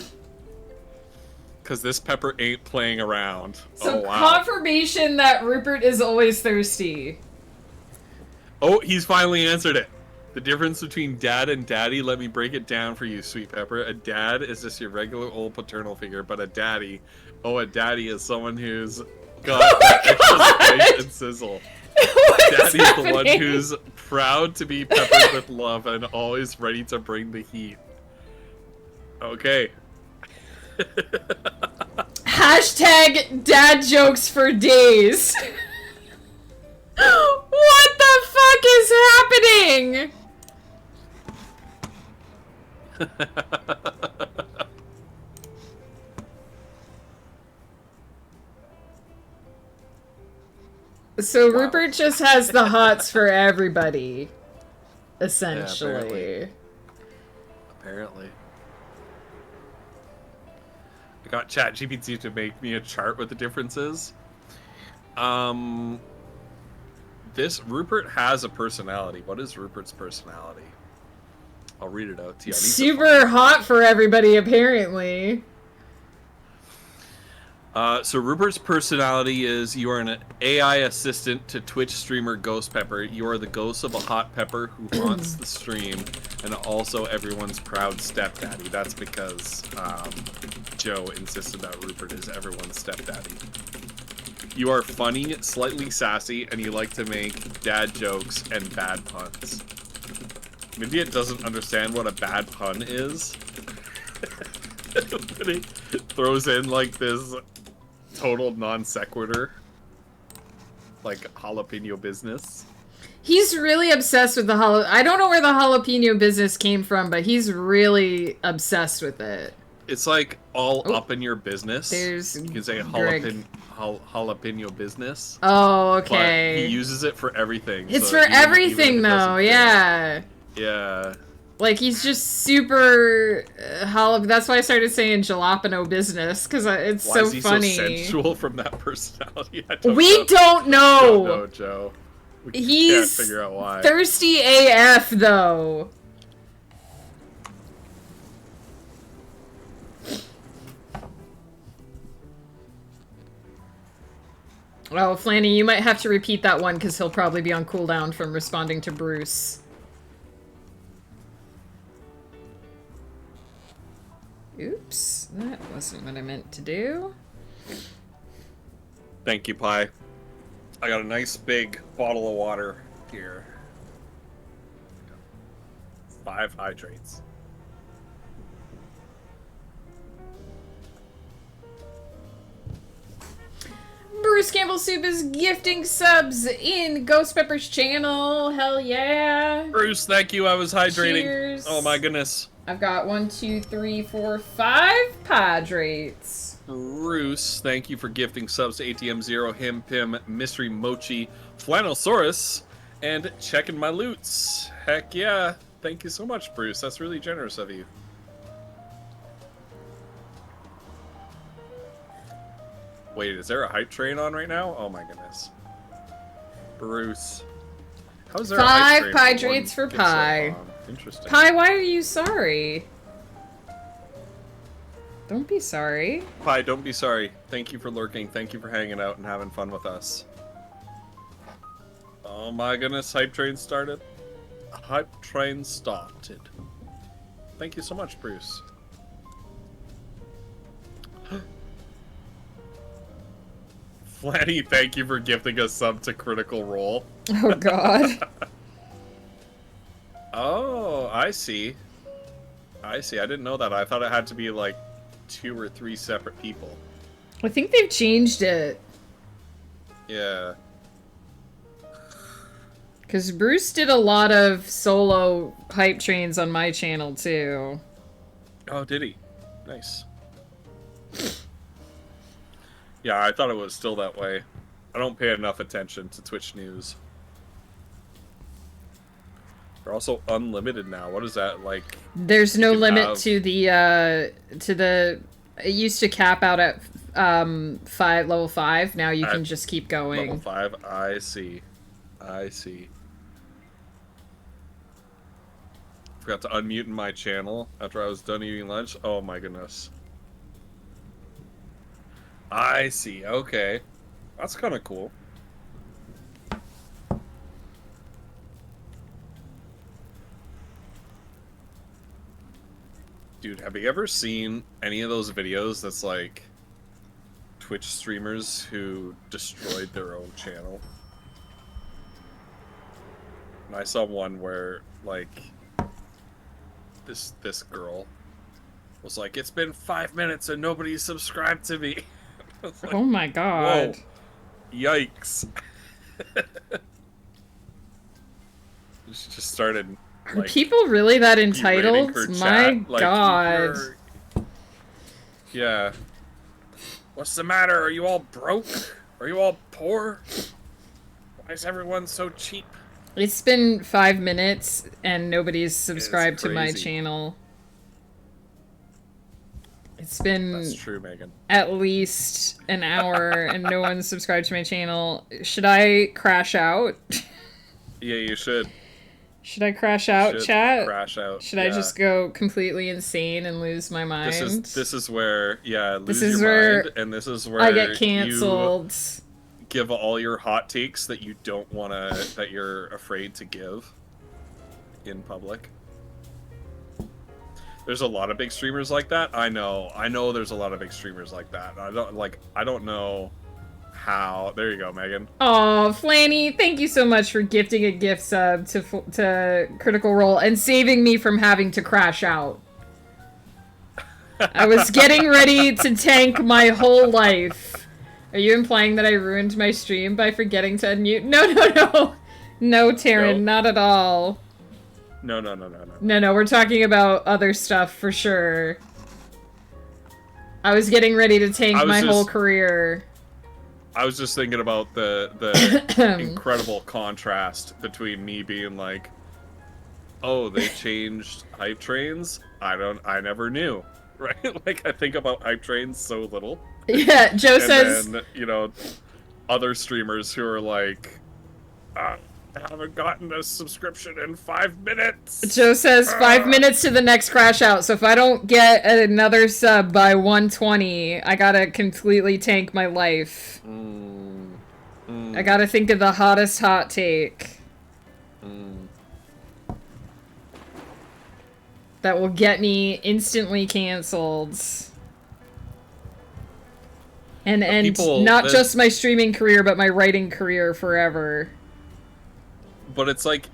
because this pepper ain't playing around. So oh, wow. confirmation that Rupert is always thirsty. Oh, he's finally answered it. The difference between dad and daddy, let me break it down for you, Sweet Pepper. A dad is just your regular old paternal figure, but a daddy is someone who's got that extra spice and sizzle. Daddy is the one who's proud to be peppered with love and always ready to bring the heat. Okay. Hashtag dad jokes for days. What the fuck is happening? So Rupert just has the hots for everybody, essentially. Yeah, apparently. I got ChatGPT to make me a chart with the differences. This Rupert has a personality. What is Rupert's personality? I'll read it out to you. Super hot for everybody, apparently. So Rupert's personality is you are an AI assistant to Twitch streamer Gh0stpeppr. You are the ghost of a hot pepper who haunts the stream and also everyone's proud stepdaddy. That's because Joe insisted that Rupert is everyone's stepdaddy. You are funny, slightly sassy, and you like to make dad jokes and bad puns. Maybe it doesn't understand what a bad pun is. But it throws in like this total non sequitur, like jalapeno business. He's really obsessed with the I don't know where the jalapeno business came from, but he's really obsessed with it. It's like all up in your business. There's you can say jalapeno business. Oh, okay. But he uses it for everything. It's so for everything, though. Yeah. Yeah. Like, he's just super that's why I started saying jalapeno business, because it's so funny. Why is he so sensual from that personality? We don't know. Don't know, Joe. We can't figure out why. Thirsty AF, though. Oh, Flanny, you might have to repeat that one, because he'll probably be on cooldown from responding to Bruce. Oops, that wasn't what I meant to do. Thank you, Pi. I got a nice big bottle of water here. 5 hydrates. Bruce Campbell Soup is gifting subs in Gh0stpeppr's channel. Hell yeah. Bruce, thank you. I was hydrating. Cheers. Oh my goodness. I've got 1, 2, 3, 4, 5 hydrates. Bruce, thank you for gifting subs to ATM0, Him, Pim, Mystery Mochi, Flannelsaurus, and checking my loots. Heck yeah. Thank you so much, Bruce. That's really generous of you. Wait, is there a hype train on right now? Oh my goodness. Bruce. How is there 5 a hype train hydrates for Pi. Interesting. Pi, why are you sorry? Don't be sorry. Pi, don't be sorry. Thank you for lurking. Thank you for hanging out and having fun with us. Oh my goodness, hype train started. Hype train started. Thank you so much, Bruce. Flanny, thank you for gifting a sub to Critical Role. Oh god. Oh, I see. I see. I didn't know that. I thought it had to be like 2 or 3 separate people. I think they've changed it. Yeah. Because Bruce did a lot of solo hype trains on my channel, too. Oh, did he? Nice. Yeah, I thought it was still that way. I don't pay enough attention to Twitch news. They're also unlimited now. What is that like? There's no You can limit have- to the. It used to cap out at level 5. Now you can just keep going. Level 5. I see. I see. Forgot to unmute my channel after I was done eating lunch. Oh my goodness. I see. Okay. That's kind of cool. Dude, have you ever seen any of those videos that's like Twitch streamers who destroyed their own channel? And I saw one where like this girl was like, "It's been 5 minutes and nobody's subscribed to me." I was like, Oh my god. whoa, yikes. She just started Are like, people really that berating entitled? her My chat, like, god. yeah. What's the matter? Are you all broke? Are you all poor? Why is everyone so cheap? It's been 5 minutes and nobody's subscribed to my crazy. channel. It's been That's true, Megan. at least an hour and no one's subscribed to my channel. Should I crash out? Yeah, you should. Should I crash out, Should chat? crash out. Should I just go completely insane and lose my mind? This is where lose is your where mind, and this is where I get canceled. You give all your hot takes that you don't wanna, that you're afraid to give in public. There's a lot of big streamers like that. I know there's a lot of big streamers like that. I don't know how. There you go, Megan. Oh, Flanny, thank you so much for gifting a gift sub to Critical Role and saving me from having to crash out. I was getting ready to tank my whole life. Are you implying that I ruined my stream by forgetting to unmute? No. No, Taryn, Nope. not at all. No. No, we're talking about other stuff for sure. I was getting ready to tank my whole career. I was just thinking about the incredible contrast between me being like, "Oh, they changed hype trains? I never knew." Right? Like, I think about hype trains so little. Yeah, Joe says... And then, other streamers who are like, I haven't gotten a subscription in 5 minutes! Joe says 5 minutes to the next crash out, so if I don't get another sub by 120, I gotta completely tank my life. I gotta think of the hottest hot take. That will get me instantly cancelled. And not just my streaming career, but my writing career forever. But it's like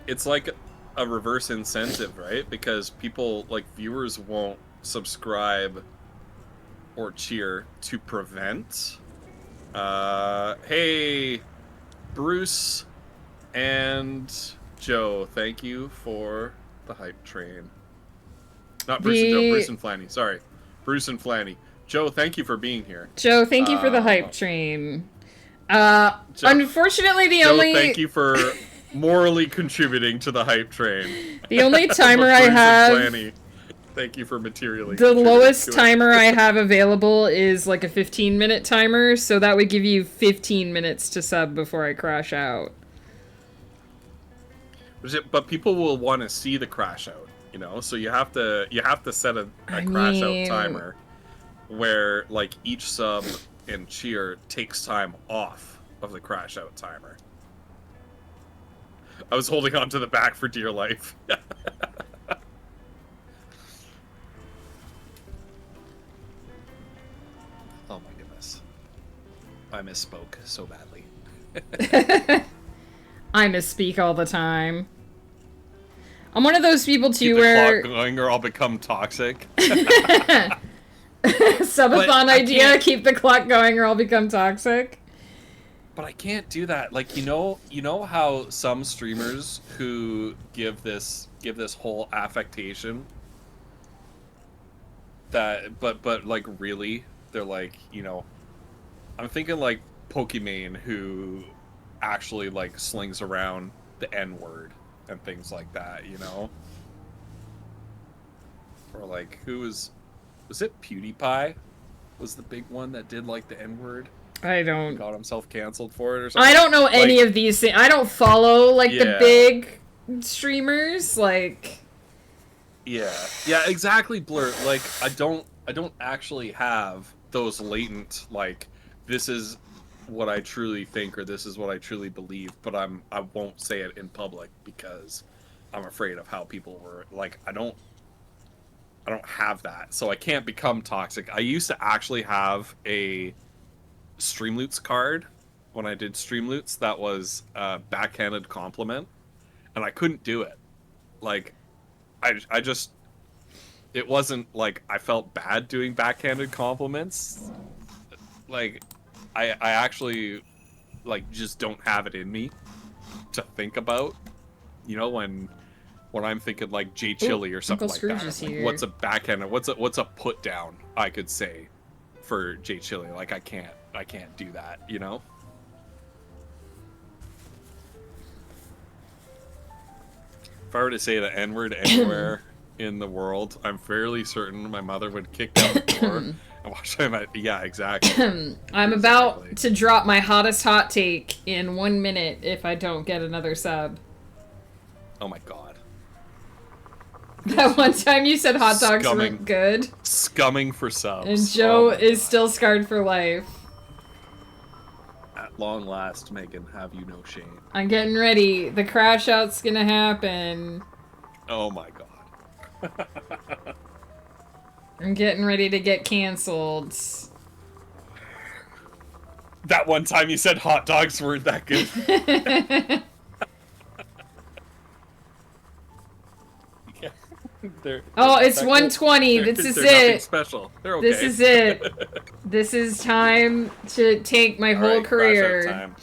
a reverse incentive, right? Because people, like, viewers won't subscribe or cheer to prevent. Hey, Bruce and Joe, thank you for the hype train. Not Bruce and Joe, Bruce and Flanny. Sorry, Bruce and Flanny. Joe, thank you for being here. Joe, thank you for the hype train. Unfortunately, Joe, thank you for morally contributing to the hype train. The only timer I have... Flanny, thank you for materially The lowest timer I have available is like a 15-minute timer, so that would give you 15 minutes to sub before I crash out. But people will want to see the crash out, so you have to set a crash out timer where, like, each sub and cheer takes time off of the crash out timer. I was holding on to the back for dear life. Oh my goodness. I misspoke so badly. I misspeak all the time. I'm one of those people too Keep where... the clock going or I'll become toxic. Subathon idea, keep the clock going or I'll become toxic. But I can't do that. Like, you know how some streamers who give this whole affectation that but like really they're like, I'm thinking like Pokimane who actually like slings around the N-word and things like that, you know? Or like, was it PewDiePie? Was the big one that did like the N-word? I don't. Got himself canceled for it or something? I don't know any of these things. I don't follow like the Yeah. big streamers. Like, yeah, exactly. Blur. Like, I don't actually have those latent like, this is what I truly think or this is what I truly believe, but I won't say it in public because I'm afraid of how people were like. I don't have that, so I can't become toxic. I used to actually have a Streamloots card when I did Streamloots that was a backhanded compliment, and I couldn't do it. Like, I just, it wasn't like I felt bad doing backhanded compliments. Like, I actually, like, just don't have it in me to think about, you know, when I'm thinking like J Chili or something Uncle like Scrooge that. is Like, here. what's a backhand? What's a put down? I could say for J Chili. Like, I can't do that. You know. If I were to say the N word anywhere in the world, I'm fairly certain my mother would kick down the door and watch them. Yeah, exactly. I'm about to drop my hottest hot take in 1 minute if I don't get another sub. Oh my god. That one time you said hot dogs Scumming. weren't good, Scumming for subs. and Joe Oh my is God. still scarred for life. At long last, Megan, have you no shame? I'm getting ready. The crash out's gonna happen. Oh my god. I'm getting ready to get canceled. That one time you said hot dogs weren't that good. Oh, it's 1:20. This is they're nothing it. special. They're okay. This is it. This is time to take my whole Alright, crash out career. time.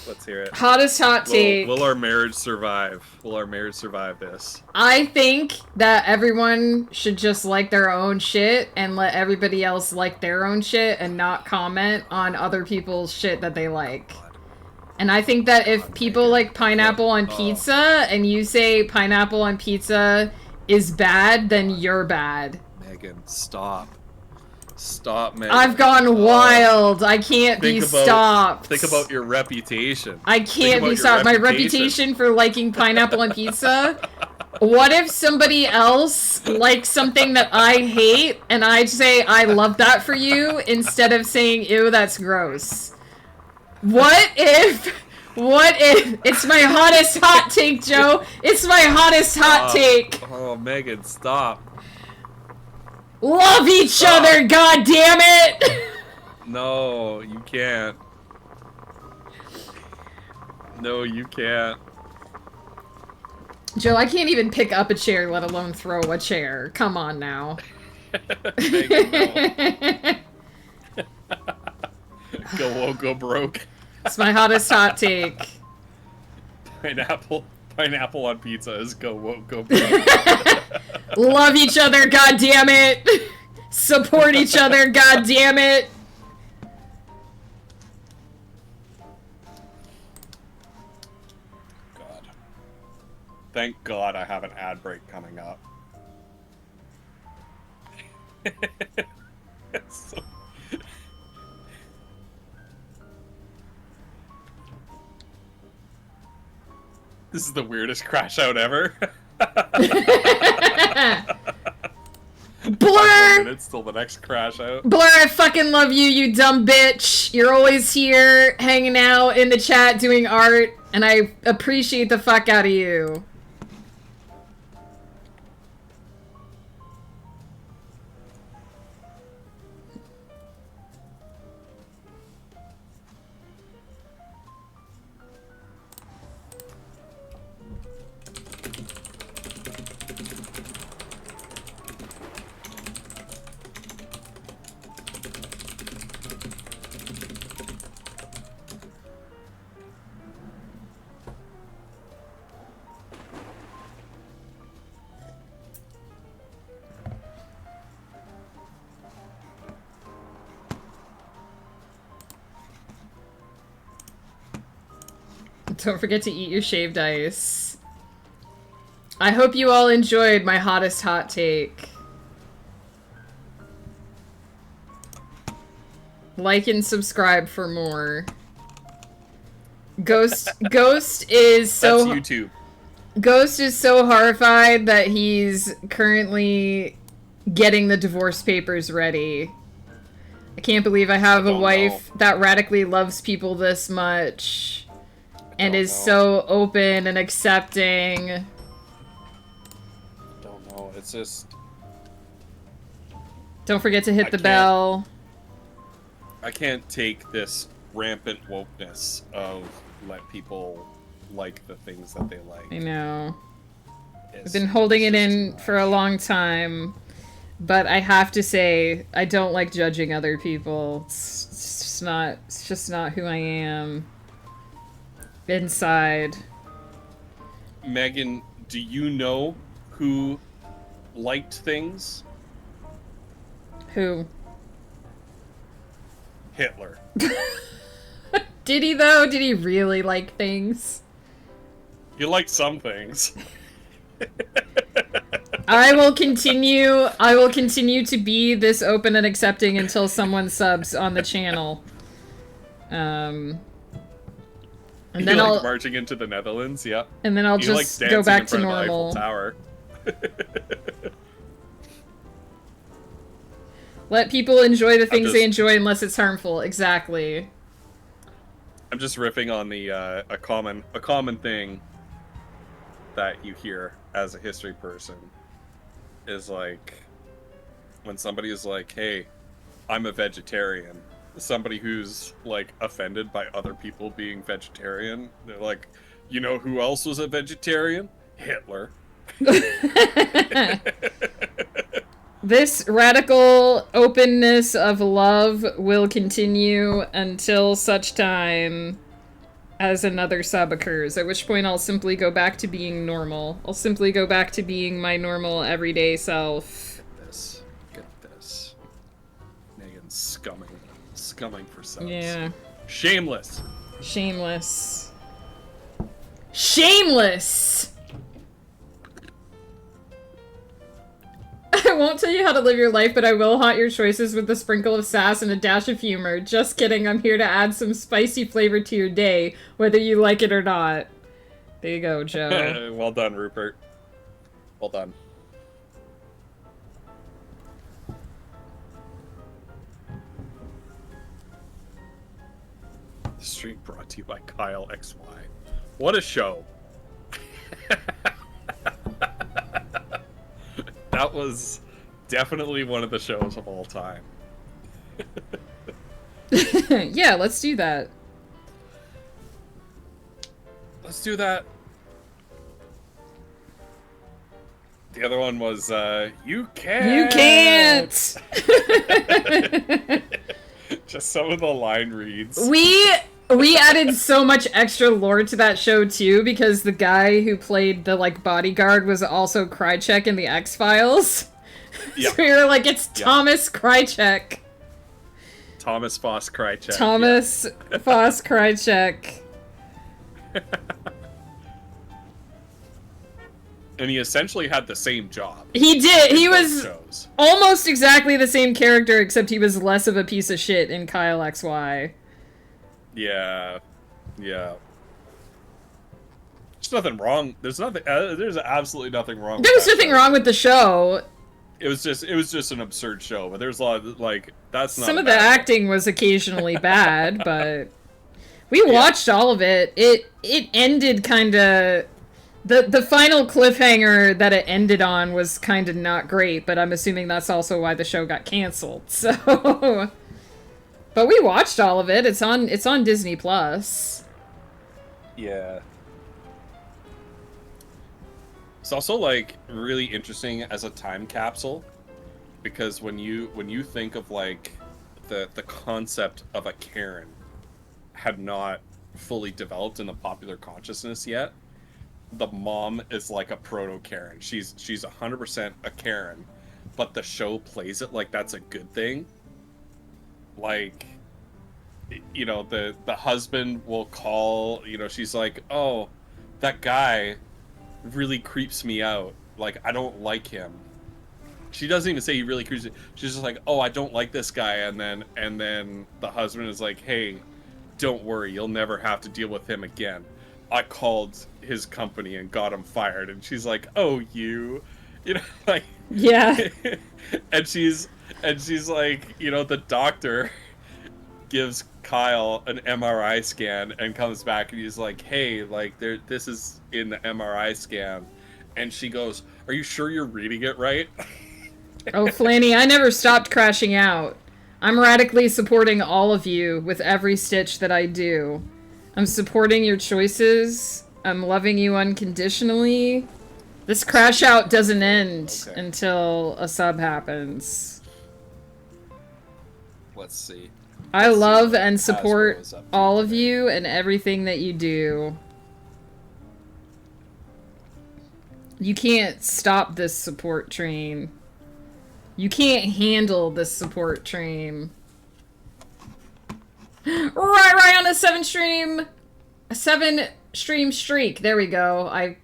Let's hear it. Hottest hot take. Will our marriage survive? Will our marriage survive this? I think that everyone should just like their own shit and let everybody else like their own shit and not comment on other people's shit that they like. And I think that if people like pineapple on pizza and you say pineapple on pizza is bad, then you're bad. Megan, stop. Stop, Megan. I've gone wild. I can't be stopped. Think about your reputation. I can't be stopped. My reputation for liking pineapple on pizza. What if somebody else likes something that I hate and I say I love that for you instead of saying ew, that's gross? What if it's my hottest hot take, Joe? It's my hottest hot take. Oh, Megan, stop. Love each other, god damn it! No, you can't. No, you can't. Joe, I can't even pick up a chair, let alone throw a chair. Come on now. Megan, no. Go woke, go broke. It's my hottest hot take. Pineapple on pizza is go woke, go broke. Love each other, god damn it! Support each other, god damn it! God. Thank God I have an ad break coming up. So... This is the weirdest crash out ever. Blur! Minutes till the next crash out. Blur, I fucking love you, you dumb bitch. You're always here, hanging out in the chat, doing art, and I appreciate the fuck out of you. Don't forget to eat your shaved ice. I hope you all enjoyed my hottest hot take. Like and subscribe for more. Ghost is so That's YouTube. Ghost is so horrified that he's currently getting the divorce papers ready. I can't believe I have a wife that radically loves people this much and is so open and accepting. Don't know. It's just. Don't forget to hit the bell. I can't take this rampant wokeness of let people like the things that they like. I know. I've been holding it in for a long time, but I have to say I don't like judging other people. It's just not who I am inside. Megan, do you know who liked things? Who? Hitler. Did he though? Did he really like things? He liked some things. I will continue to be this open and accepting until someone subs on the channel. And then I'll marching into the Netherlands, yeah. And then I'll just go back to normal. Tower. Let people enjoy the things they enjoy unless it's harmful. Exactly. I'm just riffing on the a common thing that you hear as a history person is like when somebody is like, "Hey, I'm a vegetarian." Somebody who's like offended by other people being vegetarian, they're like, "You know who else was a vegetarian? Hitler." This radical openness of love will continue until such time as another sub occurs, at which point I'll simply go back to being normal. I'll simply go back to being my normal, everyday self. Get this. Megan's scumming for subs. Yeah. Shameless! Shameless. Shameless! I won't tell you how to live your life, but I will haunt your choices with a sprinkle of sass and a dash of humor. Just kidding, I'm here to add some spicy flavor to your day, whether you like it or not. There you go, Joe. Well done, Rupert. Well done. The stream brought to you by Kyle XY. What a show. That was definitely one of the shows of all time. Yeah, let's do that. Let's do that. The other one was, you can't! You can't! Just some of the line reads. We added so much extra lore to that show, too, because the guy who played the, like, bodyguard was also Krychek in the X-Files. Yeah. So we were like, it's Thomas Krychek. Thomas Foss Krychek. Thomas Foss Krychek. And he essentially had the same job. He did. He was shows. almost exactly the same character, except he was less of a piece of shit in Kyle XY. Yeah. Yeah. There's nothing wrong. There's nothing. There's absolutely nothing wrong. There was nothing wrong with the show. It was just an absurd show, but there's a lot of, like, that's not. Some of the acting was occasionally bad, but we watched all of it. It ended kind of. The final cliffhanger that it ended on was kind of not great, but I'm assuming that's also why the show got canceled. So, but we watched all of it. It's on Disney Plus. Yeah. It's also like really interesting as a time capsule, because when you think of like the concept of a Karen had not fully developed in the popular consciousness yet. The mom is like a proto Karen. She's 100% a Karen, but the show plays it like that's a good thing. Like, you know, the husband will call, you know, she's like, "Oh, that guy really creeps me out. Like, I don't like him. She doesn't even say he really creeps me. She's just like, oh, I don't like this guy. And then the husband is like, hey, don't worry, you'll never have to deal with him again. I called his company and got him fired. And she's like, oh, you know, like, Yeah. and she's like, you know, the doctor gives Kyle an MRI scan and comes back and he's like, hey, like, this is in the MRI scan. And she goes, are you sure you're reading it right? Oh, Flanny, I never stopped crashing out. I'm radically supporting all of you with every stitch that I do. I'm supporting your choices. I'm loving you unconditionally. This crash out doesn't end until a sub happens. Let's see. I love and support all of you and everything that you do. You can't stop this support train. You can't handle this support train. Right on a 7-stream streak. There we go. I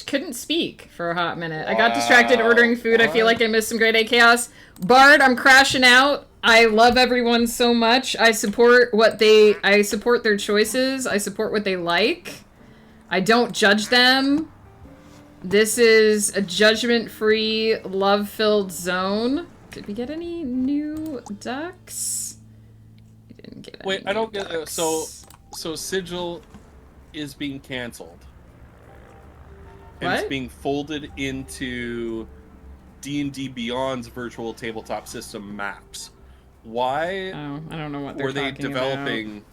couldn't speak for a hot minute. I got distracted ordering food. I feel like I missed some grade A chaos. Bard, I'm crashing out. I love everyone so much. I support their choices. I support what they like. I don't judge them. This is a judgment-free, love-filled zone. Did we get any new ducks? We didn't get any. Wait, I don't get it. ducks. So Sigil is being canceled. And What? it's being folded into D&D Beyond's virtual tabletop system maps. Why Oh, I don't know what they're were they talking developing?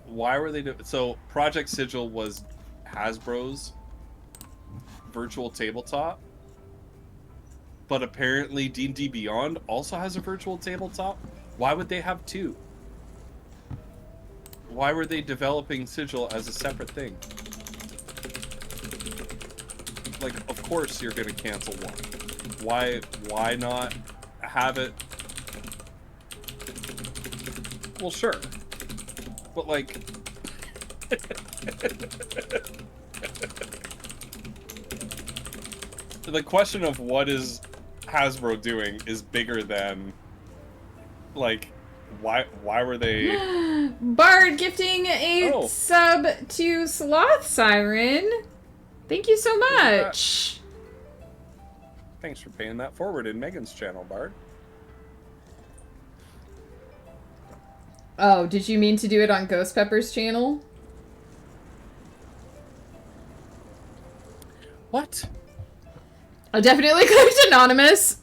Why were they so Project Sigil was Hasbro's virtual tabletop, but apparently D&D Beyond also has a virtual tabletop. Why would they have two? Why were they developing Sigil as a separate thing? Like, of course you're gonna cancel one. Why not have it? Well, sure, but like, the question of what is Hasbro doing is bigger than, like, why were they? Bard gifting a Oh. sub to Sloth Siren. Thank you so much. Thanks for paying that forward in Megan's channel, Bard. Oh, did you mean to do it on Gh0stpeppr channel? What? I definitely clicked anonymous.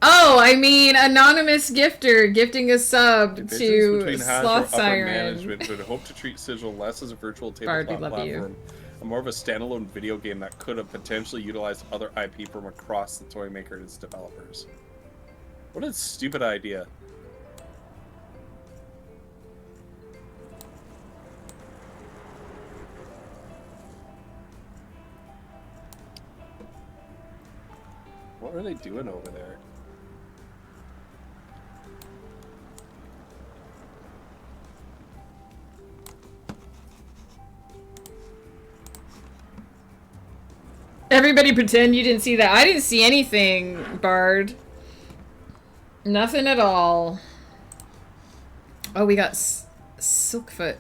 Oh, I mean anonymous gifter gifting a sub Divisions to between Hasbro Sloth upper Siren. management would hope to treat Sigil less as a virtual Bard, we tabletop love you. platform, and more of a standalone video game that could have potentially utilized other IP from across the toy maker and its developers. What a stupid idea. What are they doing over there? Everybody pretend you didn't see that. I didn't see anything, Bard. Nothing at all. Oh, we got Silkfoot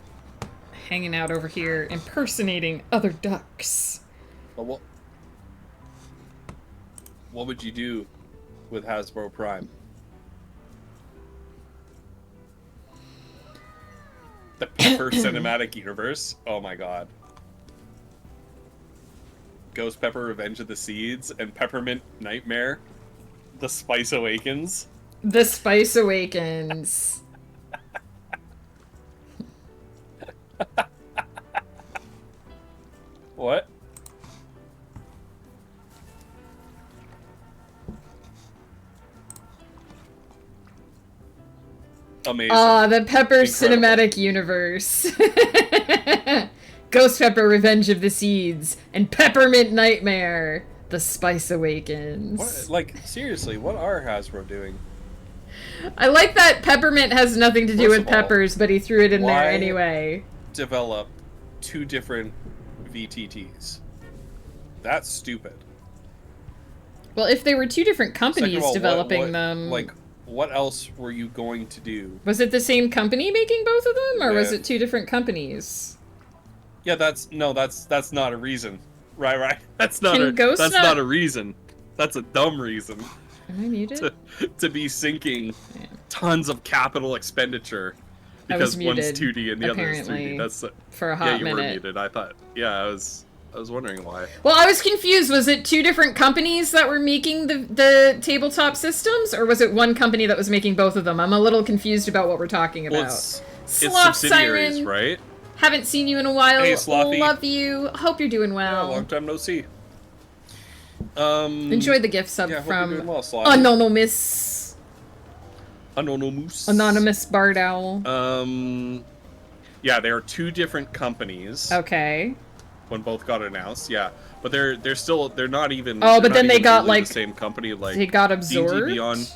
hanging out over here, impersonating other ducks. Well, what would you do with Hasbro Prime? The Pepper Cinematic Universe? Oh my god. Gh0stpeppr Revenge of the Seeds and Peppermint Nightmare. The Spice Awakens. The Spice Awakens. What? Amazing. The Pepper Incredible. Cinematic Universe. Gh0stpeppr Revenge of the Seeds and Peppermint Nightmare. The Spice Awakens. What, like, seriously, what are Hasbro doing? I like that peppermint has nothing to do First with of all, peppers, but he threw it in there why- anyway. Develop two different VTTs. That's stupid. Well, if they were two different Second companies of all, developing them... Like, what else were you going to do? Was it the same company making both of them, or was With- it two different companies? Yeah, that's not a reason. Right. That's not Can Ghost that's not- not a reason. That's a dumb reason Am I muted? to be sinking Yeah. tons of capital expenditure I was because one's muted, 2D and the other is apparently, 3D. That's for a hot yeah, you were minute. muted. I thought. Yeah, I was wondering why. Well, I was confused. Was it two different companies that were making the tabletop systems, or was it one company that was making both of them? I'm a little confused about what we're talking about. Well, it's Sloth subsidiaries, Siren, right? haven't seen you in a while. Hey, Slothy. Love you. Hope you're doing Yeah, well. long time no see. Enjoy the gift sub Yeah, hope you're doing from well, Slothy. Anonymous Bard Owl. Yeah, there are two different companies. Okay. When both got announced, yeah, but they're not even. Oh, they're but not then they even got, really like, the same company. Like they got D&D absorbed. Beyond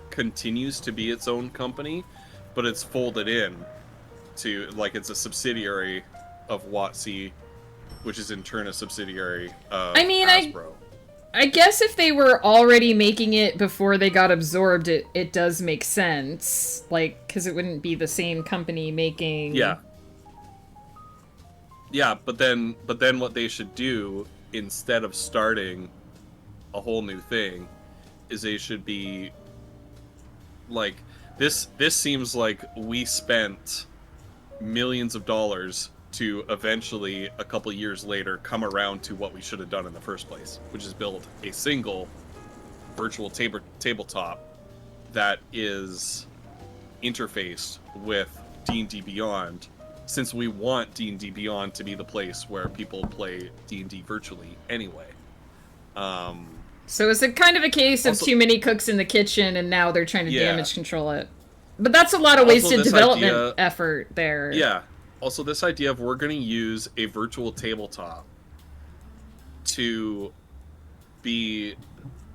continues to be its own company, but it's folded in to like it's a subsidiary of WotC, which is in turn a subsidiary of Hasbro. I guess if they were already making it before they got absorbed, it does make sense. Like, because it wouldn't be the same company making... Yeah. Yeah, but then what they should do, instead of starting a whole new thing, is they should be... Like, this seems like we spent millions of dollars to eventually, a couple years later, come around to what we should have done in the first place, which is build a single virtual tabletop that is interfaced with D&D Beyond, since we want D&D Beyond to be the place where people play D&D virtually anyway. So is it kind of a case of Also- too many cooks in the kitchen and now they're trying to Yeah. damage control it? But that's a lot of Also, wasted this development idea- effort there. Yeah. Also, this idea of we're going to use a virtual tabletop to be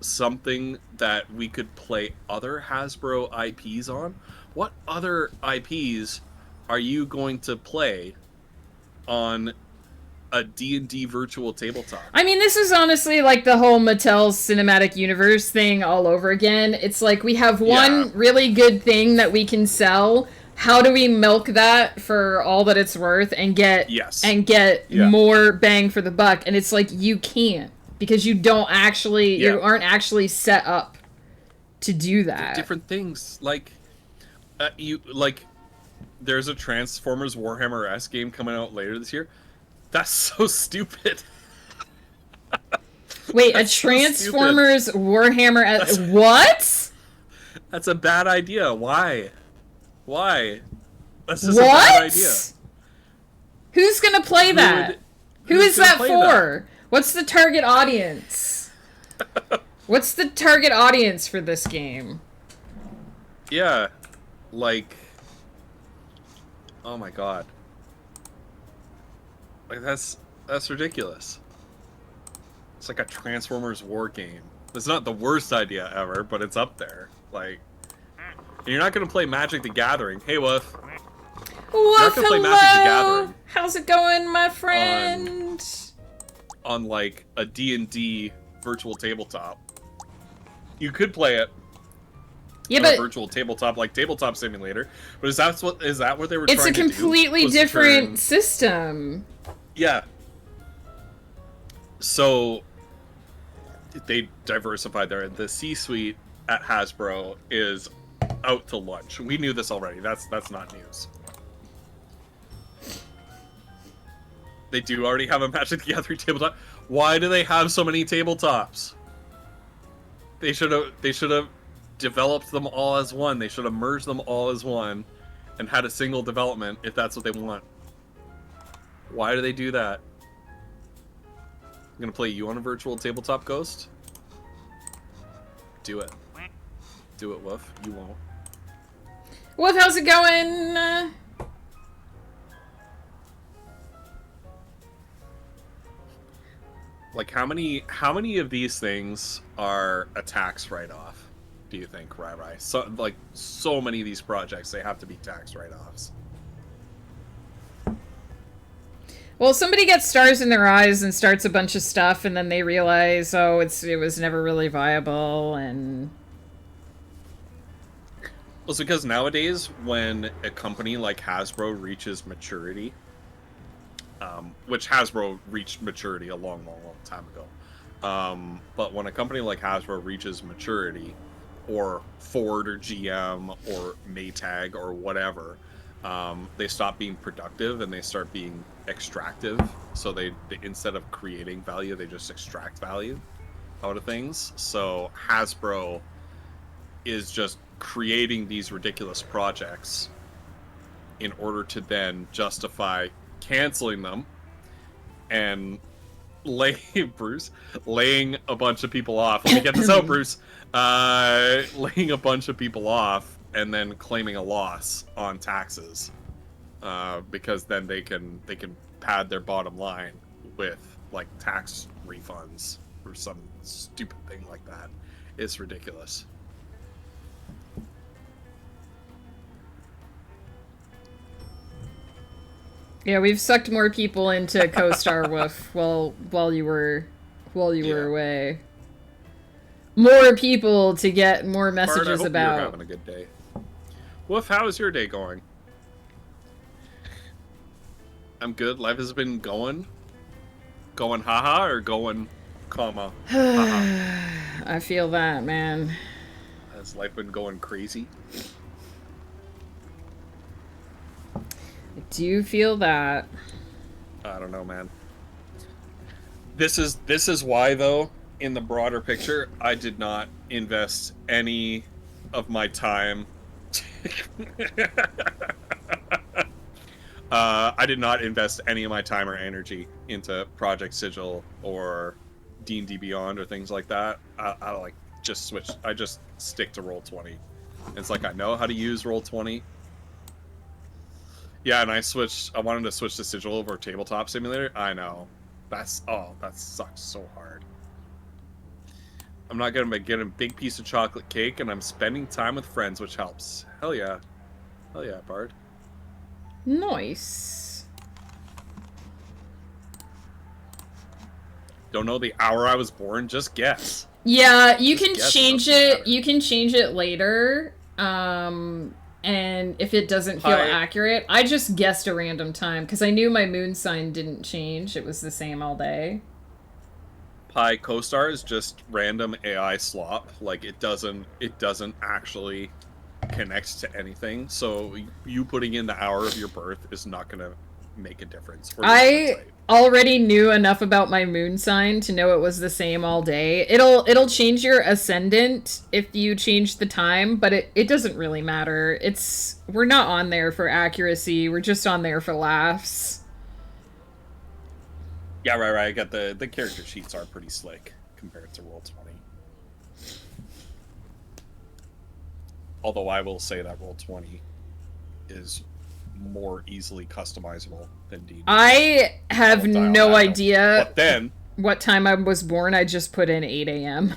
something that we could play other Hasbro IPs on. What other IPs are you going to play on a D&D virtual tabletop? I mean, this is honestly like the whole Mattel's cinematic universe thing all over again. It's like we have one Yeah. really good thing that we can sell. How do we milk that for all that it's worth and get Yeah. more bang for the buck? And it's like you can't, because you don't actually you aren't actually set up to do that. Different things like there's a Transformers Warhammer S game coming out later this year. That's so stupid. Wait, a That's so Transformers Warhammer what? That's a bad idea. Why? That's just What? a bad idea. Who's gonna play that? Who who's is gonna that play for? What's the target audience? What's the target audience for this game? Yeah, like, oh my god, like that's ridiculous. It's like a Transformers war game. It's not the worst idea ever, but it's up there. Like, and you're not gonna play Magic the Gathering. Hey, Woof. Woof, gonna play Magic the hello! Gathering How's it going, my friend? On like a D&D virtual tabletop. You could play it Yeah, on a but virtual tabletop, like Tabletop Simulator. But is that what they were it's trying a to do? completely Was to different turn- system. Yeah. So they diversified there. The C-suite at Hasbro is out to lunch. We knew this already. That's not news. They do already have a Magic the Gathering tabletop. Why do they have so many tabletops? They should have developed them all as one. They should have merged them all as one and had a single development if that's what they want. Why do they do that? I'm gonna play you on a virtual tabletop, Ghost. Do it. Do it, Woof. You won't. Woof, how's it going? Like, how many of these things are a tax write-off? Do you think, Rai? So many of these projects, they have to be tax write-offs. Well, somebody gets stars in their eyes and starts a bunch of stuff, and then they realize, oh, it was never really viable, and... Well, it's because nowadays, when a company like Hasbro reaches maturity, which Hasbro reached maturity a long time ago, but when a company like Hasbro reaches maturity, or Ford or GM or Maytag or whatever, they stop being productive and they start being extractive. So they instead of creating value, they just extract value out of things. So Hasbro is just creating these ridiculous projects in order to then justify canceling them and laying a bunch of people off. Let me get this out, Bruce. Laying a bunch of people off and then claiming a loss on taxes, because then they can pad their bottom line with like tax refunds or some stupid thing like that. It's ridiculous. Yeah, we've sucked more people into CoStar Woof while you were away. More people to get more messages Bart, I hope about. You're having a good day. Woof, how is your day going? I'm good. Life has been going haha or going comma haha. I feel that, man. Has life been going crazy? I do feel that. I don't know, man. This is why, though, in the broader picture, I did not invest any of my time. I did not invest any of my time or energy into Project Sigil or D&D Beyond or things like that. I like just switch. I just stick to Roll20. It's like I know how to use Roll20. Yeah, and I wanted to switch to Sigil over Tabletop Simulator. I know. That sucks so hard. I'm not gonna get a big piece of chocolate cake, and I'm spending time with friends, which helps. Hell yeah. Hell yeah, Bard. Nice. Don't know the hour I was born, just guess. Yeah, you Just can guess, change doesn't it. matter. You can change it later. And if it doesn't feel accurate, I just guessed a random time because I knew my moon sign didn't change. It was the same all day. Pi CoStar is just random AI slop. Like it doesn't actually connect to anything. So you putting in the hour of your birth is not gonna make a difference. I already knew enough about my moon sign to know it was the same all day. It'll change your ascendant if you change the time, but it doesn't really matter. We're not on there for accuracy. We're just on there for laughs. Yeah, right. I got the character sheets are pretty slick compared to Roll20. Although I will say that Roll20 is more easily customizable than D&D. I have no idea But then, what time I was born. I just put in 8 a.m.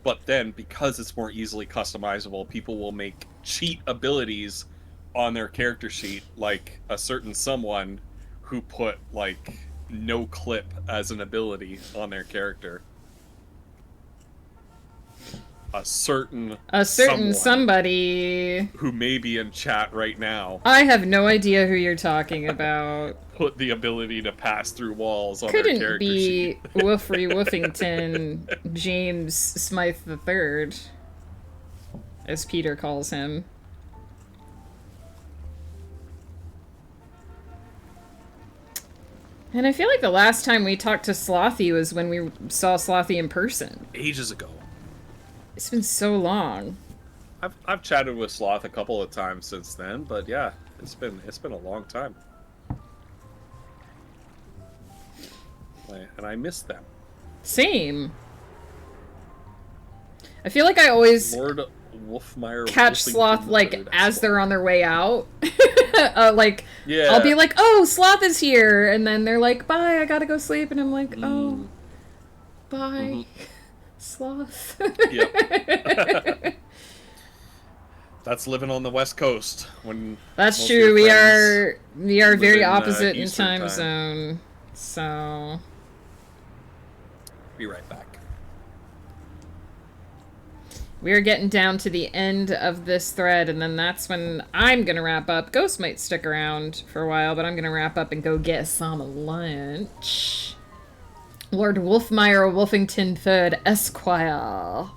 But then, because it's more easily customizable, people will make cheat abilities on their character sheet, like a certain someone who put, like, no clip as an ability on their character. A certain somebody who may be in chat right now I have no idea who you're talking about. put the ability to pass through walls on their Couldn't character be sheet. Woofrey Woofington James Smythe III, as Peter calls him. And I feel like the last time we talked to Slothy was when we saw Slothy in person. Ages ago. It's been so long. I've chatted with Sloth a couple of times since then, but yeah, it's been a long time. And I miss them. Same. I feel like I always Lord Wolfmeyer catch Wolfington Sloth like III, that's as the they're one. on their way out. Yeah. I'll be like, "Oh, Sloth is here," and then they're like, "Bye, I gotta go sleep," and I'm like, "Oh, bye, Sloth." Yep. That's living on the West Coast. When That's most of true. your We friends are very live in, opposite in Eastern time time. zone. So Be right back. we're getting down to the end of this thread, and then that's when I'm gonna wrap up. Ghost might stick around for a while, but I'm gonna wrap up and go get some lunch. Lord Wolfmeyer Wolfington III Esquire.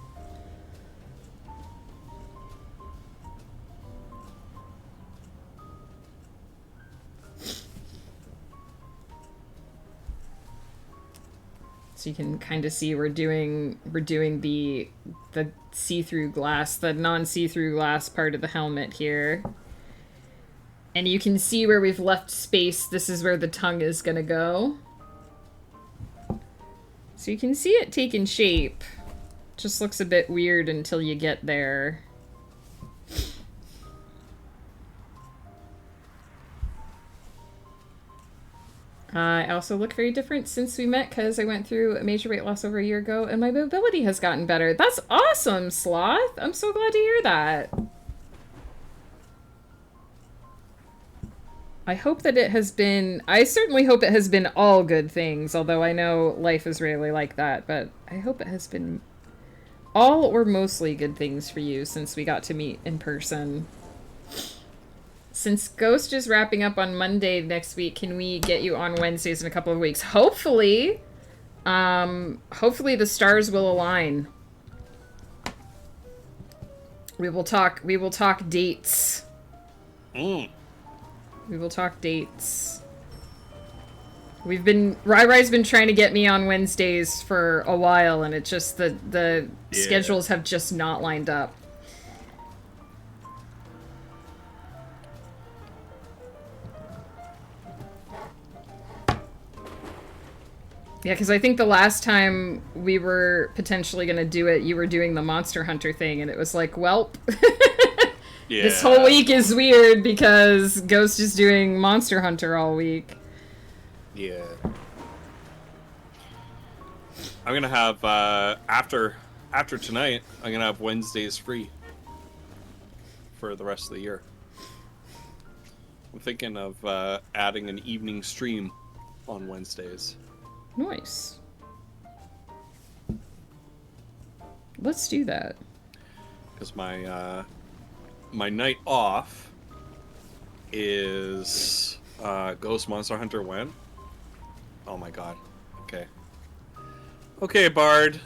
So you can kind of see we're doing the see-through glass, the non-see-through glass part of the helmet here. And you can see where we've left space. This is where the tongue is gonna go. So you can see it taking shape. Just looks a bit weird until you get there. I also look very different since we met because I went through a major weight loss over a year ago and my mobility has gotten better. That's awesome, Sloth! I'm so glad to hear that. I hope that it has been... I certainly hope it has been all good things, although I know life is rarely like that, but I hope it has been all or mostly good things for you since we got to meet in person. Since Ghost is wrapping up on Monday next week, can we get you on Wednesdays in a couple of weeks? Hopefully. Hopefully the stars will align. We will talk dates. We will talk dates. Rai-Rai's been trying to get me on Wednesdays for a while, and it just, the schedules have just not lined up. Yeah, because I think the last time we were potentially going to do it, you were doing the Monster Hunter thing, and it was like, welp. Yeah. This whole week is weird because Ghost is doing Monster Hunter all week. Yeah. I'm gonna have after tonight, I'm gonna have Wednesdays free for the rest of the year. I'm thinking of adding an evening stream on Wednesdays. Nice. Let's do that. Because my night off is Ghost Monster Hunter when? Oh my god. Okay. Okay, Bard.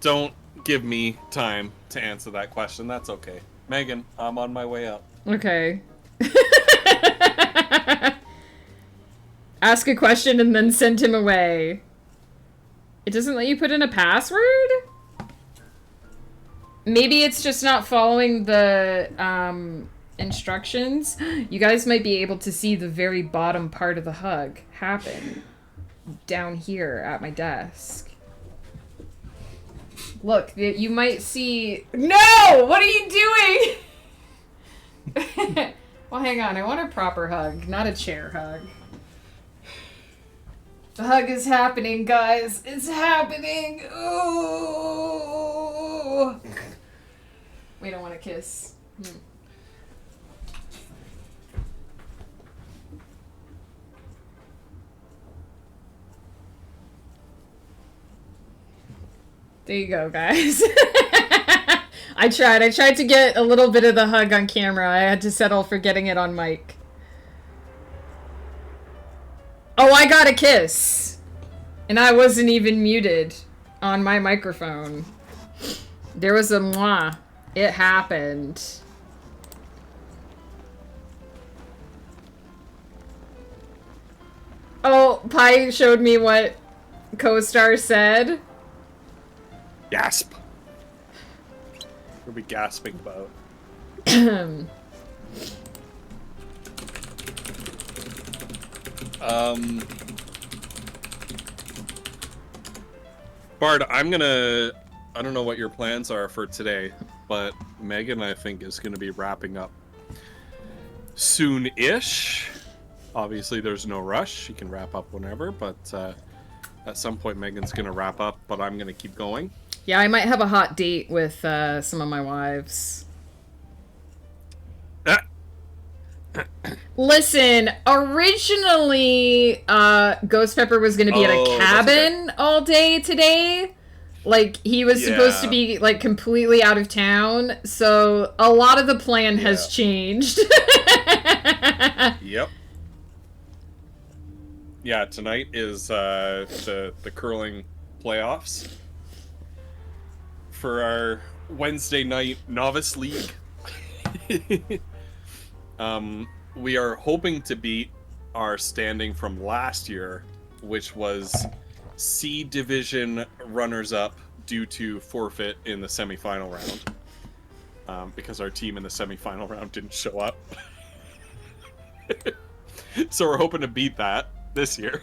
Don't give me time to answer that question. That's okay. Megan, I'm on my way up. Okay. Ask a question and then send him away. It doesn't let you put in a password? Maybe it's just not following the instructions. You guys might be able to see the very bottom part of the hug happen down here at my desk. Look, you might see... No! What are you doing? Well, hang on. I want a proper hug, not a chair hug. The hug is happening, guys. It's happening. Ooh. We don't want to kiss. There you go, guys. I tried to get a little bit of the hug on camera. I had to settle for getting it on mic. Oh, I got a kiss. And I wasn't even muted on my microphone. There was a mwah. It happened. Oh, Pi showed me what Co-Star said. Gasp. What are we gasping about? Bard, I don't know what your plans are for today, but Megan, I think, is gonna be wrapping up soon-ish. Obviously, there's no rush. She can wrap up whenever, but at some point, Megan's gonna wrap up, but I'm gonna keep going. Yeah, I might have a hot date with some of my wives. Listen, originally, Gh0stpeppr was gonna be at a cabin all day today. Like, he was supposed to be, like, completely out of town, so a lot of the plan has changed. Yep. Yeah, tonight is the curling playoffs for our Wednesday night novice league. We are hoping to beat our standing from last year, which was C Division runners-up due to forfeit in the semifinal round, because our team in the semifinal round didn't show up. So we're hoping to beat that this year.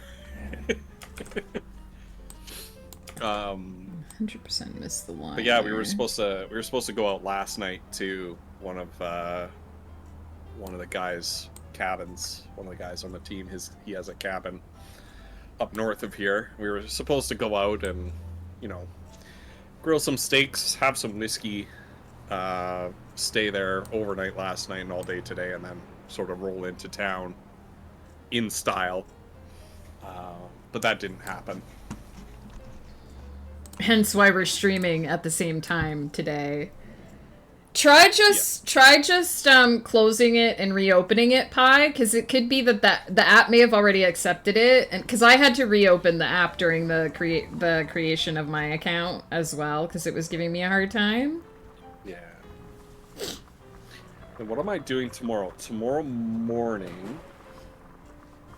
100% missed the line. But yeah, we were supposed to go out last night to one of the guys' cabins. One of the guys on the team, he has a cabin up north of here. We were supposed to go out and, you know, grill some steaks, have some whiskey, stay there overnight last night and all day today, and then sort of roll into town in style. But that didn't happen. Hence why we're streaming at the same time today. Try just closing it and reopening it, Pi, because it could be that the app may have already accepted it, and because I had to reopen the app during the creation of my account as well, because it was giving me a hard time. Yeah. And what am I doing tomorrow? Tomorrow morning.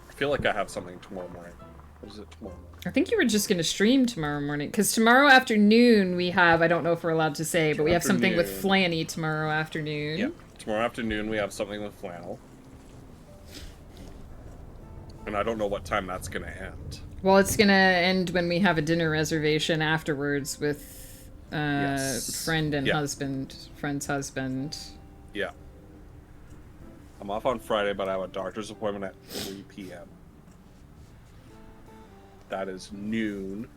I feel like I have something tomorrow morning. What is it tomorrow morning? I think you were just going to stream tomorrow morning, because tomorrow afternoon we have, I don't know if we're allowed to say, but we have something with Flanny tomorrow afternoon. Yep. Tomorrow afternoon we have something with Flannel. And I don't know what time that's going to end. Well, it's going to end when we have a dinner reservation afterwards with friend and friend's husband. Yeah. I'm off on Friday, but I have a doctor's appointment at 3 p.m. That is noon,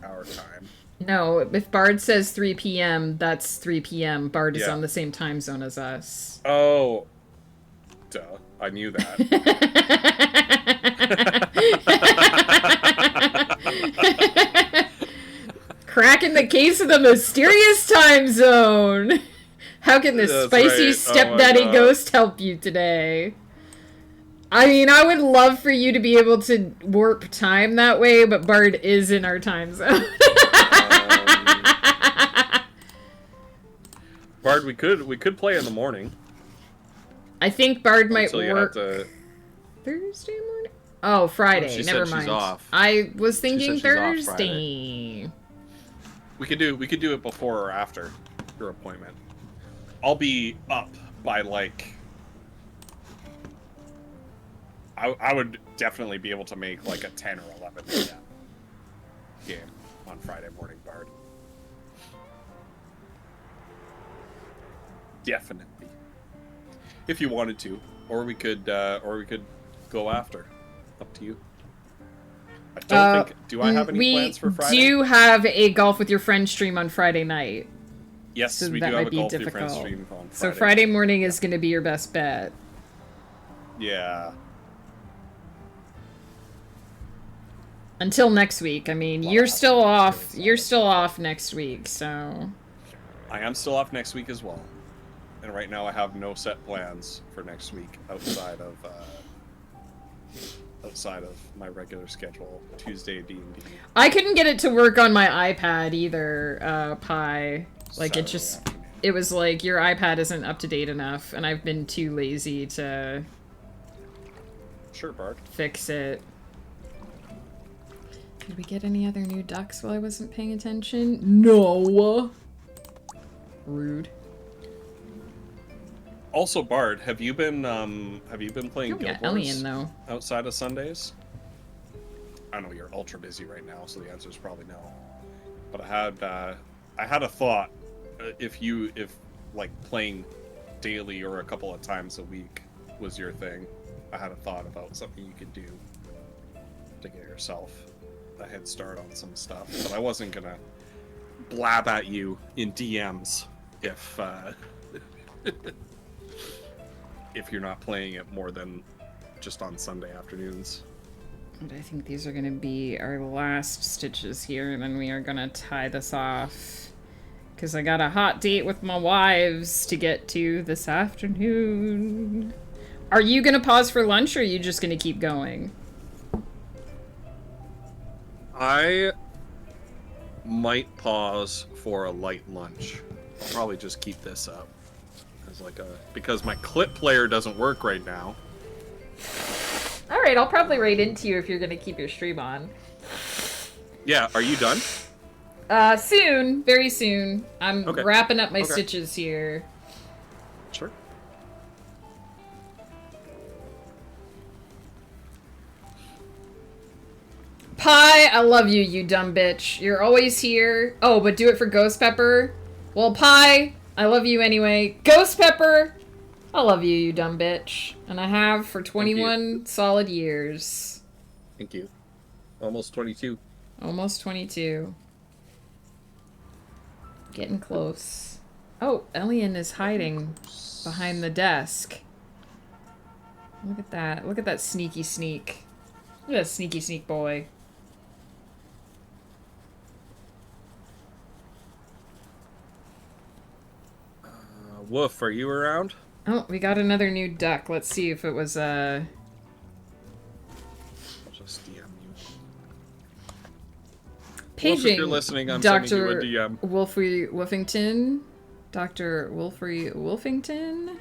our time. No, if Bard says 3 p.m., that's 3 p.m. Bard is on the same time zone as us. Oh. Duh. I knew that. Cracking the case of the mysterious time zone. How can this spicy stepdaddy ghost help you today? I mean, I would love for you to be able to warp time that way, but Bard is in our time zone. Bard, we could play in the morning. I think Bard might Until you work have to... Thursday morning. Oh, Friday. Never mind. She's off. I was thinking she's Thursday. We could do it before or after your appointment. I'll be up by like. I would definitely be able to make like a 10 or 11 p.m. game on Friday morning, Bard. Definitely. If you wanted to, or we could go after. Up to you. I don't think. Do I have any plans for Friday? We do have a golf with your friend stream on Friday night. Yes, so we that do have might a be golf with your difficult. friend stream on Friday. So Friday morning is going to be your best bet. Yeah. Until next week. I mean, you're still off. You're still off next week, so. I am still off next week as well. And right now I have no set plans for next week outside of my regular schedule. Tuesday D&D. I couldn't get it to work on my iPad either, Pi. Like, it was like, your iPad isn't up to date enough, and I've been too lazy to Sure, Bart. fix it. Did we get any other new ducks while I wasn't paying attention? No. Rude. Also, Bard, have you been playing Guild Wars though. outside of Sundays? I know you're ultra busy right now, so the answer is probably no. But I had a thought. If like playing daily or a couple of times a week was your thing, I had a thought about something you could do to get yourself a head start on some stuff. But I wasn't gonna blab at you in DMs if if you're not playing it more than just on Sunday afternoons. And I think these are going to be our last stitches here, and then we are going to tie this off. Because I got a hot date with my wives to get to this afternoon. Are you going to pause for lunch, or are you just going to keep going? I might pause for a light lunch. I'll probably just keep this up as like a, because my clip player doesn't work right now. All right, I'll probably write into you if you're going to keep your stream on. Yeah, are you done? Soon, very soon. I'm Okay. wrapping up my stitches here. Sure. Pie, I love you, you dumb bitch. You're always here. Oh, but do it for Gh0stpeppr. Well, Pie, I love you anyway. Gh0stpeppr, I love you, you dumb bitch. And I have for 21 solid years. Thank you. Almost 22. Almost 22. Getting close. Oh, Elian is hiding behind the desk. Look at that. Look at that sneaky sneak. Look at that sneaky sneak boy. Woof, are you around? Oh, we got another new duck. Let's see if it was, I'll just DM you. paging. Wolf, if you're listening, I'm sending you a DM. Wolfrey Wolfington. Dr. Wolfrey Wolfington.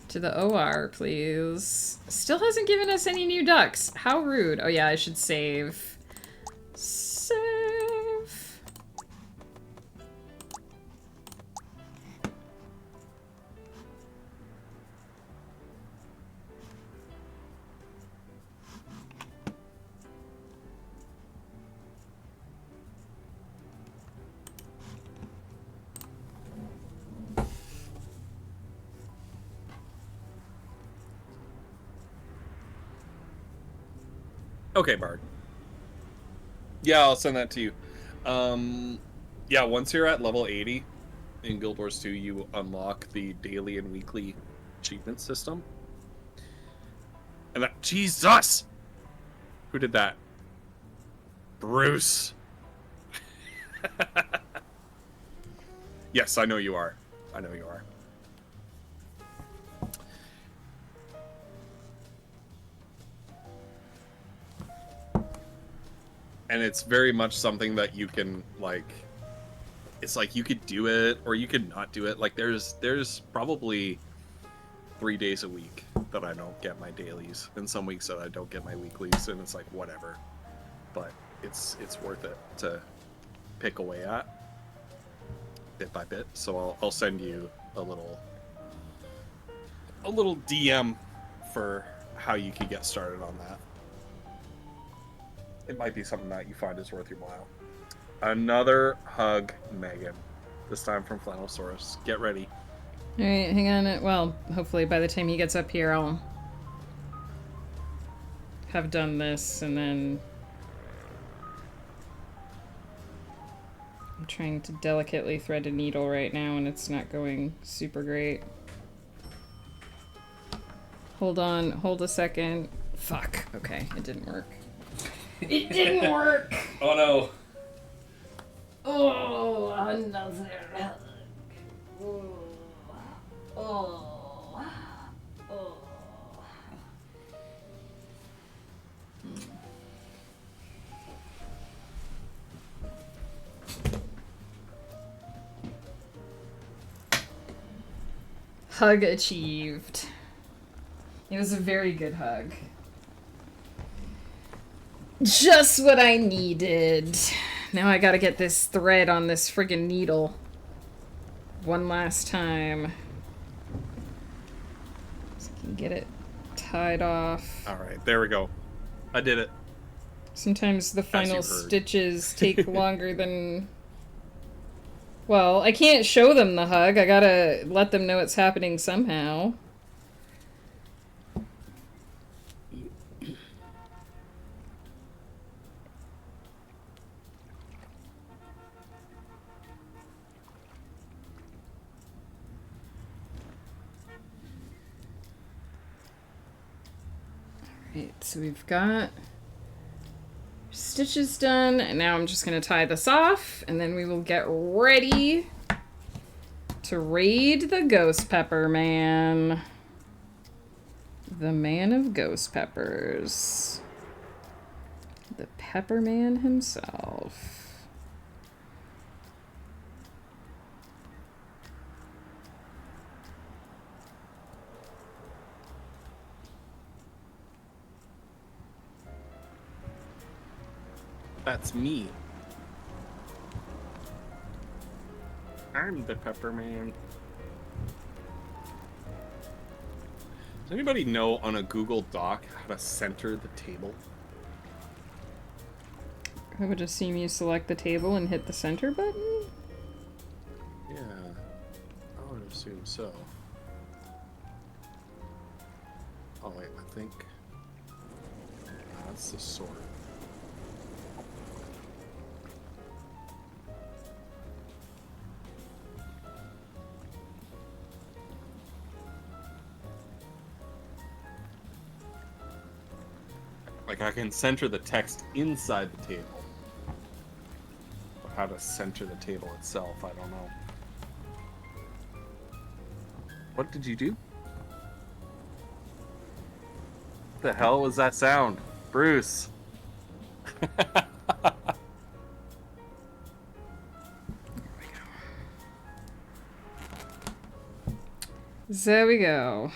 To the OR, please. Still hasn't given us any new ducks. How rude. Oh yeah, I should save. Save. Okay, Bard. Yeah, I'll send that to you. Yeah, once you're at level 80 in Guild Wars 2, you unlock the daily and weekly achievement system. And that... Jesus! Who did that? Bruce. Yes, I know you are. I know you are. And it's very much something that you can, like, it's like you could do it or you could not do it. Like, there's probably 3 days a week that I don't get my dailies, and some weeks that I don't get my weeklies, and it's like, whatever. But it's worth it to pick away at bit by bit. So I'll send you a little DM for how you could get started on that. It might be something that you find is worth your while. Another hug, Megan. This time from Flannelsaurus. Get ready. Alright, hang on. Well, hopefully by the time he gets up here, I'll have done this, and then I'm trying to delicately thread a needle right now, and it's not going super great. Hold on, hold a second. Fuck. Okay, it didn't work. It didn't work! Oh no. Oh, another hug. Oh. Oh. Oh. Hug achieved. It was a very good hug. Just what I needed. Now I gotta get this thread on this friggin' needle. One last time. So I can get it tied off. Alright, there we go. I did it. Sometimes the final you've heard. stitches take longer than... Well, I can't show them the hug. I gotta let them know it's happening somehow. Alright, so we've got stitches done, and now I'm just going to tie this off, and then we will get ready to raid the Ghost Pepper Man. The man of ghost peppers. The Pepper Man himself. That's me. I'm the Pepper Man. Does anybody know on a Google Doc how to center the table? I would assume you select the table and hit the center button. Yeah, I would assume so. Oh wait, I think that's the sword. Like, I can center the text inside the table. But how to center the table itself, I don't know. What did you do? What the hell was that sound? Bruce! There we go.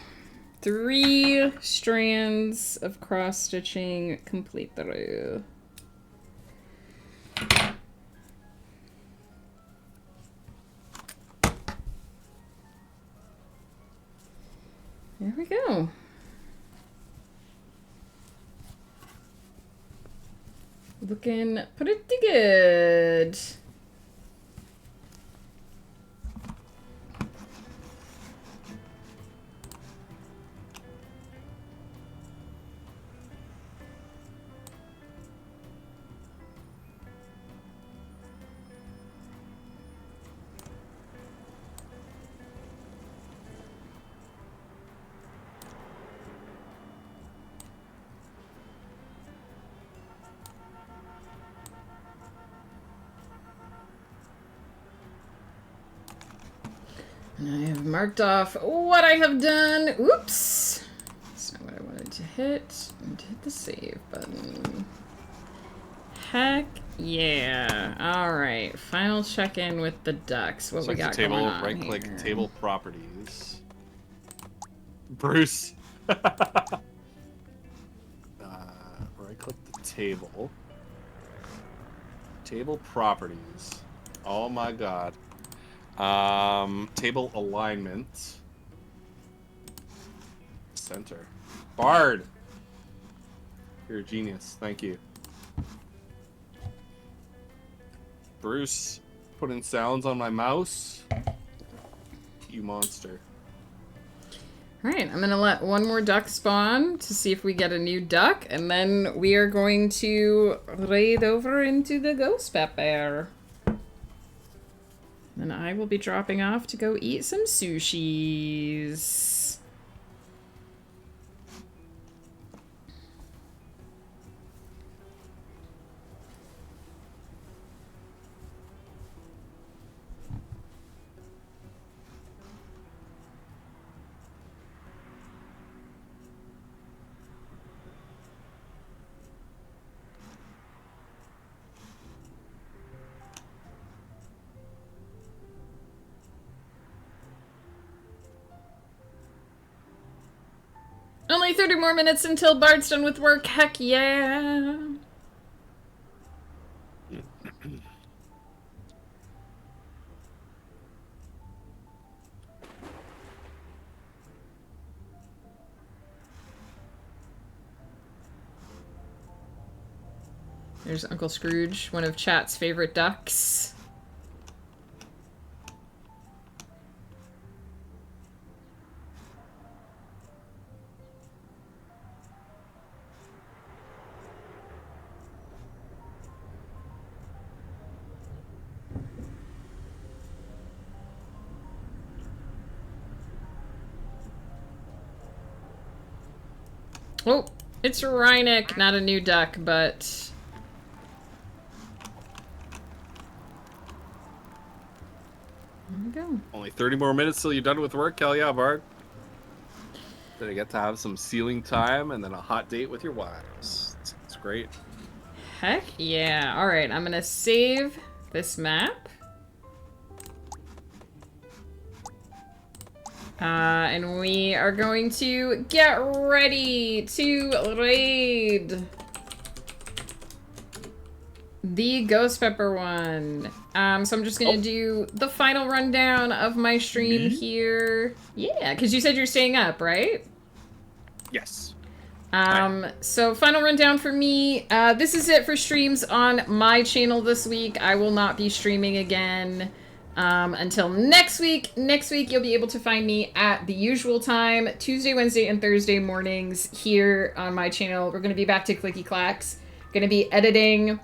3 strands of cross-stitching complete through. There we go. Looking pretty good. And I have marked off what I have done. Oops. That's not what I wanted to hit. I need to hit the save button. Heck yeah. Alright. Final check-in with the ducks. What we got table, going on right-click here? table properties. Bruce! Right-click the table. Table properties. Oh my god. Table alignment. Center. Bard! You're a genius. Thank you. Bruce, putting sounds on my mouse. You monster. Alright, I'm gonna let one more duck spawn to see if we get a new duck, and then we are going to raid over into the Ghost Pepper. Then I will be dropping off to go eat some sushis. Only 30 more minutes until Bard's done with work. Heck yeah. There's Uncle Scrooge, one of chat's favorite ducks. Oh, It's Reineck, not a new duck, but... There we go. Only 30 more minutes till you're done with work. Hell yeah, Bard. Then you get to have some sealing time and then a hot date with your wives. It's great. Heck yeah. Alright, I'm gonna save this map. And we are going to get ready to raid the Gh0stpeppr one. So I'm just gonna do the final rundown of my stream here. Yeah, because you said you're staying up, right? Yes. So final rundown for me. This is it for streams on my channel this week. I will not be streaming again until next week. Next week, you'll be able to find me at the usual time, Tuesday, Wednesday, and Thursday mornings here on my channel. We're going to be back to Clicky Clacks. Going to be editing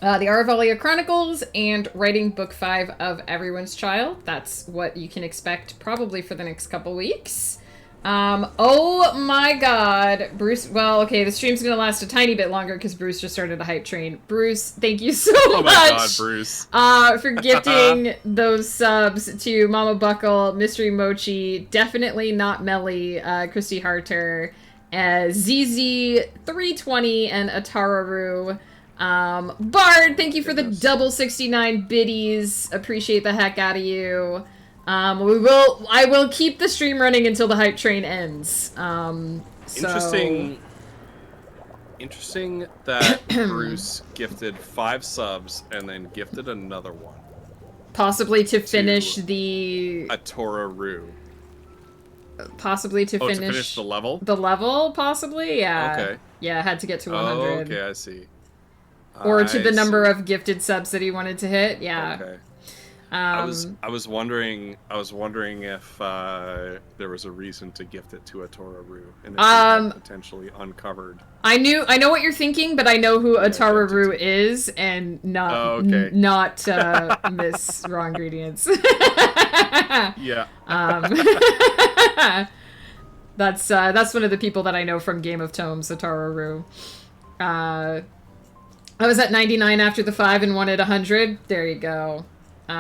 the Aravalia Chronicles and writing book 5 of Everyone's Child. That's what you can expect probably for the next couple weeks. Oh my god, Bruce, well, okay, the stream's gonna last a tiny bit longer because Bruce just started a hype train. Bruce, thank you so much! Oh my god, Bruce. For gifting those subs to Mama Buckle, Mystery Mochi, Definitely Not Melly, Christy Harter, ZZ320, and Atararu. Bard, thank you for the double 69 biddies. Appreciate the heck out of you. I will keep the stream running until the hype train ends. Interesting that Bruce gifted 5 subs and then gifted another one. Possibly to finish the... Atararu. Possibly to finish the level? The level, possibly? Yeah. Okay. Yeah, I had to get to 100. Oh, okay, I see. Or to the number of gifted subs that he wanted to hit, yeah. Okay. I was wondering if there was a reason to gift it to Atararu and if it potentially uncovered. I know what you're thinking, but I know who Atararu is, and not Miss Raw Ingredients. Yeah. That's one of the people that I know from Game of Tomes, Atararu. I was at 99 after the 5 and wanted 100. There you go. We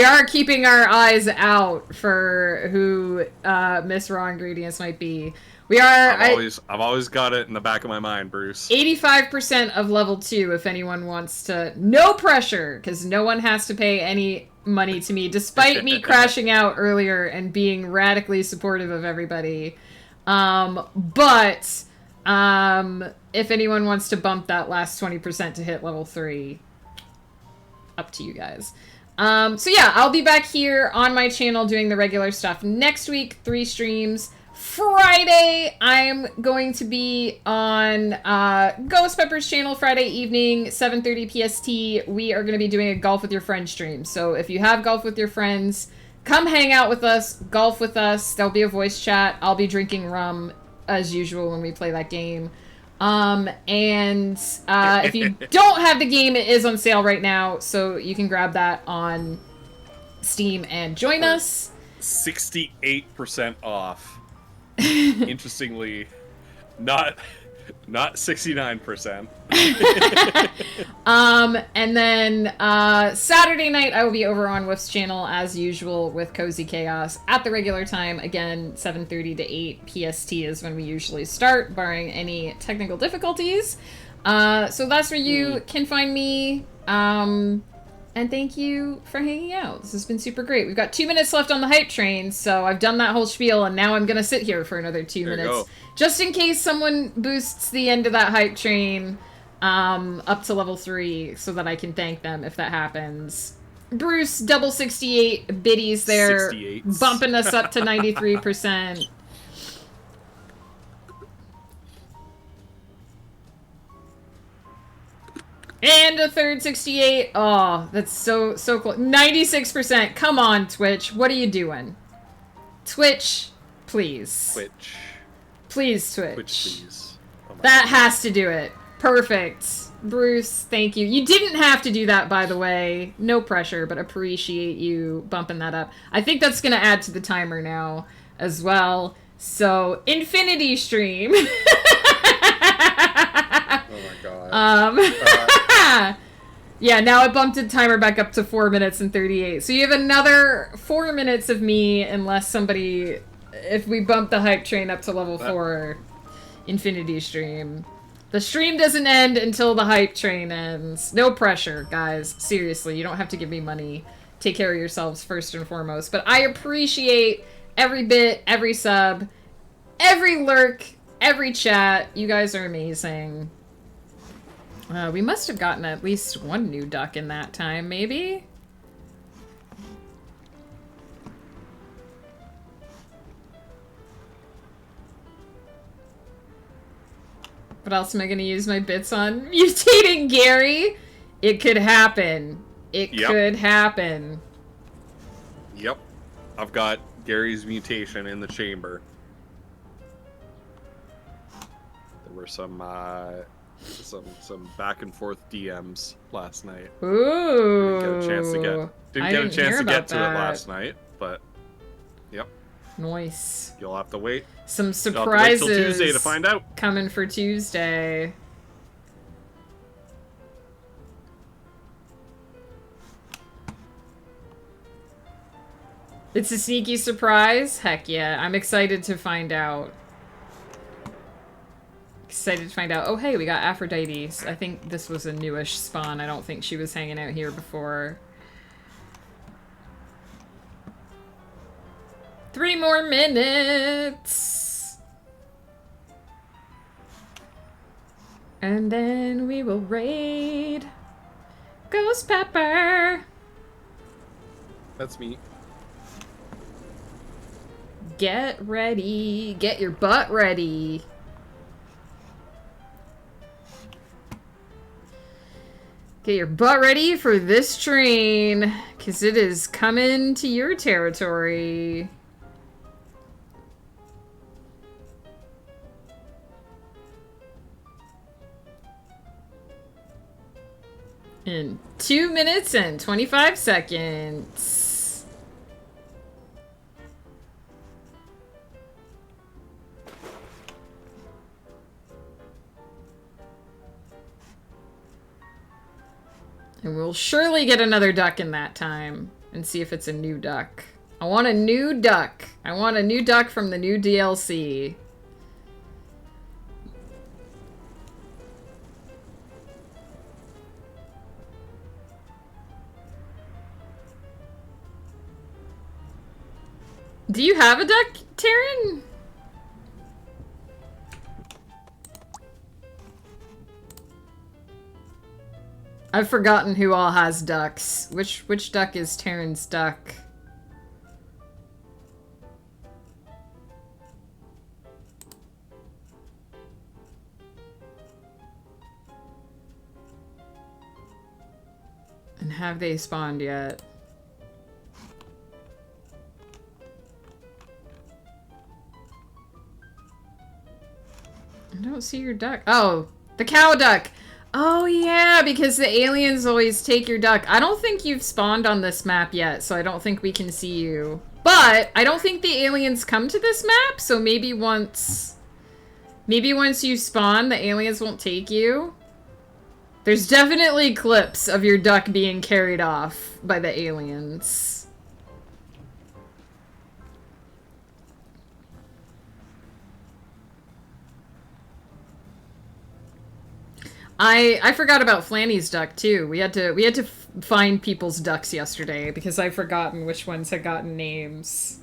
are keeping our eyes out for who Miss Raw Ingredients might be. I've always got it in the back of my mind, Bruce. 85% of level 2 if anyone wants to. No pressure, because no one has to pay any money to me, despite me crashing out earlier and being radically supportive of everybody. But if anyone wants to bump that last 20% to hit level 3, up to you guys. So yeah, I'll be back here on my channel doing the regular stuff next week. 3 streams. Friday, I'm going to be on Gh0stpeppr's channel Friday evening, 7:30 PST. We are going to be doing a Golf with Your Friends stream. So if you have Golf with Your Friends, come hang out with us, golf with us. There'll be a voice chat. I'll be drinking rum as usual when we play that game. If you don't have the game, it is on sale right now, so you can grab that on Steam and join us. 68% off. Interestingly, not 69%. And then Saturday night I will be over on Woof's channel as usual with Cozy Chaos at the regular time. Again, 7:30 to 8 PST is when we usually start, barring any technical difficulties. So that's where you can find me. And thank you for hanging out. This has been super great. We've got 2 minutes left on the hype train, so I've done that whole spiel, and now I'm going to sit here for another 2 minutes. Just in case someone boosts the end of that hype train up to level 3, so that I can thank them if that happens. Bruce, double 68 biddies there, 68s. bumping us up to 93%. And a third 68. Oh, that's so close. 96%. Come on, Twitch. What are you doing? Twitch, please. Twitch. Please, Twitch. Twitch, please. Oh that God. has to do it. Perfect. Bruce, thank you. You didn't have to do that, by the way. No pressure, but appreciate you bumping that up. I think that's going to add to the timer now as well. So, infinity stream. Oh my god. Yeah, now it bumped the timer back up to 4 minutes and 38. So you have another 4 minutes of me, unless somebody, if we bump the hype train up to level 4, infinity stream. The stream doesn't end until the hype train ends. No pressure, guys. Seriously, you don't have to give me money. Take care of yourselves first and foremost. But I appreciate every bit, every sub, every lurk, every chat. You guys are amazing. We must have gotten at least one new duck in that time, maybe? What else am I going to use my bits on? Mutating Gary? It could happen. It could happen. Yep. I've got Gary's mutation in the chamber. There were some back and forth DMs last night. Ooh. Didn't get a chance to get to it last night, but yep. Nice. You'll have to wait. Some surprises. You'll have to wait till Tuesday to find out. Coming for Tuesday. It's a sneaky surprise? Heck yeah. I'm excited to find out. Excited to find out. Oh, hey, we got Aphrodite. I think this was a newish spawn. I don't think she was hanging out here before. 3 more minutes. And then we will raid Gh0stpeppr. That's me. Get ready. Get your butt ready. Get your butt ready for this train, because it is coming to your territory. In 2 minutes and 25 seconds. And we'll surely get another duck in that time. And see if it's a new duck. I want a new duck. I want a new duck from the new DLC. Do you have a duck, Taryn? I've forgotten who all has ducks. Which duck is Taryn's duck? And have they spawned yet? I don't see your duck. Oh, the cow duck. Oh yeah, because the aliens always take your duck. I don't think you've spawned on this map yet, so I don't think we can see you. But I don't think the aliens come to this map, so maybe once you spawn, the aliens won't take you. There's definitely clips of your duck being carried off by the aliens. I forgot about Flanny's duck too. We had to find people's ducks yesterday because I've forgotten which ones had gotten names.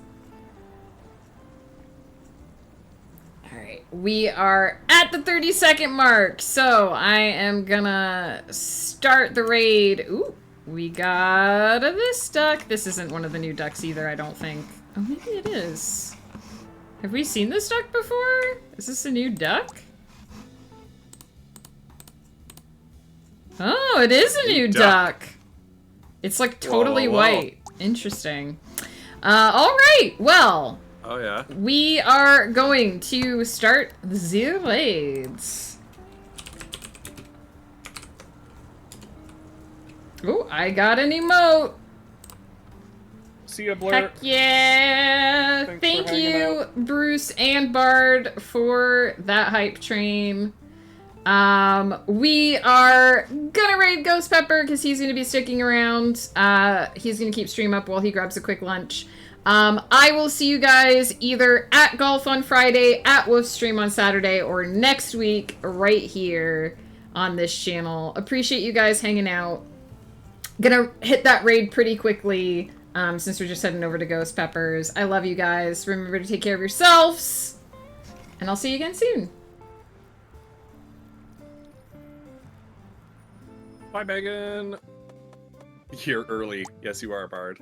All right, we are at the 30-second mark, so I am gonna start the raid. Ooh, we got this duck. This isn't one of the new ducks either, I don't think. Oh, maybe it is. Have we seen this duck before? Is this a new duck? Oh, it is a new duck. It's like totally white. Interesting. All right. Well. Oh yeah. We are going to start the raids. Oh, I got an emote. See ya, Blur. Heck yeah! Thanks Thank for hanging you, Bruce and Bard, for that hype train. We are gonna raid Gh0stpeppr because he's gonna be sticking around. He's gonna keep stream up while he grabs a quick lunch. I will see you guys either at golf on Friday, at Wolf Stream on Saturday, or next week right here on this channel. Appreciate you guys hanging out. Gonna hit that raid pretty quickly since we're just heading over to Gh0stpepprs. I love you guys. Remember to take care of yourselves, and I'll see you again soon. Bye, Megan. You're early. Yes, you are, Bard.